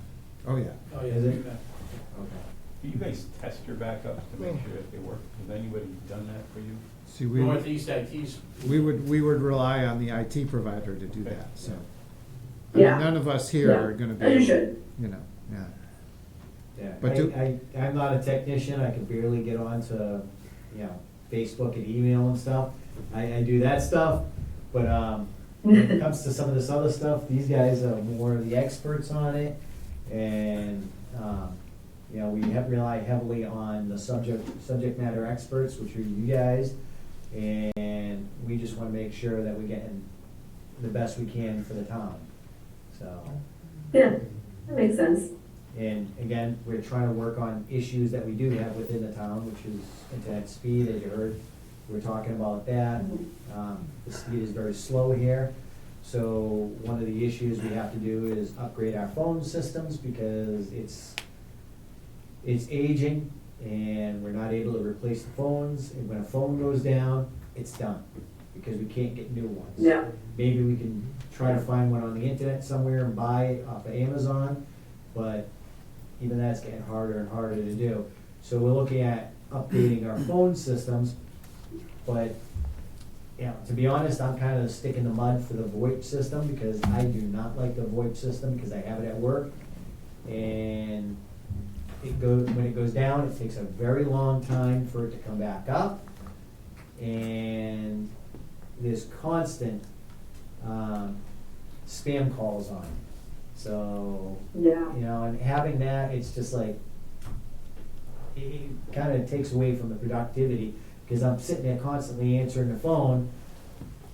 Oh, yeah. Oh, yeah. Is it? Okay. Do you guys test your backups to make sure that they work? Has anybody done that for you? See, Northeast IT's. we would rely on the IT provider to do that, so. I Yeah. mean, none of us here Yeah. are gonna be. As you able- should. Yeah. Yeah, But do- I'm not a technician. I can barely get onto, Facebook and email and stuff. I do that stuff, but, when it comes to some of this other stuff, these guys are more the experts on it. And, we rely heavily on the subject matter experts, which are you guys. And we just wanna make sure that we're getting the best we can for the town, so. Yeah, that makes sense. And again, we're trying to work on issues that we do have within the town, which is internet speed, as you heard. We're talking about that. The speed is very slow here. So one of the issues we have to do is upgrade our phone systems because it's aging and we're not able to replace the phones. And when a phone goes down, it's done because we can't get new ones. Yeah. Maybe we can try to find one on the internet somewhere and buy it off of Amazon, but even that's getting harder and harder to do. So we're looking at updating our phone systems, but, to be honest, I'm kind of sticking the mud for the VoIP system because I do not like the VoIP system because I have it at work. And when it goes down, it takes a very long time for it to come back up. And there's constant, spam calls on it. So, Yeah. and having that, it's just like, it kind of takes away from the productivity, because I'm sitting there constantly answering the phone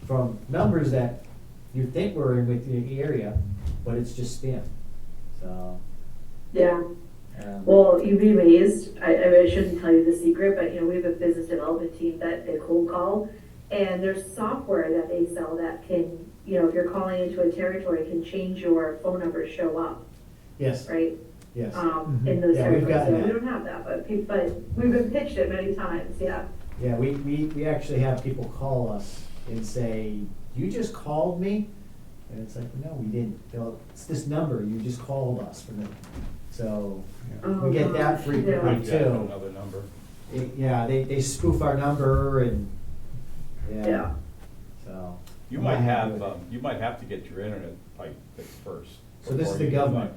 from numbers that you think were in with the area, but it's just spam, so. Yeah. Well, you'd be amazed. I shouldn't tell you the secret, but we have a business development team that they cold call, and there's software that they sell that can, if you're calling into a territory, can change your phone number to show up, Yes, right? yes. In those Yeah, we've territories. gotten So we that. don't have that, but we've been pitched it many times. Yeah. Yeah, we actually have people call us and say, you just called me? And it's like, no, we didn't. Well, it's this number, you just called us from it. So, we get that frequently I've got too. another number. Yeah, they spoof our number and, Yeah. so. You I'm might not happy have, with it. you might have to get your internet pipe fixed first. So this is before the you can government.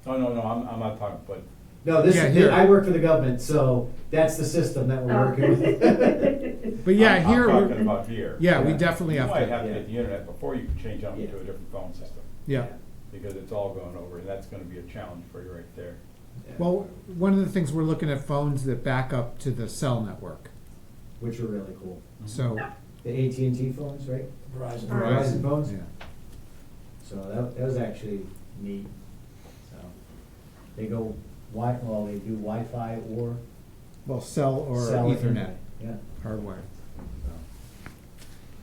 budge. No, I'm not talking, but No, this Yeah, is, here. I work for the government, so that's the system that we're working with. But yeah, I'm here, talking we're, about here. yeah, we Yeah. definitely You have might to, have to Yeah. get the internet before you can change up Yeah. into a different phone system, yeah. because it's all going over, and that's gonna be a challenge for you right there. Well, one of the things, we're looking at phones that back up to the cell network. Which are really cool. So, The AT&T phones, right? Verizon. Verizon phones? yeah. So that was actually neat. So they go well, they do Wi-Fi or Well, cell or cell Ethernet, Yeah. hardwired.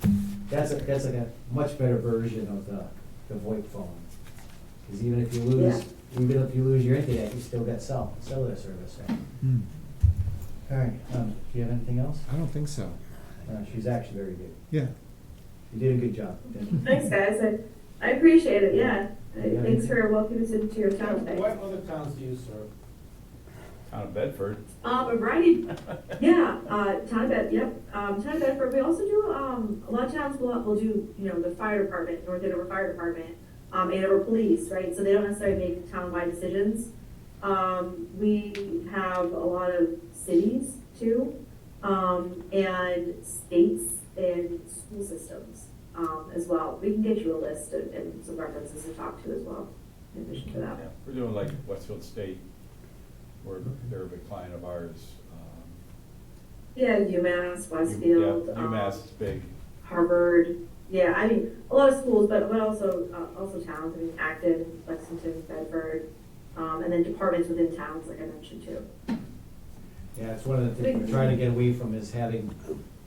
So. That's like a much better version of the VoIP phone. Because even if you lose your internet, you still got cellular service. Right? Hmm. All right. Do you have anything else? I don't think so. She's actually very good. Yeah. You did a good job. Thank you. Thanks, guys. I appreciate it, yeah. Yeah. Thanks for welcoming us into your town today. What other towns do you serve? Town of Bedford, A variety, yeah, town of town of Bedford, we also do, a lot of towns will do, the fire department, North Andover Fire Department, Andover Police, right, so they don't necessarily make town-wide decisions. We have a lot of cities too, and states and school systems, as well. We can get you a list and some references to talk to as well, in addition to that. yeah, we're doing like Westfield State, they're a big client of ours. Yeah, UMass, Yeah, Westfield. UMass is big. Harvard, yeah, I mean, a lot of schools, but also towns, I mean, Acton, Lexington, Bedford, and then departments within towns, like I mentioned too. Yeah, it's one of the things we're trying to get away from is having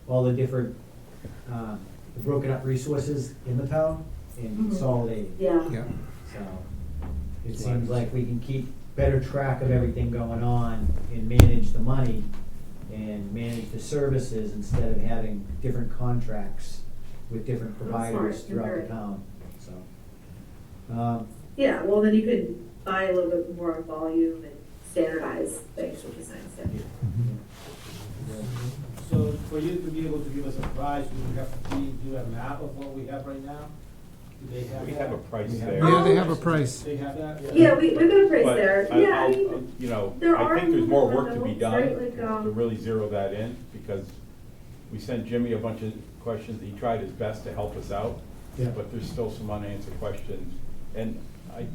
all the different, broken up resources in the town and consolidating. Yeah, Yeah. So it seems like we can keep better track of everything going on and manage the money and manage the services instead of having different contracts with different providers smart. throughout the town, so. yeah, well, then you could buy a little bit more volume and standardize things, which is nice, yeah. So for you to be able to give us a price, we would have to do a map of what we have right now? Do they have We that? have a price We have- there. Yeah, they have a price. They have that? Yeah, we've got a price But there, I- yeah, I I'll- mean, you know, there I are think there's more movable work to be notes, done right, like, to really zero that in, because we sent Jimmy a bunch of questions, he tried his best to help us out, Yeah. but there's still some unanswered questions. And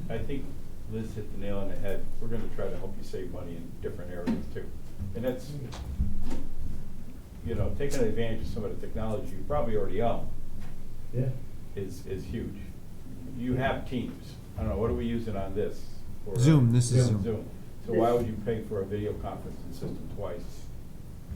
I think Liz hit the nail on the head, we're gonna try to help you save money in different areas too. And that's, you know, taking advantage of some of the technology you probably already own Yeah. is huge. You have Teams, I don't know, what are we using on this? For- Zoom, this is Zoom. Zoom. So why would you pay for a video conferencing system twice?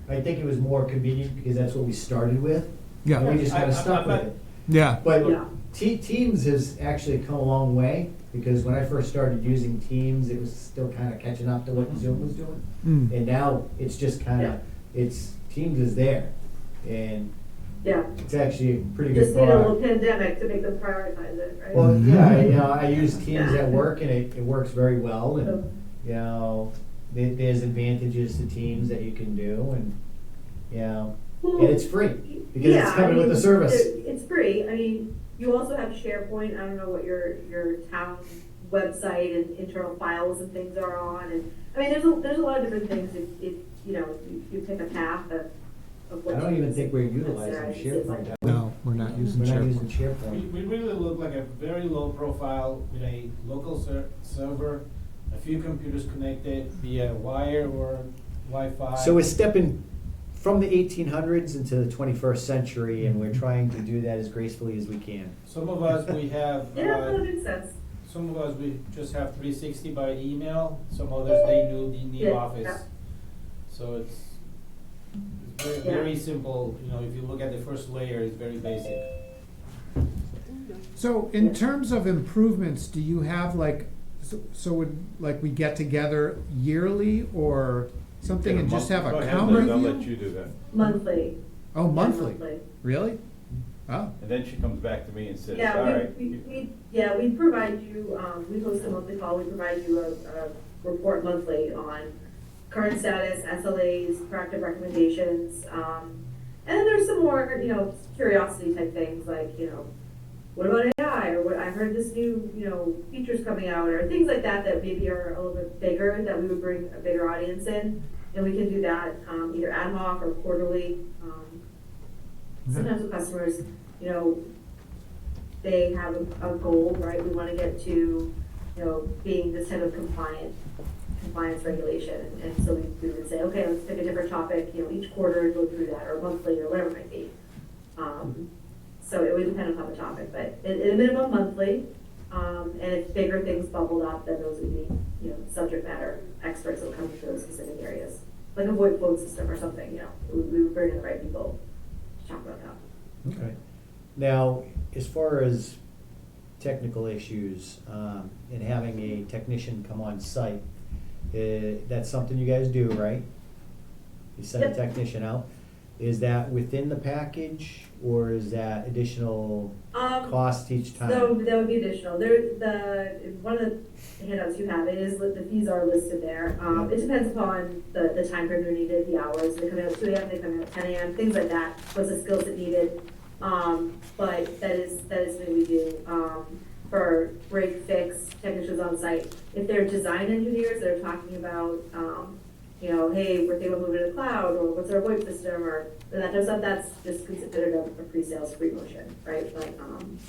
I think it was more convenient because that's what we started with. Yeah. And we just kind of stuck with it. Yeah. But Yeah. Teams has actually come a long way, because when I first started using Teams, it was still kind of catching up to what Zoom was doing. Mm. And now it's just kind of, Teams is there, and yeah. it's actually a pretty good Just need a little product. pandemic to make them prioritize it, right? Well, yeah, I use Teams at work, and it works very well, So- and, there's advantages to Teams that you can do, and, Well, and it's free, because it's yeah, coming with the service. It's free. I mean, you also have SharePoint. I don't know what your town website and internal files and things are on. And I mean, there's a lot of different things. If you pick a path of what I don't you even think we're necessarily utilizing use it SharePoint. like- No, we're not using We're not using SharePoint. SharePoint. We really look like a very low profile with a local server, a few computers connected via wire or Wi-Fi. So we're stepping from the 1800s into the 21st century, and we're trying to do that as gracefully as we can. Some of us, we have, Yeah, that makes sense. some of us, we just have 360 by email, some others, they need Yeah. Office. So it's very, Yeah. very simple, if you look at the first layer, it's very basic. So in terms of improvements, do you have would we get together yearly or something and just have Go a ahead, count Liz, I'll let review? you do that. Monthly. Oh, Yeah, monthly? Really? Oh, And then she comes back to me and says, all Yeah, right. we provide you, we host a monthly call, we provide you a report monthly on current status, SLAs, proactive recommendations, and then there's some more, curiosity type things, like, what about AI, or what, I heard this new, features coming out, or things like that that maybe are a little bit bigger, that we would bring a bigger audience in, and we can do that, either ad hoc or quarterly. Sometimes with customers, they have a goal, right? We want to get to, being this type of compliance regulation. And so we would say, okay, let's pick a different topic, each quarter, go through that, or monthly, or whatever it might be. So it would depend on the topic, but at a minimum monthly. And if bigger things bubbled up, then those would be, subject matter experts that will come to those specific areas. Like a VoIP phone system or something, we would bring in the right people to talk about that. Okay. Now, as far as technical issues, and having a technician come on site, that's something you guys do, right? You send a Yep. technician out. Is that within the package, or is that additional cost each time? So that would be additional. One of the handouts you have, the fees are listed there. It depends upon the time frame they're needed, the hours. They come out at 2 a.m., they come out at 10 a.m., things like that. What's the skills that needed? But that is something we do. For break fix technicians on site. If they're design engineers, they're talking about, hey, we're thinking about moving to the cloud, or what's our VoIP system, or that type of stuff, that's just considered a pre-sales free motion, right? But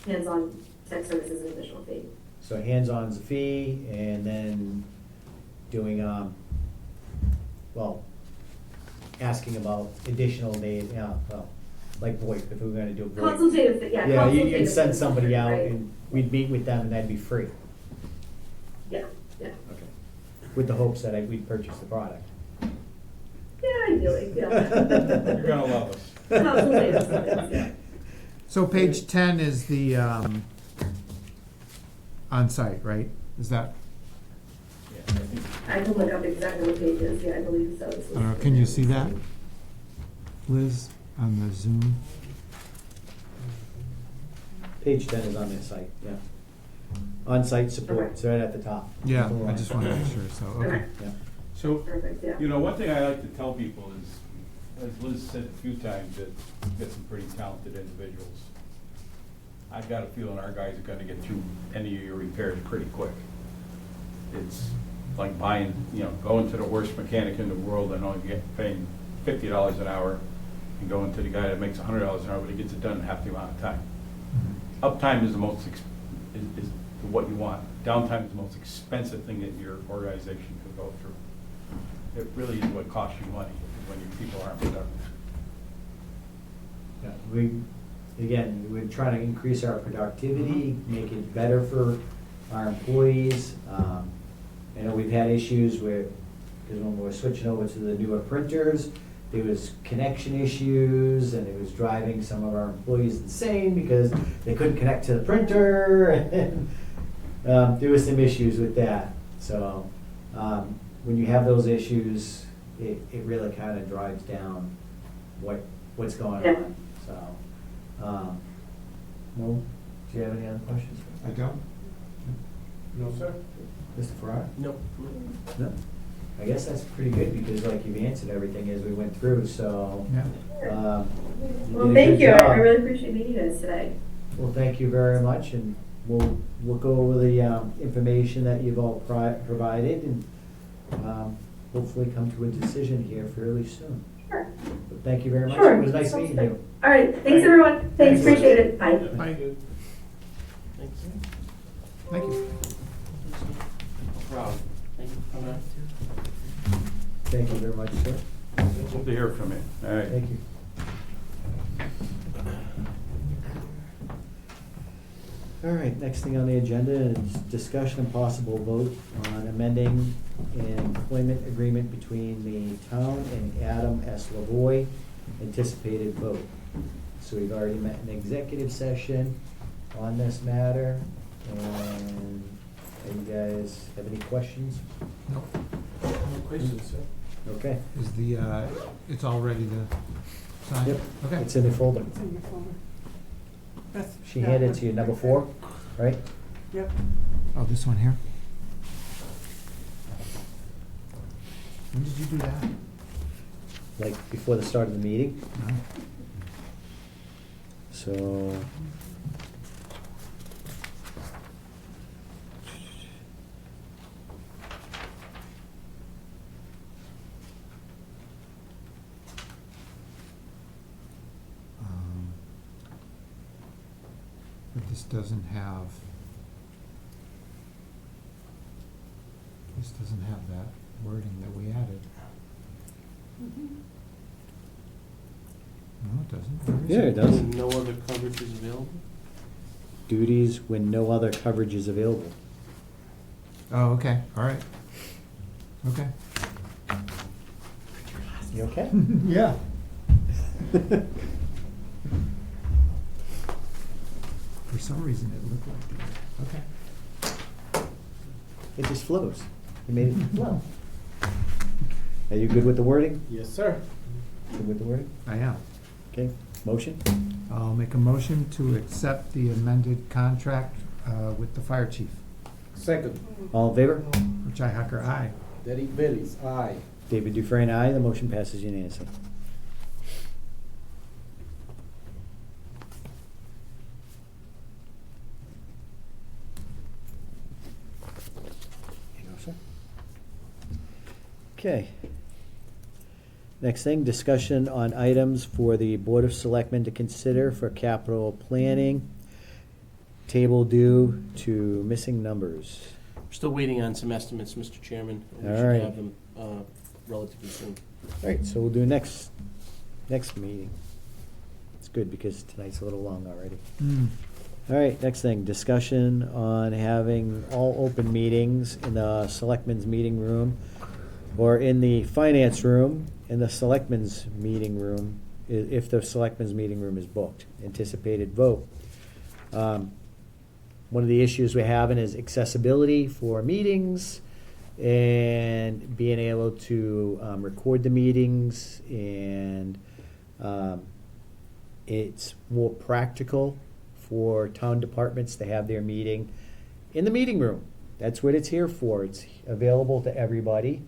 hands-on tech services is an additional fee. So hands-on's a fee, and then doing, asking about additional need, like VoIP, if we were gonna do VoIP. Consultative, Yeah, consultative you'd send somebody out, right? and we'd meet with them, and that'd be free. Yeah. Okay. With the hopes that we'd purchase the product. Yeah, ideally, You're yeah. gonna love us. Consultative, yeah. so page 10 is the on-site, right? Is that, Yeah, I think I can look up exactly what page it is, yeah, I believe so. It's I don't know, can you see that, Liz, on the Zoom? Page 10 is on their site, yeah. On-site support, it's right at the top. Yeah, I just want to make sure, so, okay. Yeah. So, Perfect, yeah. one thing I like to tell people is, as Liz said a few times, that you get some pretty talented individuals. I've got a feeling our guys are gonna get through any of your repairs pretty quick. It's like buying, going to the worst mechanic in the world and only paying $50 an hour, and going to the guy that makes $100 an hour, but he gets it done in half the amount of time. Uptime is the most, is what you want. Downtime is the most expensive thing that your organization could go through. It really is what costs you money when your people aren't productive. Yeah, we're trying to increase our productivity, make it better for our employees. I know we've had issues because when we were switching over to the newer printers, there was connection issues, and it was driving some of our employees insane because they couldn't connect to the printer, and there was some issues with that. So when you have those issues, it really kind of drives down what's going on. So, well, do you have any other questions? I don't? No, sir. Mr. Farrar? Nope. No? I guess that's pretty good, because like you've answered everything as we went through, so. Yeah. Well, did a thank good you. I job. really appreciate meeting you guys today. Well, thank you very much, and we'll look over the information that you've all provided, and hopefully come to a decision here fairly soon. Sure. But thank you very much. Sure. It was nice Sounds meeting good. you. All right, thanks everyone. Thanks, Thanks. appreciate it. Bye. Bye. Thanks. Thank you. No problem. Thank you for coming out. Thank you very much, sir. Hope to hear from you. All right. Thank you. All right, next thing on the agenda is discussion and possible vote on amending an employment agreement between the town and Adam S. Lavoy, anticipated vote. So we've already met in executive session on this matter, and do you guys have any questions? No. No questions, sir. Okay. Is the, it's all ready to sign? Yep, Okay. it's in the folder. She handed it to you, number 4, right? Yep. Oh, this one here? When did you do that? Like before the start of the meeting. No. So. But this doesn't have that wording that we added. No, it doesn't. Where is Yeah, it does. No other coverage is available? Duties when no other coverage is available. Oh, okay, all right. Okay. You okay? Yeah. For some reason, it looked like that. Okay. It just flows. You made it flow. Are you good with the wording? Yes, sir. Good with the wording? I am. Okay, motion? I'll make a motion to accept the amended contract with the fire chief. Second, All in favor? Richi Hacker, aye. Derek Bellis, aye. David Dufresne, aye. The motion passes unanimously. Here you go, sir. Okay. Next thing, discussion on items for the Board of Selectmen to consider for capital planning. Table due to missing numbers. We're still waiting on some estimates, Mr. Chairman. We All should right. have them relatively soon. All right, so we'll do next meeting. It's good because tonight's a little long already. All right, next thing, discussion on having all open meetings in the Selectmen's meeting room or in the finance room, in the Selectmen's meeting room, if the Selectmen's meeting room is booked. Anticipated vote. One of the issues we're having is accessibility for meetings and being able to record the meetings, and it's more practical for town departments to have their meeting in the meeting room. That's what it's here for. It's available to everybody,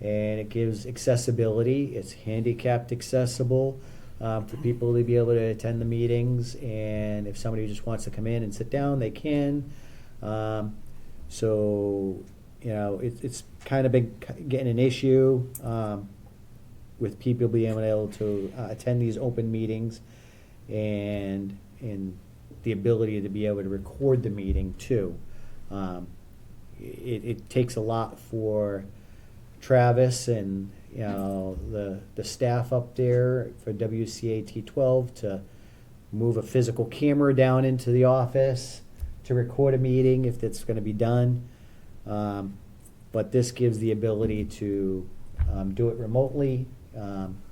and it gives accessibility. It's handicapped accessible for people to be able to attend the meetings, and if somebody just wants to come in and sit down, they can. So, you know, it's kind of been getting an issue with people being able to attend these open meetings, and the ability to be able to record the meeting too. It takes a lot for Travis and, you know, the staff up there for WCAT 12 to move a physical camera down into the office to record a meeting if it's going to be done. But this gives the ability to do it remotely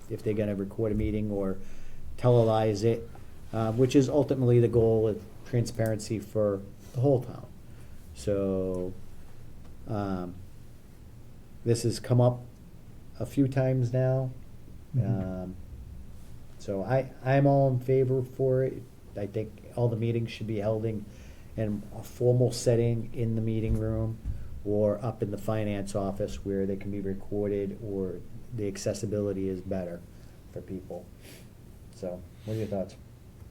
if they're going to record a meeting or televise it, which is ultimately the goal of transparency for the whole town. So this has come up a few times now. So I'm all in favor for it. I think all the meetings should be held in a formal setting in the meeting room or up in the finance office where they can be recorded, or the accessibility is better for people. So what are your thoughts?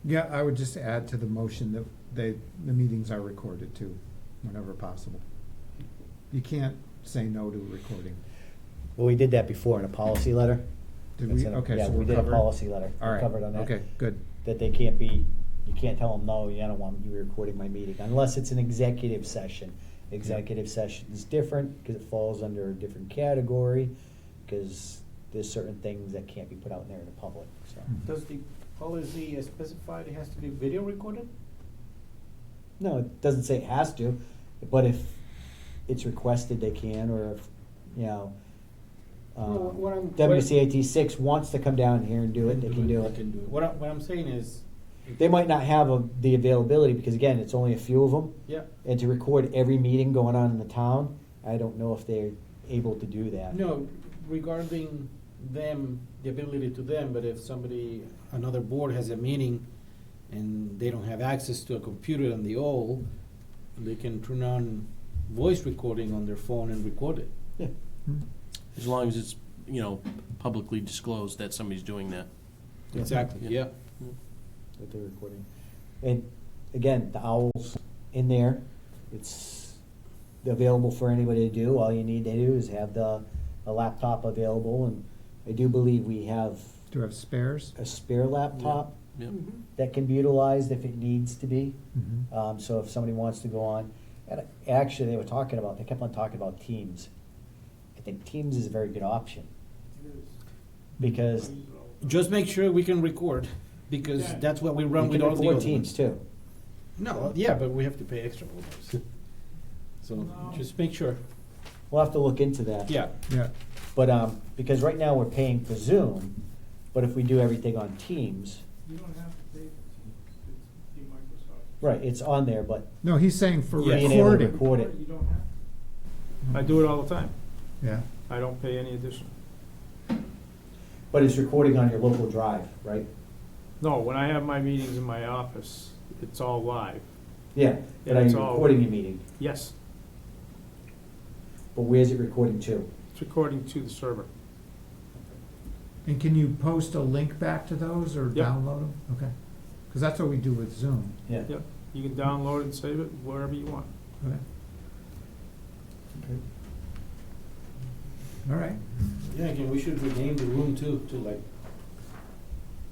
Yeah, I would just add to the motion that the meetings are recorded too, whenever possible. You can't say no to recording. Well, we did that before in a policy letter. Did we? Okay, Yeah, so we we're did covered? a policy letter. All We're right. covered on that. Okay, good. That they can't be, you can't tell them, no, you don't want you recording my meeting, unless it's an executive session. Executive session is different because it falls under a different category, because there's certain things that can't be put out there in the public, so. Does the policy specify it has to be video recorded? No, it doesn't say it has to, but if it's requested, they can, or if, you know, Well, what I'm- WCAT 6 wants to come down here and do it, they can do it. What I'm saying is. They might not have the availability, because again, it's only a few of them. Yeah. And to record every meeting going on in the town, I don't know if they're able to do that. No, regarding them, the ability to them, but if somebody, another board has a meeting and they don't have access to a computer on the old, they can turn on voice recording on their phone and record it. Yeah. As long as it's, you know, publicly disclosed that somebody's doing that. Exactly, Yeah. yeah. That they're recording. And again, the owl's in there. It's available for anybody to do. All you need to do is have a laptop available, and I do believe we have Do you have spares? a spare laptop Yep. that can be utilized if it needs to be. Mhm. So if somebody wants to go on, and actually they kept on talking about Teams. I think Teams is a very good option. Because Just make sure we can record, because that's what we run you with can all the record other Teams ones. too. No, yeah, but we have to pay extra for those. So just make sure, We'll have to look into that. yeah. Yeah. But, because right now we're paying for Zoom, but if we do everything on Teams, You don't have to pay for Teams, it's the Microsoft. right, it's on there, but No, he's saying for Yeah. being able to recording. record it. You don't have. I do it all the time. Yeah. I don't pay any additional. But it's recording on your local drive, right? No, when I have my meetings in my office, it's all live. Yeah, but Yeah, are it's you all- recording your meeting? Yes, But where's it recording to? it's recording to the server. And can you post a link back to those or Yep. download them? Okay. Because that's what we do with Zoom. Yeah. Yep, you can download it and save it wherever you want. Okay. All right. Yeah, again, we should rename the room too, to like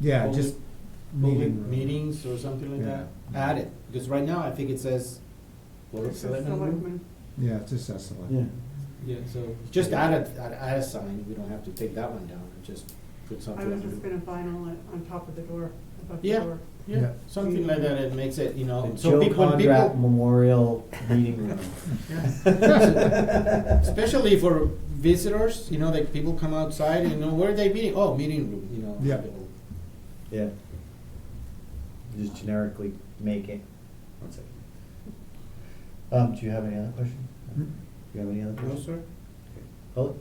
Yeah, Public- just public meeting room. meetings or something like Yeah. that. Add it, because right now I think it says, Board of Selectmen room? Yeah, it's just us. Yeah. Yeah, so just add a sign, we don't have to take that one down, just put something. I was just gonna vinyl it on top of the door, above the Yeah. door. Yeah, Yeah. something like that, it makes it, you know, The so Joe people, when Conrad people, Memorial Meeting Room. especially for visitors, you know, like people come outside, you know, where are they meeting? Oh, meeting room, you know. Yeah. Yeah. Just generically make it. One second. Do you have any other questions? Hmm? Do you have any other No, questions? sir? Hold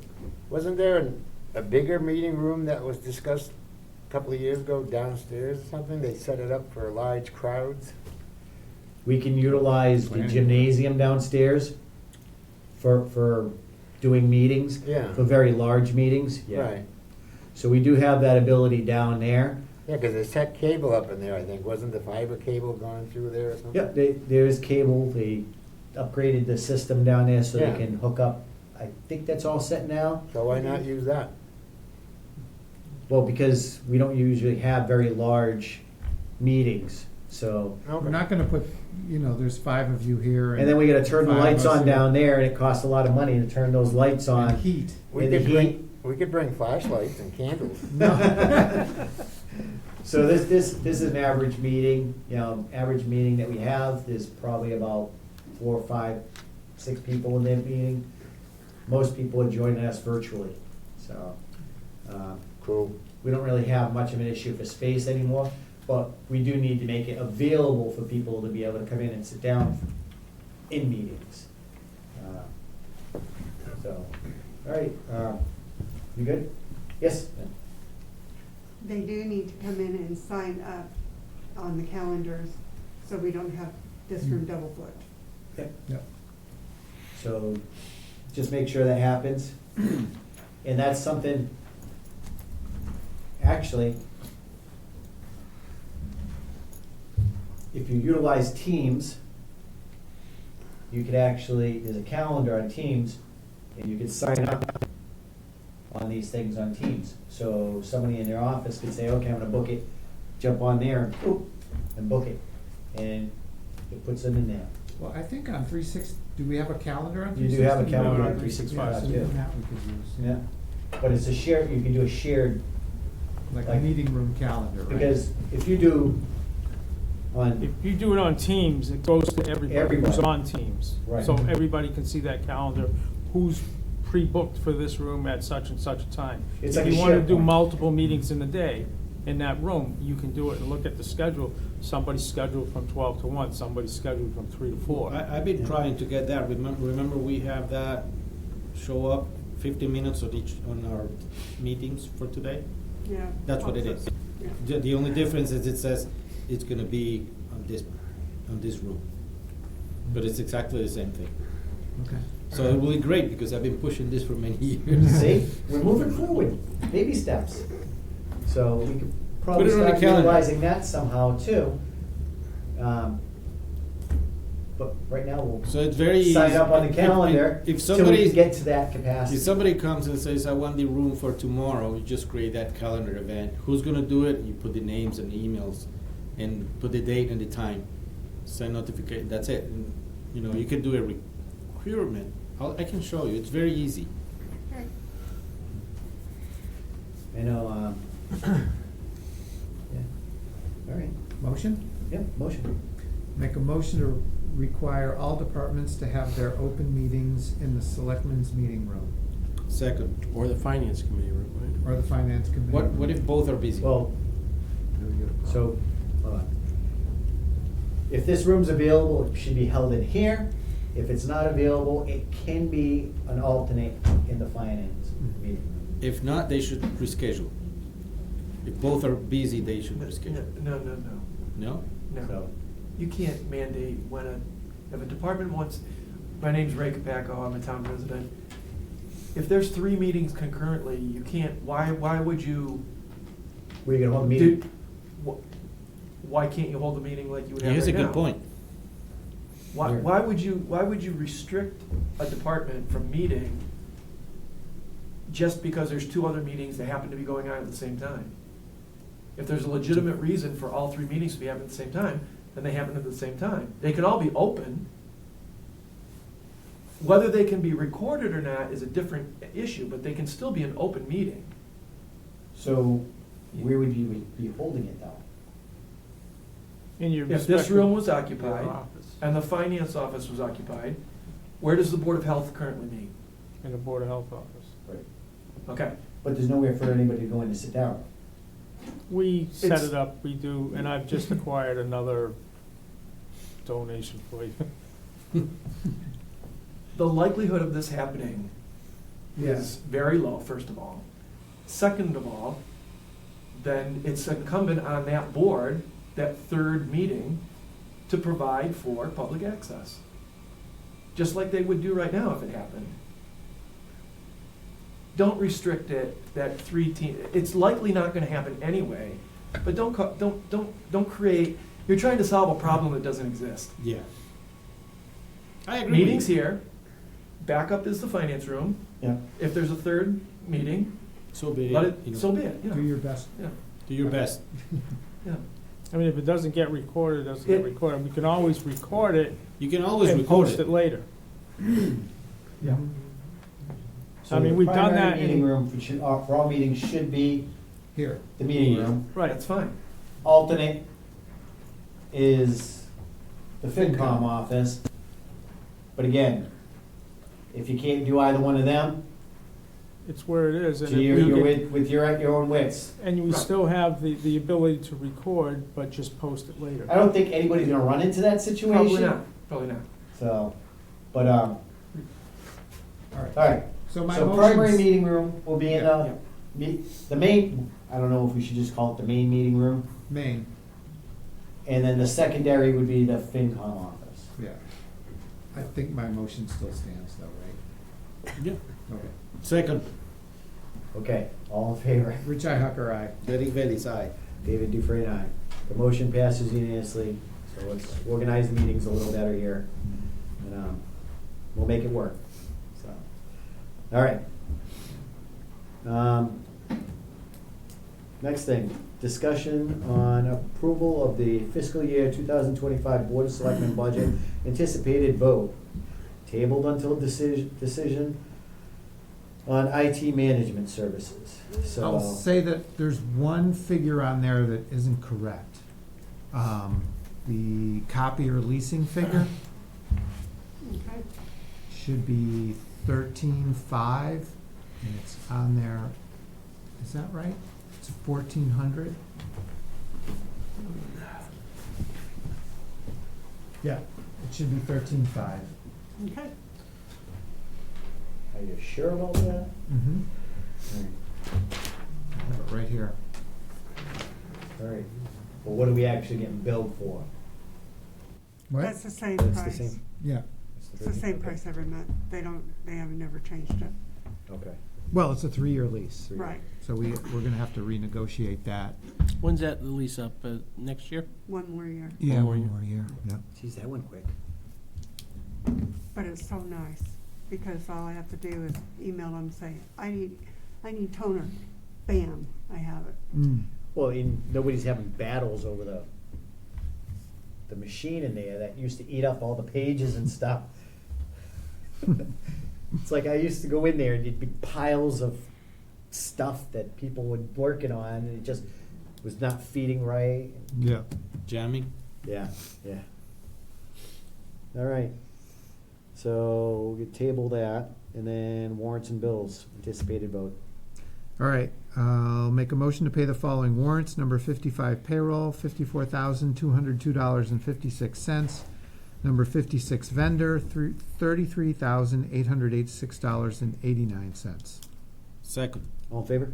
Wasn't there a bigger meeting room that was discussed a couple of years ago downstairs or something? They set it up for large crowds? We can utilize the Planning. gymnasium downstairs for doing meetings. Yeah. For very large meetings, yeah. Right. So we do have that ability down there. Yeah, because they set cable up in there, I think. Wasn't the fiber cable going through there or something? Yep, there's cable, they upgraded the system down there so they Yeah. can hook up. I think that's all set now. So why not use that? Well, because we don't usually have very large meetings, so. We're not gonna put, there's 5 of you here. And then we gotta turn the 5 of lights us on here. down there, and it costs a lot of money to turn those lights on. And heat. We And the heat. we could bring flashlights and candles. So this is an average meeting, average meeting that we have, there's probably about 4, 5, 6 people in that meeting. Most people are joining us virtually, so. Cool. We don't really have much of an issue for space anymore, but we do need to make it available for people to be able to come in and sit down in meetings. So, all right, you good? Yes? They do need to come in and sign up on the calendars, so we don't have this room double booked. Yep. Yep. So, just make sure that happens. And that's something, actually, if you utilize Teams, you could actually, there's a calendar on Teams, and you could sign up on these things on Teams. So somebody in their office could say, okay, I'm gonna book it, jump on there and boop, and book it. And it puts them in there. Well, I think on 360, do we have a calendar on You 360? do have a calendar on Yeah, 365 so too. even that we could use. Yeah, but it's a shared, you can do a shared, Like a like- meeting room calendar, right? because if you do on, If you do it on Teams, it goes to everybody who's Everybody. on Teams. Right. So everybody can see that calendar, who's pre-booked for this room at such and such a time. It's If like a you want to do SharePoint. multiple meetings in a day in that room, you can do it and look at the schedule. Somebody's scheduled from 12 to 1, somebody's scheduled from 3 to 4. I've been trying to get that, remember we have that show up 15 minutes on our meetings for today? Yeah. That's what it is. Yeah. The only difference is it says it's gonna be on this room. But it's exactly the same thing. Okay. So it will be great, because I've been pushing this for many years. See, we're moving forward, baby steps. So we could probably Put it on the start calendar. utilizing that somehow too. But right now, we'll So it's very easy. sign up on the If- calendar if till we somebody can get to that capacity. If somebody comes and says, I want the room for tomorrow, you just create that calendar event. Who's gonna do it? You put the names and the emails and put the date and the time. Send notification, that's it. And, you know, you can do a recruitment. I can show you, it's very easy. I know, yeah, all right, Motion? yep, motion. Make a motion to require all departments to have their open meetings in the selectmen's meeting room, Second, Or the finance committee room, right? or the finance committee. what if both are busy? Well, so, hold on. If this room's available, it should be held in here. If it's not available, it can be an alternate in the finance meeting room. If not, they should reschedule. If both are busy, they should reschedule. No. No? No. So, You can't mandate if a department wants, my name's Ray Capaco, I'm a town resident. If there's 3 meetings concurrently, you can't, why would you? we're gonna hold a meeting. Why can't you hold a meeting like you would have Here's right a now? good point. Why would you restrict a department from meeting just because there's 2 other meetings that happen to be going on at the same time? If there's a legitimate reason for all 3 meetings to be happening at the same time, then they happen at the same time. They can all be open. Whether they can be recorded or not is a different issue, but they can still be an open meeting. So, where would you be holding it though? In your If this respective- room was your occupied office, and the finance office was occupied, where does the Board of Health currently meet? in the Board of Health office. Right. Okay. But there's nowhere for anybody to go in to sit down. We set It's- it up, we do, and I've just acquired another donation for you. The likelihood of this happening is very low, first of all. Second of all, then it's incumbent on that board, that 3rd meeting, to provide for public access. Just like they would do right now if it happened. Don't restrict it, that 3 team, it's likely not gonna happen anyway, but don't create, you're trying to solve a problem that doesn't exist. Yeah. I agree with you. Meetings here, backup is the finance room. Yeah. If there's a 3rd meeting, So be let it. it, so be it, yeah. Do your best. Yeah, Do your best. yeah. I mean, if it doesn't get recorded, it doesn't get It- recorded. We can always record it You can always and record post it. it later. Yeah. So I mean, the we've done primary that in- meeting room for all meetings should be Here. the meeting room. Right. That's fine. Alternate is the FinCom office. But again, if you can't do either one of them, It's where it is. so And if you're, we you're get- with you're at your own wits. and we still have the ability to record, but just post it later. I don't think anybody's gonna run into that situation. Probably not, probably not. So, but, All right. alright. So my So primary motion's, meeting room will be in the main, I don't know if we should just call it the main meeting room. Maine, And then the secondary would be the FinCom office. yeah. I think my motion still stands though, right? Yeah. Okay. Second, Okay, all in favor? Rich Ihacker, aye. Derek Bailey's aye. David Dufresne, aye. The motion passes unanimously, so let's organize the meetings a little better here. And, we'll make it work, so. All right. Next thing, discussion on approval of the fiscal year 2025 Board of Selectmen budget, anticipated vote. Tabled until decision on IT management services, so. I'll say that there's one figure on there that isn't correct. The copier leasing figure Okay. should be 13,500, and it's on there, is that right? It's 1,400? Yeah, it should be 13,500. Okay. Are you sure about that? Mm-hmm. I have it right here. All right. but what are we actually getting billed for? What? That's the same That's the price. same? Yeah. It's the same price every month. They haven't never changed it. Okay. Well, it's a 3-year lease. Right. So we're gonna have to renegotiate that. When's that lease up? Next year? One more year. Yeah, more one year. more year, yeah. Geez, that went quick. But it's so nice because all I have to do is email them and say, I need toner. Bam, I have it. Mm. Well, nobody's having battles over the machine in there that used to eat up all the pages and stuff. It's like I used to go in there and there'd be piles of stuff that people were working on and it just was not feeding right. Yeah. Jamming? Yeah, yeah. All right. So we could table that and then warrants and bills, anticipated vote. All right, I'll make a motion to pay the following warrants. Number 55 payroll, $54,202.56. Number 56 vendor, $33,886.89. Second. All in favor?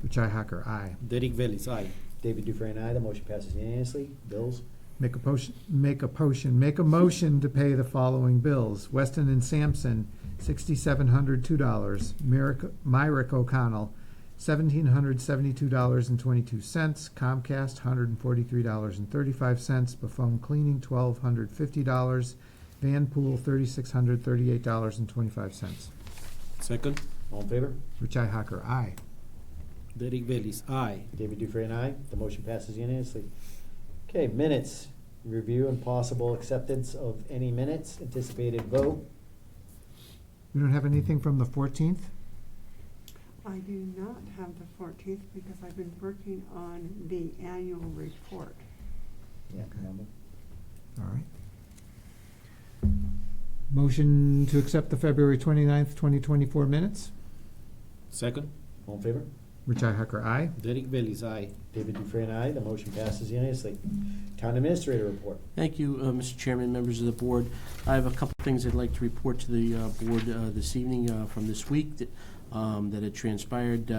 Richi Hacker, aye. Derek Bellis, aye. David Dufresne, aye. The motion passes unanimously. Bills? Make a motion to pay the following bills. Weston and Sampson, $6,702. Myrick O'Connell, $1,772.22. Comcast, $143.35. Buffon Cleaning, $1,250. Van Pool, $3,638.25. Second. All in favor? Richi Hacker, aye. Derek Bellis, aye. David Dufresne, aye. The motion passes unanimously. Okay, minutes. Review and possible acceptance of any minutes. Anticipated vote. We don't have anything from the 14th? I do not have the 14th because I've been working on the annual report. Yeah, remember? All right. Motion to accept the February 29th, 2024 minutes. Second. All in favor? Richi Hacker, aye. Derek Bellis, aye. David Dufresne, aye. The motion passes unanimously. Town Administrator report. Thank you, Mr. Chairman, members of the board. I have a couple things I'd like to report to the board this evening from this week that had transpired.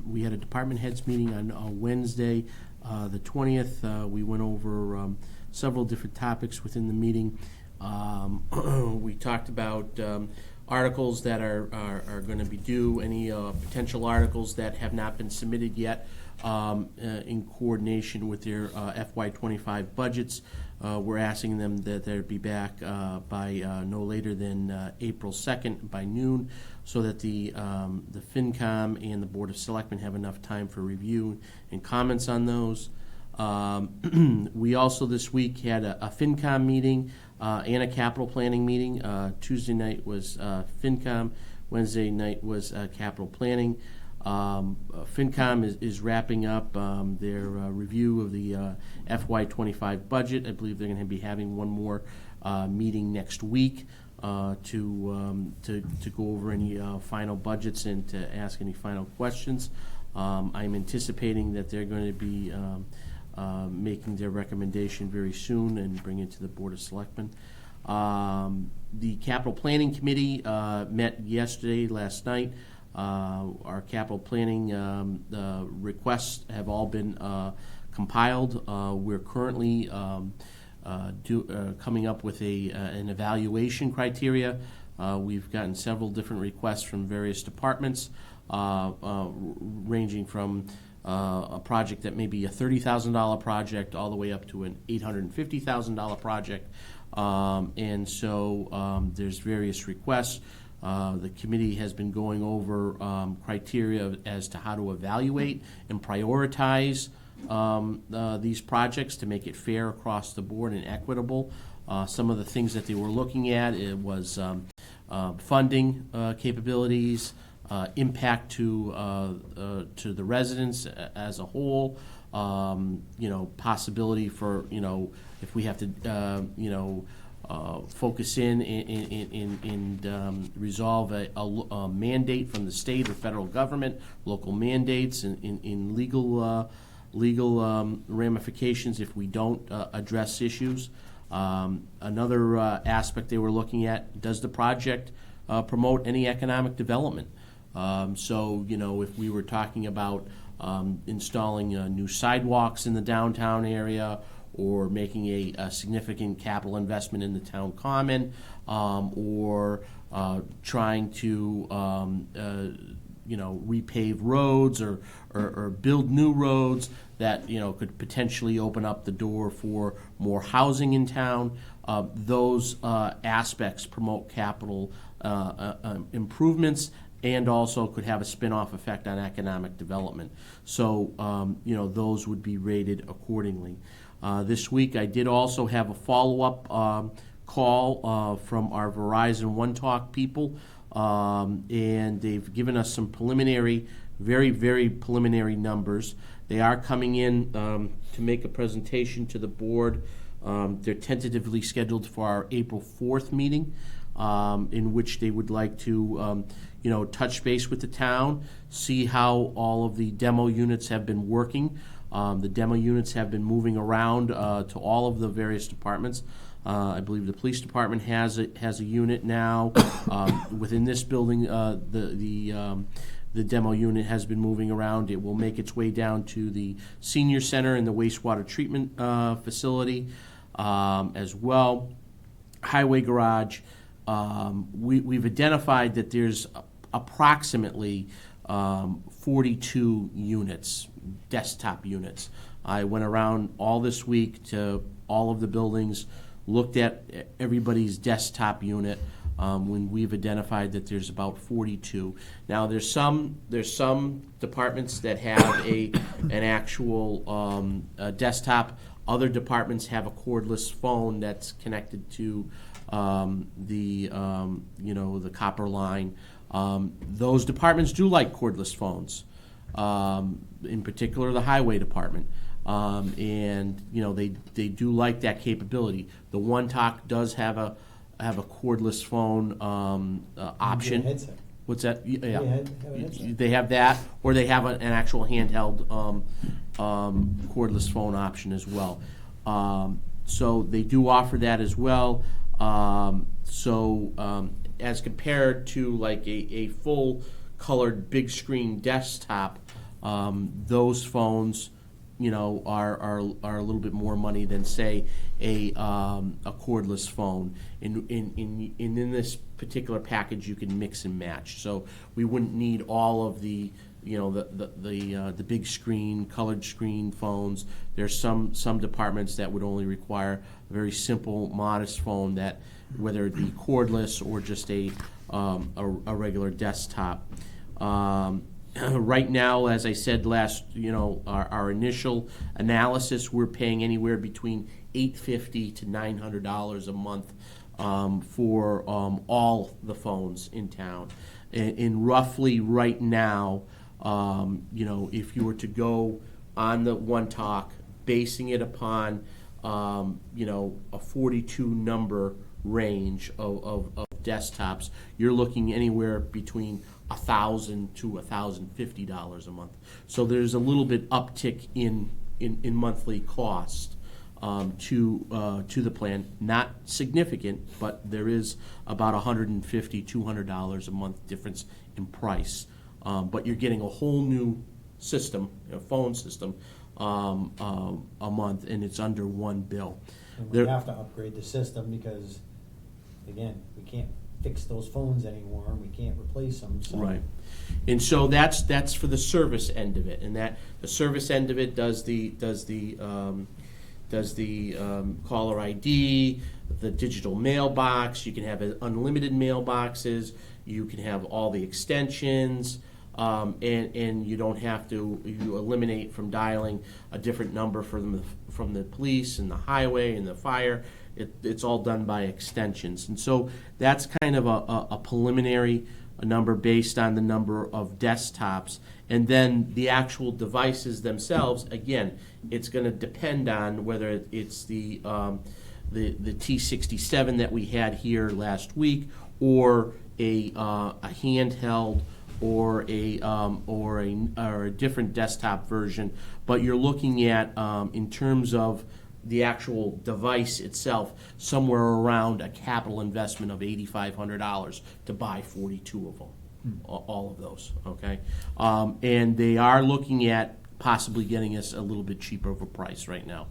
We had a department heads meeting on Wednesday, the 20th. We went over several different topics within the meeting. We talked about articles that are going to be due, any potential articles that have not been submitted yet in coordination with their FY25 budgets. We're asking them that they be back by no later than April 2nd by noon, so that the FinCom and the Board of Selectmen have enough time for review and comments on those. We also this week had a FinCom meeting and a capital planning meeting. Tuesday night was FinCom, Wednesday night was capital planning. FinCom is wrapping up their review of the FY25 budget. I believe they're going to be having one more meeting next week to go over any final budgets and to ask any final questions. I'm anticipating that they're going to be making their recommendation very soon and bring it to the Board of Selectmen. The Capital Planning Committee met last night. Our capital planning requests have all been compiled. We're currently coming up with an evaluation criteria. We've gotten several different requests from various departments, ranging from a project that may be a $30,000 project all the way up to an $850,000 project. And so there's various requests. The committee has been going over criteria as to how to evaluate and prioritize these projects to make it fair across the board and equitable. Some of the things that they were looking at was funding capabilities, impact to the residents as a whole, possibility for, if we have to, focus in and resolve a mandate from the state or federal government, local mandates in legal ramifications if we don't address issues. Another aspect they were looking at, does the project promote any economic development? So, if we were talking about installing new sidewalks in the downtown area, or making a significant capital investment in the town common, or trying to repave roads or build new roads that could potentially open up the door for more housing in town. Those aspects promote capital improvements, and also could have a spin-off effect on economic development. So those would be rated accordingly. This week I did also have a follow-up call from our Verizon One Talk people, and they've given us some preliminary, very, very preliminary numbers. They are coming in to make a presentation to the board. They're tentatively scheduled for our April 4th meeting, in which they would like to touch base with the town, see how all of the demo units have been working. The demo units have been moving around to all of the various departments. I believe the police department has a unit now. Within this building, the demo unit has been moving around. It will make its way down to the senior center and the wastewater treatment facility as well. Highway garage. We've identified that there's approximately 42 units, desktop units. I went around all this week to all of the buildings, looked at everybody's desktop unit, when we've identified that there's about 42. Now there's some departments that have an actual desktop. Other departments have a cordless phone that's connected to the copper line. Those departments do like cordless phones, in particular the highway department, and they do like that capability. The One Talk does have a cordless phone option. Headset. What's that? Yeah, have a headset. they have that, or they have an actual handheld cordless phone option as well. So they do offer that as well. As compared to like a full colored big screen desktop, those phones, are a little bit more money than say a cordless phone. In this particular package, you can mix and match. So we wouldn't need all of the the big screen, colored screen phones. There's some departments that would only require a very simple, modest phone, that whether it be cordless or just a regular desktop. Right now, as I said last, our initial analysis, we're paying anywhere between $850 to $900 a month for all the phones in town. And roughly right now, if you were to go on the One Talk, basing it upon a 42 number range of desktops, you're looking anywhere between $1,000 to $1,050 a month. So there's a little bit uptick in monthly cost to the plan. Not significant, but there is about $150, $200 a month difference in price. But you're getting a whole new system, a phone system, a month, and it's under one bill. And we have to upgrade the system because, again, we can't fix those phones anymore, and we can't replace them. So. Right, and so that's for the service end of it, and that the service end of it does the caller ID, the digital mailbox. You can have unlimited mailboxes. You can have all the extensions, and you don't have to. You eliminate from dialing a different number from the police and the highway and the fire. It's all done by extensions. And so that's kind of a preliminary number based on the number of desktops. And then the actual devices themselves, again, it's going to depend on whether it's the T67 that we had here last week, or a handheld, or a different desktop version. But you're looking at, in terms of the actual device itself, somewhere around a capital investment of $8,500 to buy 42 of them. all of those, okay? And they are looking at possibly getting us a little bit cheaper of a price right now.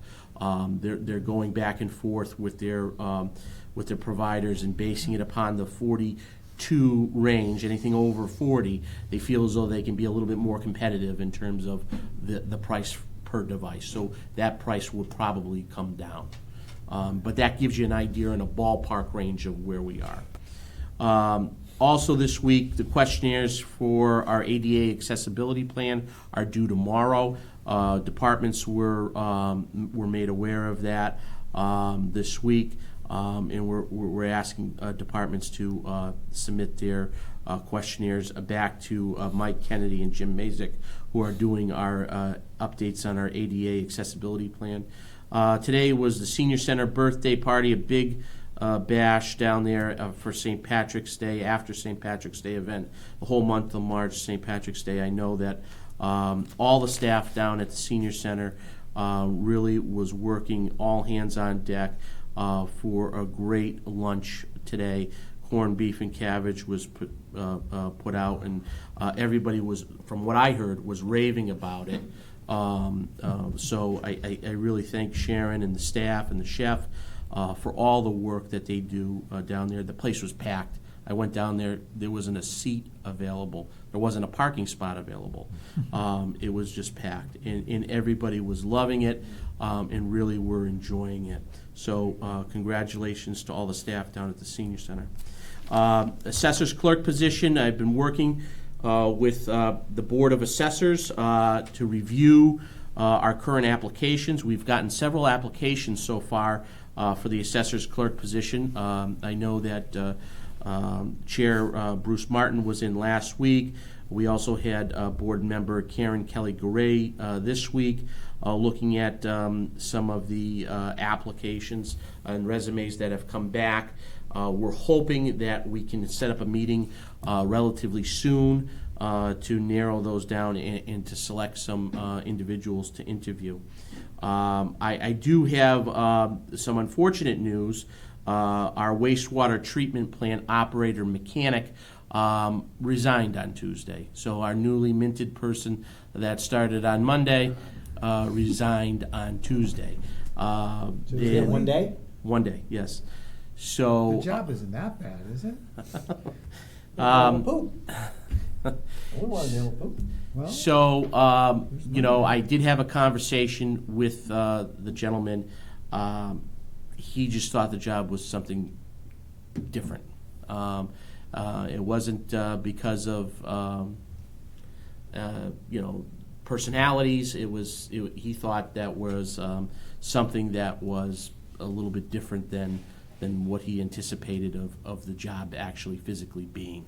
They're going back and forth with their providers and basing it upon the 42 range. Anything over 40, they feel as though they can be a little bit more competitive in terms of the price per device. So that price would probably come down. But that gives you an idea in a ballpark range of where we are. Also this week, the questionnaires for our ADA accessibility plan are due tomorrow. Departments were made aware of that this week, and we're asking departments to submit their questionnaires back to Mike Kennedy and Jim Mazik, who are doing our updates on our ADA accessibility plan. Today was the Senior Center birthday party, a big bash down there for St. Patrick's Day, after St. Patrick's Day event, the whole month of March, St. Patrick's Day. I know that all the staff down at the Senior Center really was working all hands on deck for a great lunch today. Corned beef and cabbage was put out, and everybody was, from what I heard, was raving about it. So I really thank Sharon and the staff and the chef for all the work that they do down there. The place was packed. I went down there, there wasn't a seat available. There wasn't a parking spot available. It was just packed, and everybody was loving it and really were enjoying it. So congratulations to all the staff down at the Senior Center. Assessor's clerk position, I've been working with the Board of Assessors to review our current applications. We've gotten several applications so far for the assessor's clerk position. I know that Chair Bruce Martin was in last week. We also had board member Karen Kelly-Garay this week looking at some of the applications and resumes that have come back. We're hoping that we can set up a meeting relatively soon to narrow those down and to select some individuals to interview. I do have some unfortunate news. Our wastewater treatment plant operator mechanic resigned on Tuesday. So our newly minted person that started on Monday resigned on Tuesday. So is it 1 day? 1 day, yes. So The job isn't that bad, is it? Well, So, you know, I did have a conversation with the gentleman. He just thought the job was something different. It wasn't because of, you know, personalities. He thought that was something that was a little bit different than what he anticipated of the job actually physically being.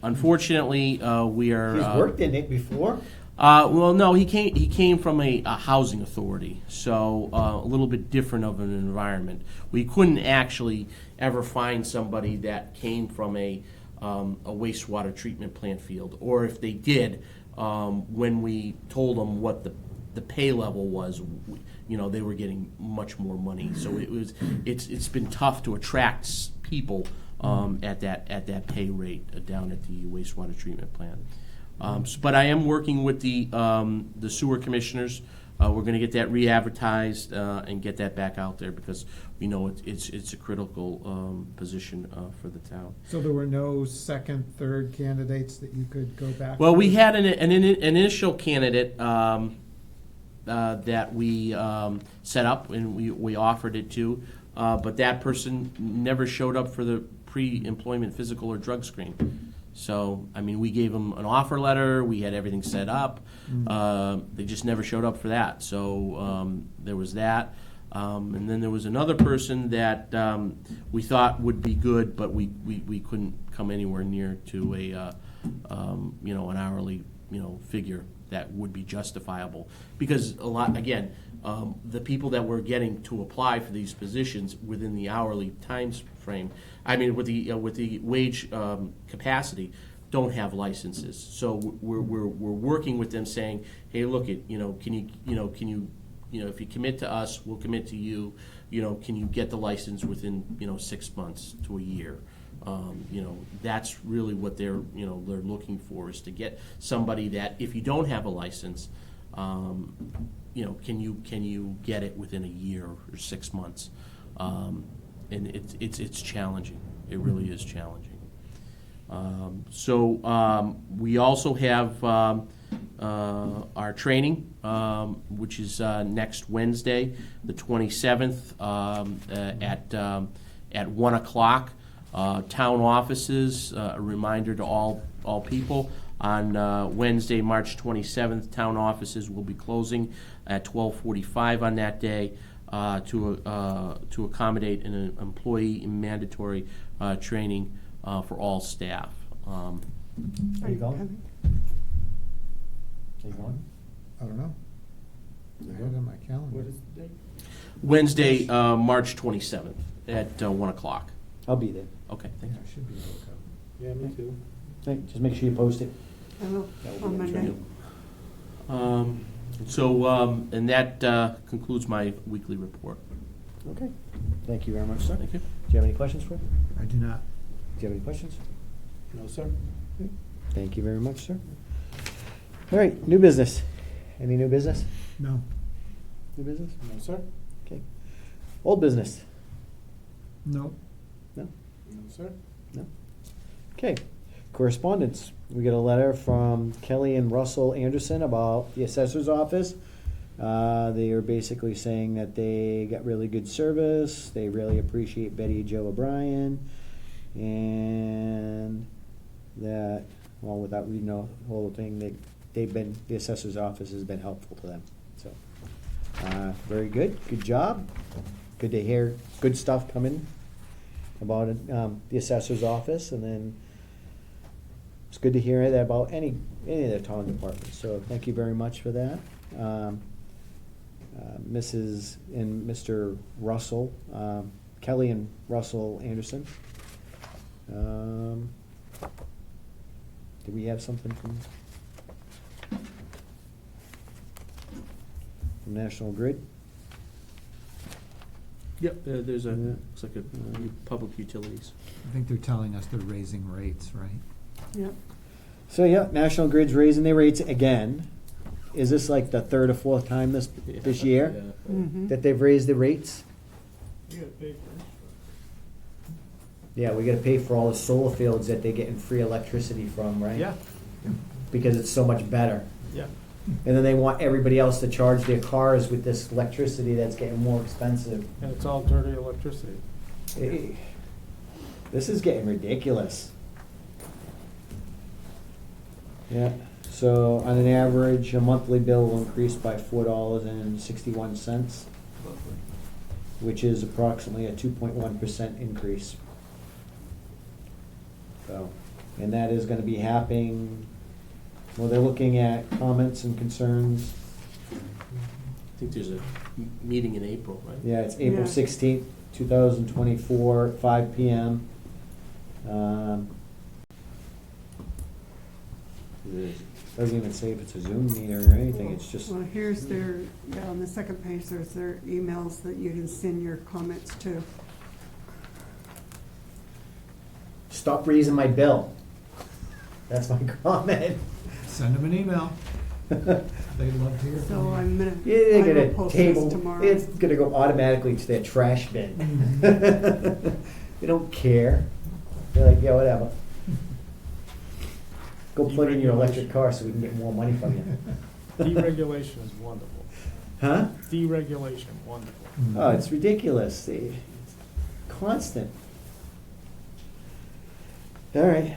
Unfortunately, we are. He's worked in it before? Well, no, he came from a housing authority, so a little bit different of an environment. We couldn't actually ever find somebody that came from a wastewater treatment plant field, or if they did, when we told them what the pay level was, you know, they were getting much more money. So it's been tough to attract people at that pay rate down at the wastewater treatment plant. But I am working with the sewer commissioners. We're going to get that re-advertised and get that back out there because we know it's a critical position for the town. so there were no second, third candidates that you could go back Well, to? we had an initial candidate that we set up and we offered it to, but that person never showed up for the pre-employment physical or drug screen. So, I mean, we gave them an offer letter, we had everything set up, they just never showed up for that. So there was that. And then there was another person that we thought would be good, but we couldn't come anywhere near to a, you know, an hourly, you know, figure that would be justifiable. Because a lot, again, the people that we're getting to apply for these positions within the hourly time frame, I mean, with the wage capacity, don't have licenses. So we're working with them, saying, hey, look, if you commit to us, we'll commit to you. You know, can you get the license within 6 months to a year? You know, that's really what they're looking for, is to get somebody that, if you don't have a license, you know, can you get it within a year or 6 months? And it's challenging. It really is challenging. So we also have our training, which is next Wednesday, the 27th, at 1 o'clock. Town offices, a reminder to all people, on Wednesday, March 27th, town offices will be closing at 12:45 on that day to accommodate an employee mandatory training for all staff. Are you going? Are you going? I don't know. I have it on my calendar. What is the date? Wednesday, March 27th at 1 o'clock. I'll be there. Okay, Yeah, thanks. I should be able to go. Yeah, me too. Okay, just make sure you post it. I will, That will be on the Monday. So, and that concludes my weekly report. Okay. Thank you very much, sir. Thank you. Do you have any questions for him? I do not. Do you have any questions? No, sir? Thank you very much, sir. All right, new business. Any new business? No. New business? No, sir? Okay. Old business? No. No? No, sir? No? Okay. Correspondence. We get a letter from Kelly and Russell Anderson about the assessor's office. They are basically saying that they got really good service. They really appreciate Betty and Joe O'Brien. And that, well, without reading the whole thing, the assessor's office has been helpful to them. So, very good. Good job. Good to hear good stuff coming about the assessor's office, and then it's good to hear that about any of the town departments. So thank you very much for that. Mrs. and Mr. Russell, Kelly and Russell Anderson. Do we have something from National Grid? Yep, there's a, Yeah. looks like a public utilities. I think they're telling us they're raising rates, right? Yep. So yeah, National Grid's raising their rates again. Is this like the third or fourth time this year Yeah. Mm-hmm. that they've raised the rates? You gotta pay for it. Yeah, we gotta pay for all the solar fields that they're getting free electricity from, right? Yeah, Because it's so much better. yeah. And then they want everybody else to charge their cars with this electricity that's getting more expensive. And it's all dirty electricity. This is getting ridiculous. Yeah, so on an average, a monthly bill will increase by $4.61, which is approximately a 2.1% increase. So, and that is gonna be happening, well, they're looking at comments and concerns. I think there's a meeting in April, right? Yeah, it's April Yeah. 16th, 2024, 5 PM. It doesn't even say if it's a Zoom meeting or anything, it's just, Well, here's their, yeah, on the second page, there's their emails that you can send your comments to. stop raising my bill. That's my comment. Send them an email. They'd love to hear from So you. I'm gonna, Yeah, they're I will gonna post this table, tomorrow. it's gonna go automatically to their trash bin. They don't care. They're like, yeah, whatever. Go plug in your electric car so we can get more money from you. Deregulation is wonderful. Huh? Deregulation, wonderful. Oh, it's ridiculous. It's constant. All right.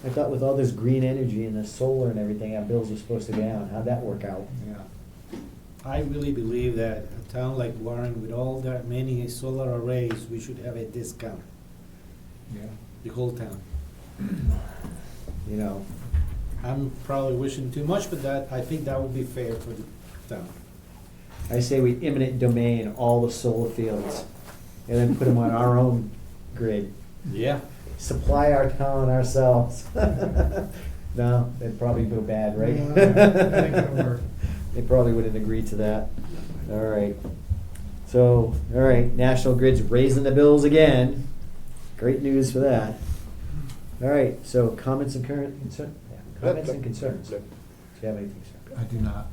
I thought with all this green energy and the solar and everything, our bills are supposed to go down. How'd that work out? Yeah. I really believe that a town like Warren, with all that many solar arrays, we should have a discount, Yeah. the whole town. You know, I'm probably wishing too much, but that, I think that would be fair for the town. I say we eminent domain all the solar fields and then put them on our own grid. Yeah. Supply our town ourselves. No, that'd probably go bad, right? Yeah, that ain't gonna work. They probably wouldn't agree to that. All right. So, all right, National Grid's raising the bills again. Great news for that. All right, so comments and comments and concerns. Do you have anything, sir? I do not.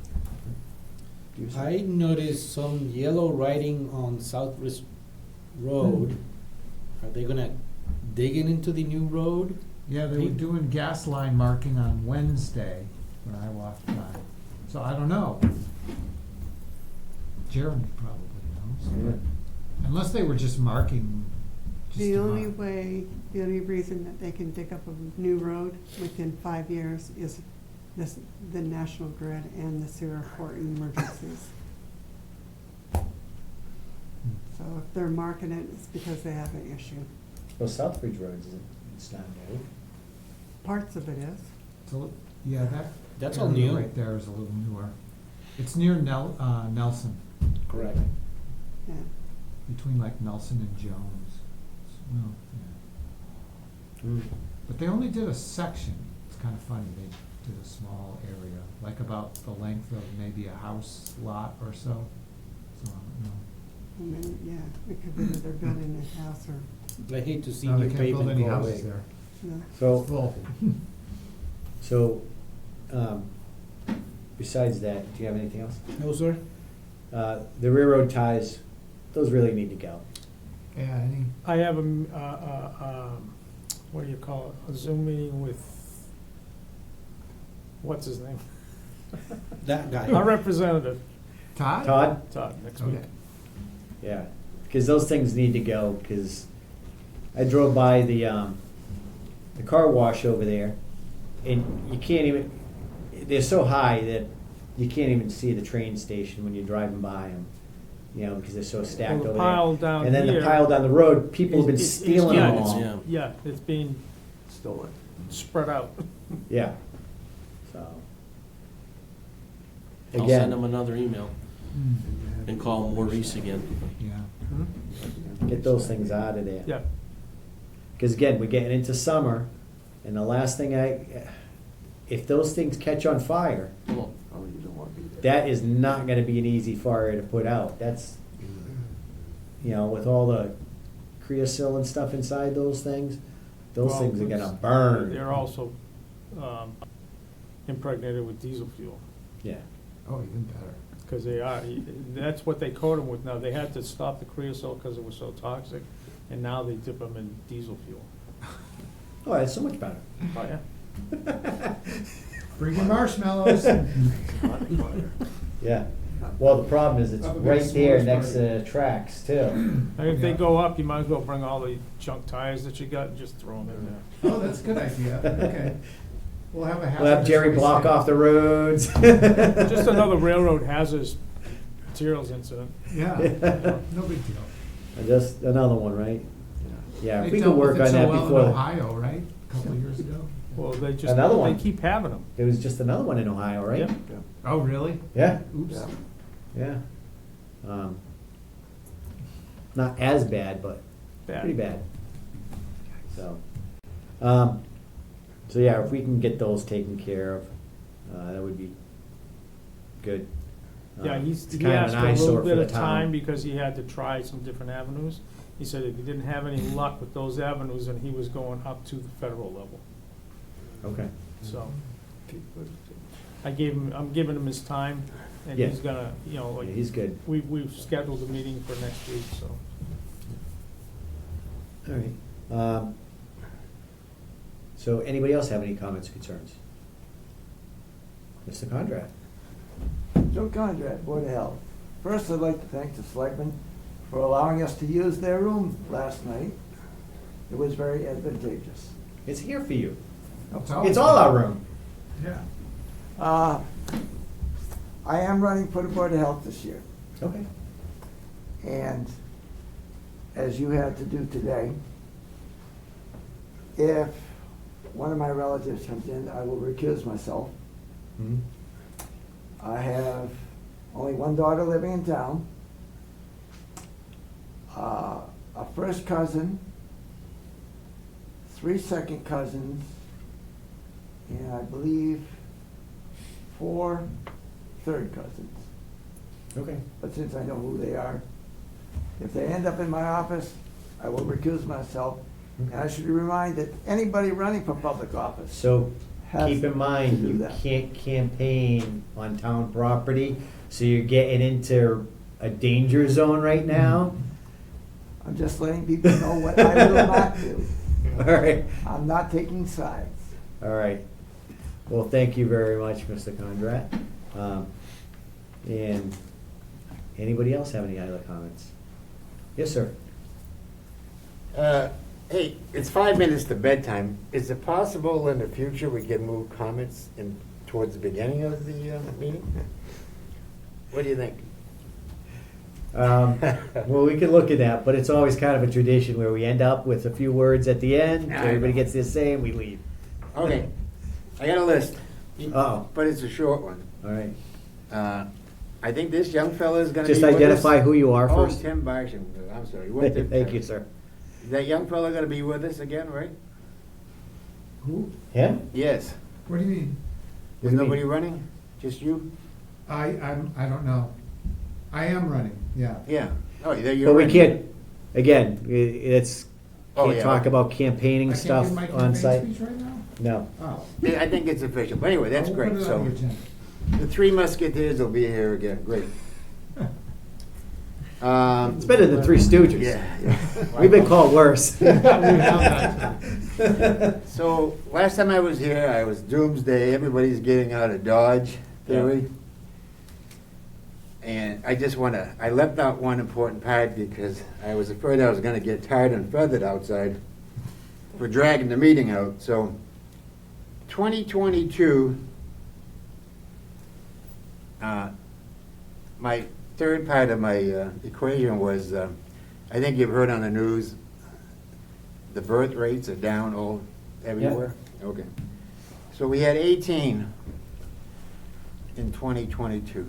Do you, sir? I noticed some yellow writing on Southwest Road. Are they gonna dig it into the new road? Yeah, they were doing gas line marking on Wednesday when I walked by. So I don't know. Jeremy probably knows. Yeah. Unless they were just marking. just The to only mark. way, the only reason that they can dig up a new road within 5 years is the National Grid and the sewer for emergencies. So if they're marking it, it's because they have an issue. Well, Southbridge Road isn't, it's not new. Parts of it is. So, yeah, That's all area new. right there is a little newer. It's near Nelson, Correct. Yeah. between like Nelson and Jones. Well, yeah. Mm. But they only did a section. It's kind of funny. They did a small area, like about the length of maybe a house lot or so. So, I don't know. I mean, yeah, it could be that they're building a house or, I hate to see No, new they can't build pavement any go houses away. there. you know. So, Full. so, besides that, do you have anything else? No, sir? The railroad ties, those really need to go. Yeah, any, I have what do you call it, a Zoom meeting with, what's his name? That guy. Our representative, Todd? Todd? Next week. Okay. Yeah, because those things need to go, because I drove by the car wash over there, and you can't even, they're so high that you can't even see the train station when you're driving by them, you know, because they're so stacked Well, over the pile down And then the here pile down the road, people have been is- stealing yeah, them it's- all. Yeah, it's being Stolen. spread out. Yeah, so. I'll Again, send him another email Mm. and call Maurice again. Yeah. get those things out of there. Yeah, Because again, we're getting into summer, and the last thing if those things catch on fire, Oh, you don't want to be there. that is not gonna be an easy fire to put out. That's, you know, with all the creosote and stuff inside those things, those Well, things are gonna burn. they're also impregnated with diesel fuel, Yeah, Oh, even better. because they are, that's what they coat them with now. They had to stop the creosote because it was so toxic, and now they dip them in diesel fuel. oh, that's so much better. Oh, yeah. Bring your marshmallows. Yeah, well, the problem is it's Have a big right there s'mores next to party. the tracks too. I mean, if they go up, you might as well bring all the junk tires that you got and just throw them in there. Oh, that's a good idea. Okay. We'll have a hazardous We'll have Jerry waste block day. off the roads. Just another railroad hazardous materials incident. Yeah, no big deal. Just another one, right? Yeah, They if we dealt could with work it on so that well in before. Ohio, right? A couple of years ago. Well, they just, Another one. they keep having them. There was just another one in Ohio, right? Yep. Oh, really? Yeah, Oops. yeah. Not as bad, but Bad. pretty bad. So, so yeah, if we can get those taken care of, that would be good. Yeah, It's he kind of asked an for a eyesore little for bit the of time town. because he had to try some different avenues. He said if he didn't have any luck with those avenues, then he was going up to the federal level. Okay. So, I'm giving him his time, and Yeah. he's gonna, you know, Yeah, like, he's good. we've scheduled a meeting for next week, so. All right. So anybody else have any comments or concerns? Mr. Conrad? Joe Conrad, Board of Health. First, I'd like to thank the Selectmen for allowing us to use their room last night. It was very advantageous. It's here for you. always It's all our room. Yeah. I am running for the Board of Health this year. Okay. And as you had to do today, if one of my relatives comes in, I will recuse myself. Mhm. I have only one daughter living in town, a first cousin, 3 second cousins, and I believe 4 third cousins. Okay. But since I know who they are, if they end up in my office, I will recuse myself And I should remind that anybody running for public office So has keep in mind, to do you that. can't campaign on town property, so you're getting into a danger zone right now. I'm just letting people know what I will not do. All right, I'm not taking sides. all right. Well, thank you very much, Mr. Condrat. And anybody else have any other comments? Yes, sir. Hey, it's 5 minutes to bedtime. Is it possible in the future we can move comments in towards the beginning of the meeting? What do you think? Well, we can look at that, but it's always kind of a tradition where we end up with a few words at the end, I everybody know. gets their say, and we leave. Okay, I got a list, Uh-oh, but it's a short one. all right. I think this young fella is gonna be Just with us. identify who you are Oh, first. Tim Barsham, I'm sorry. What Tim? Thank you, sir. Is that young fella gonna be with us again, right? Who? Him? Yes. What do you mean? What Is do you nobody mean? running? Just you? I don't know. I am running, yeah. Yeah. Oh, there you are. But we can't, again, it's, Oh, can't yeah. talk about campaigning I can't stuff give my on campaign site. speech right now? No. Oh. Yeah, I think it's official. But anyway, that's I'll great. put it So on the agenda. the Three Musketeers will be here again. Great. It's better than Three Stooges. Yeah. We've been called worse. So last time I was here, I was doomsday. Everybody's getting out of Dodge theory. And I left out one important part because I was afraid I was going to get tarred and feathered outside for dragging the meeting out. So 2022, my third part of my equation was, I think you've heard on the news, the birth rates are down everywhere. Okay. So we had 18 in 2022.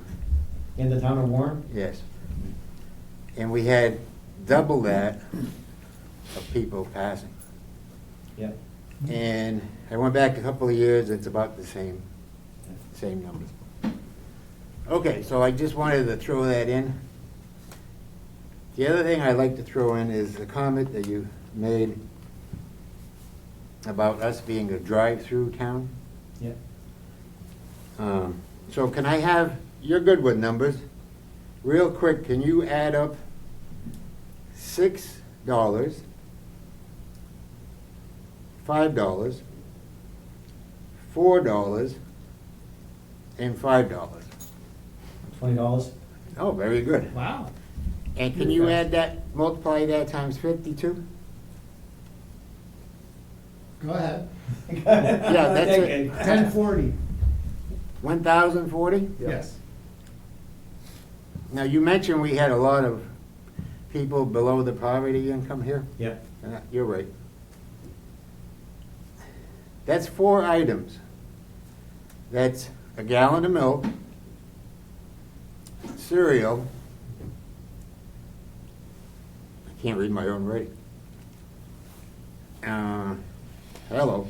In the town of Warren? Yes. And we had double that of people passing. Yeah. And I went back a couple of years, it's about the same numbers. Okay, so I just wanted to throw that in. The other thing I'd like to throw in is the comment that you made about us being a drive-through town. Yeah. So can I have, you're good with numbers, real quick, can you add up $6, $5, $4, and $5? $20. Oh, very good. Wow. And can you add that, multiply that times 52? Go ahead. Yeah, that's it. 1040. 1,040? Yes. Now, you mentioned we had a lot of people below the poverty income here. Yeah. You're right. That's 4 items. That's a gallon of milk, cereal. I can't read my own writing. Hello.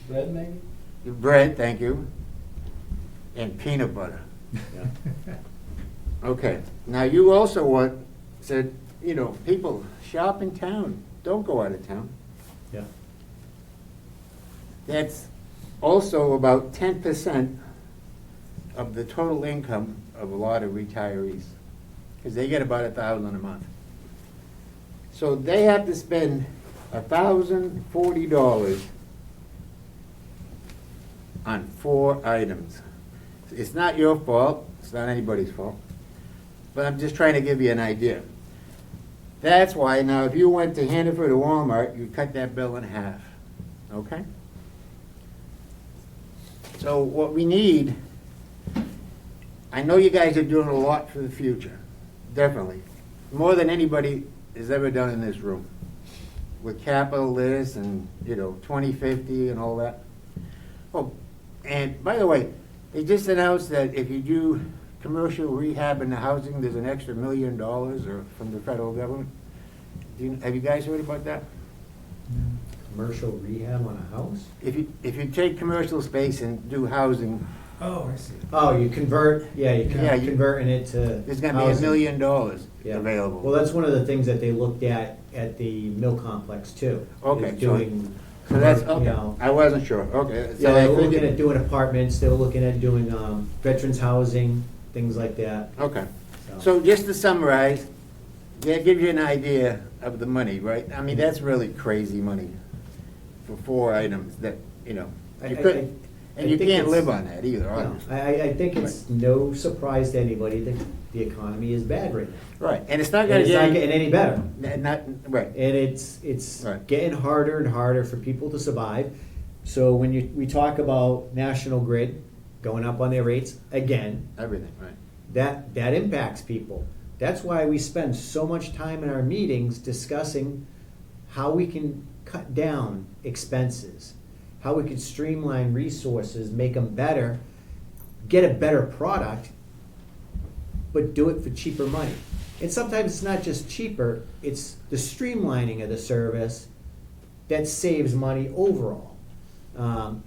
Bread, maybe? Bread, thank you. And peanut butter. Okay. Now, you also said, people shop in town. Don't go out of town. Yeah. That's also about 10% of the total income of a lot of retirees, because they get about $1,000 a month. So they have to spend $1,040 on 4 items. It's not your fault. It's not anybody's fault. But I'm just trying to give you an idea. That's why now if you went to Hannaford or Walmart, you'd cut that bill in half. Okay? So what we need, I know you guys are doing a lot for the future, definitely. More than anybody has ever done in this room. With capital this and, 2050 and all that. Oh, and by the way, they just announced that if you do commercial rehab in the housing, there's an extra $1 million from the federal government. Have you guys heard about that? Commercial rehab on a house? If you take commercial space and do housing Oh, I see. Oh, you convert, yeah, you Yeah, you- converting it to There's gonna be $1 housing. million Yeah. available. Well, that's one of the things that they looked at the mill complex too. Okay, is so- doing, So that's, you okay, know. I wasn't sure, okay. So Yeah, they I were looking figured- at doing apartments, they were looking at doing, veterans housing, things like that. Okay, so just to summarize, that gives you an idea of the money, right? I mean, that's really crazy money for 4 items that, you know, you couldn't, and you think can't it's- live on that either, No, obviously. I think it's no surprise to anybody that the economy is bad right now. Right, and it's not And gonna it's get. not getting any better. Not, right. And it's Right. getting harder and harder for people to survive. So when we talk about National Grid going up on their rates again, Everything, right. that impacts people. That's why we spend so much time in our meetings discussing how we can cut down expenses, how we can streamline resources, make them better, get a better product, but do it for cheaper money. And sometimes it's not just cheaper, it's the streamlining of the service that saves money overall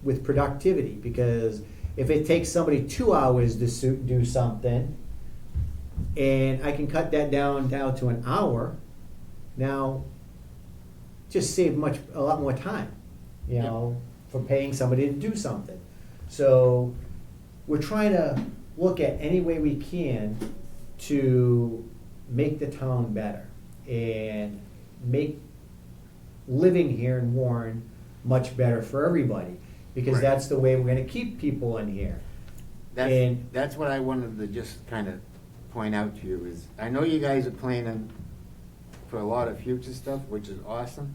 with productivity. Because if it takes somebody 2 hours to do something, and I can cut that down to an hour, now just save a lot more time, you know, for paying somebody to do something. So we're trying to look at any way we can to make the town better and make living here in Warren much better for everybody, because Right. that's the way we're gonna keep people in here. And That's what I wanted to just kind of point out to you is, I know you guys are planning for a lot of future stuff, which is awesome,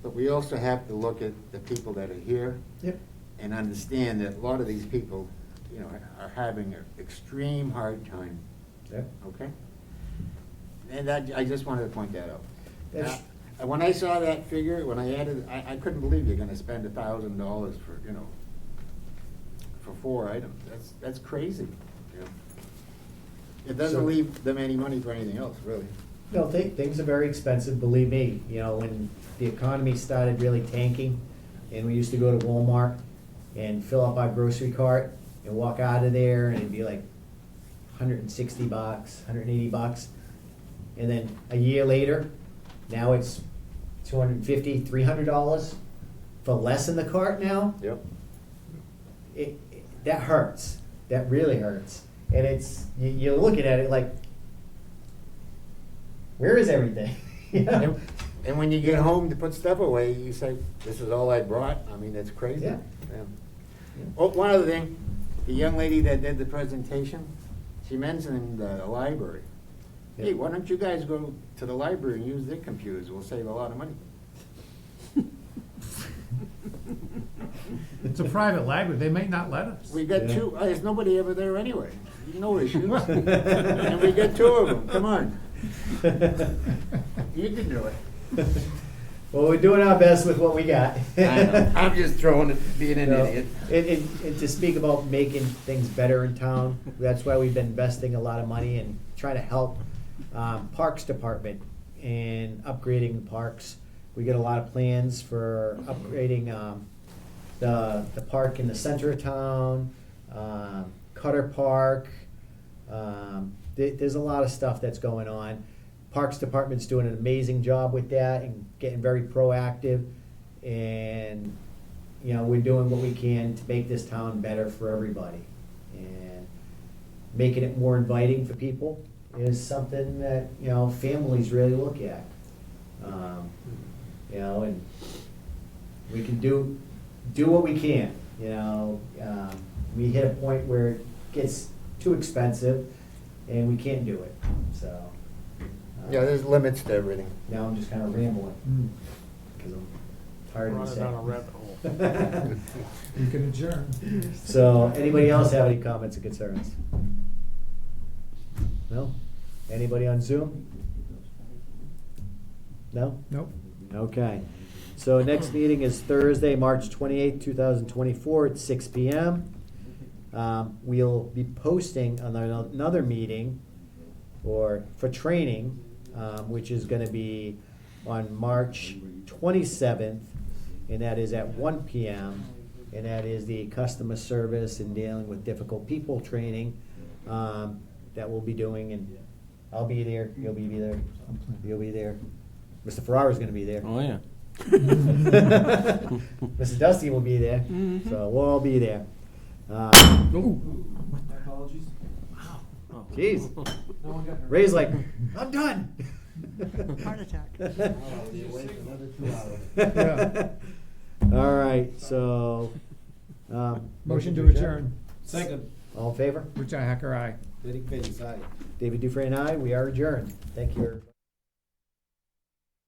but we also have to look at the people that are here. Yep. And understand that a lot of these people, you know, are having an extreme hard time. Yep. Okay? And I just wanted to point that out. That's- When I saw that figure, when I added, I couldn't believe you're gonna spend $1,000 for, you know, for 4 items. That's crazy, you know? It doesn't So- leave them any money for anything else, really. No, things are very expensive, believe me. You know, when the economy started really tanking, and we used to go to Walmart and fill up our grocery cart and walk out of there, and it'd be like $160, $180. And then a year later, now it's $250, $300 for less in the cart now. Yep. That hurts. That really hurts. And you're looking at it like, where is everything? You know? And when you get home to put stuff away, you say, this is all I brought? I mean, it's crazy. Yeah. Oh, one other thing, the young lady that did the presentation, she mentioned the library. Hey, why don't you guys go to the library and use their computers? We'll save a lot of money. It's a private library, they may not let us. We got 2, there's nobody ever there anyway. No issues. And we got 2 of them, come on. You can do it. Well, we're doing our best with what we got. I know. I'm just throwing it, being an No, idiot. And to speak about making things better in town, that's why we've been investing a lot of money and trying to help Parks Department in upgrading the parks. We get a lot of plans for upgrading the park in the center of town, Cutter Park. There's a lot of stuff that's going on. Parks Department's doing an amazing job with that and getting very proactive. And, you know, we're doing what we can to make this town better for everybody. And making it more inviting for people is something that, you know, families really look at. You know, and we can do what we can, you know. We hit a point where it gets too expensive and we can't do it, so. Yeah, there's limits to everything. Now I'm just kind of rambling, because I'm tired of Running the down a same. rabbit hole. You can adjourn. So, anybody else have any comments or concerns? No? Anybody on Zoom? No? Nope. Okay. So next meeting is Thursday, March 28th, 2024 at 6 PM. We'll be posting another meeting for training, which is going to be on March 27th, and that is at 1 PM and that is the customer service and dealing with difficult people training that we'll be doing, and I'll be there, you'll be there, you'll be there. Mr. Ferrara's gonna be there. Oh, yeah. Mrs. Dusty will be there, so we'll all be there. Apologies. Jeez. No one got hurt. Ray's like, I'm done. Heart attack. All right, so. Motion to adjourn. Second. All in favor? Richi Hacker, aye. Derek Bailey's aye. David Dufresne, aye. We are adjourned. Thank you.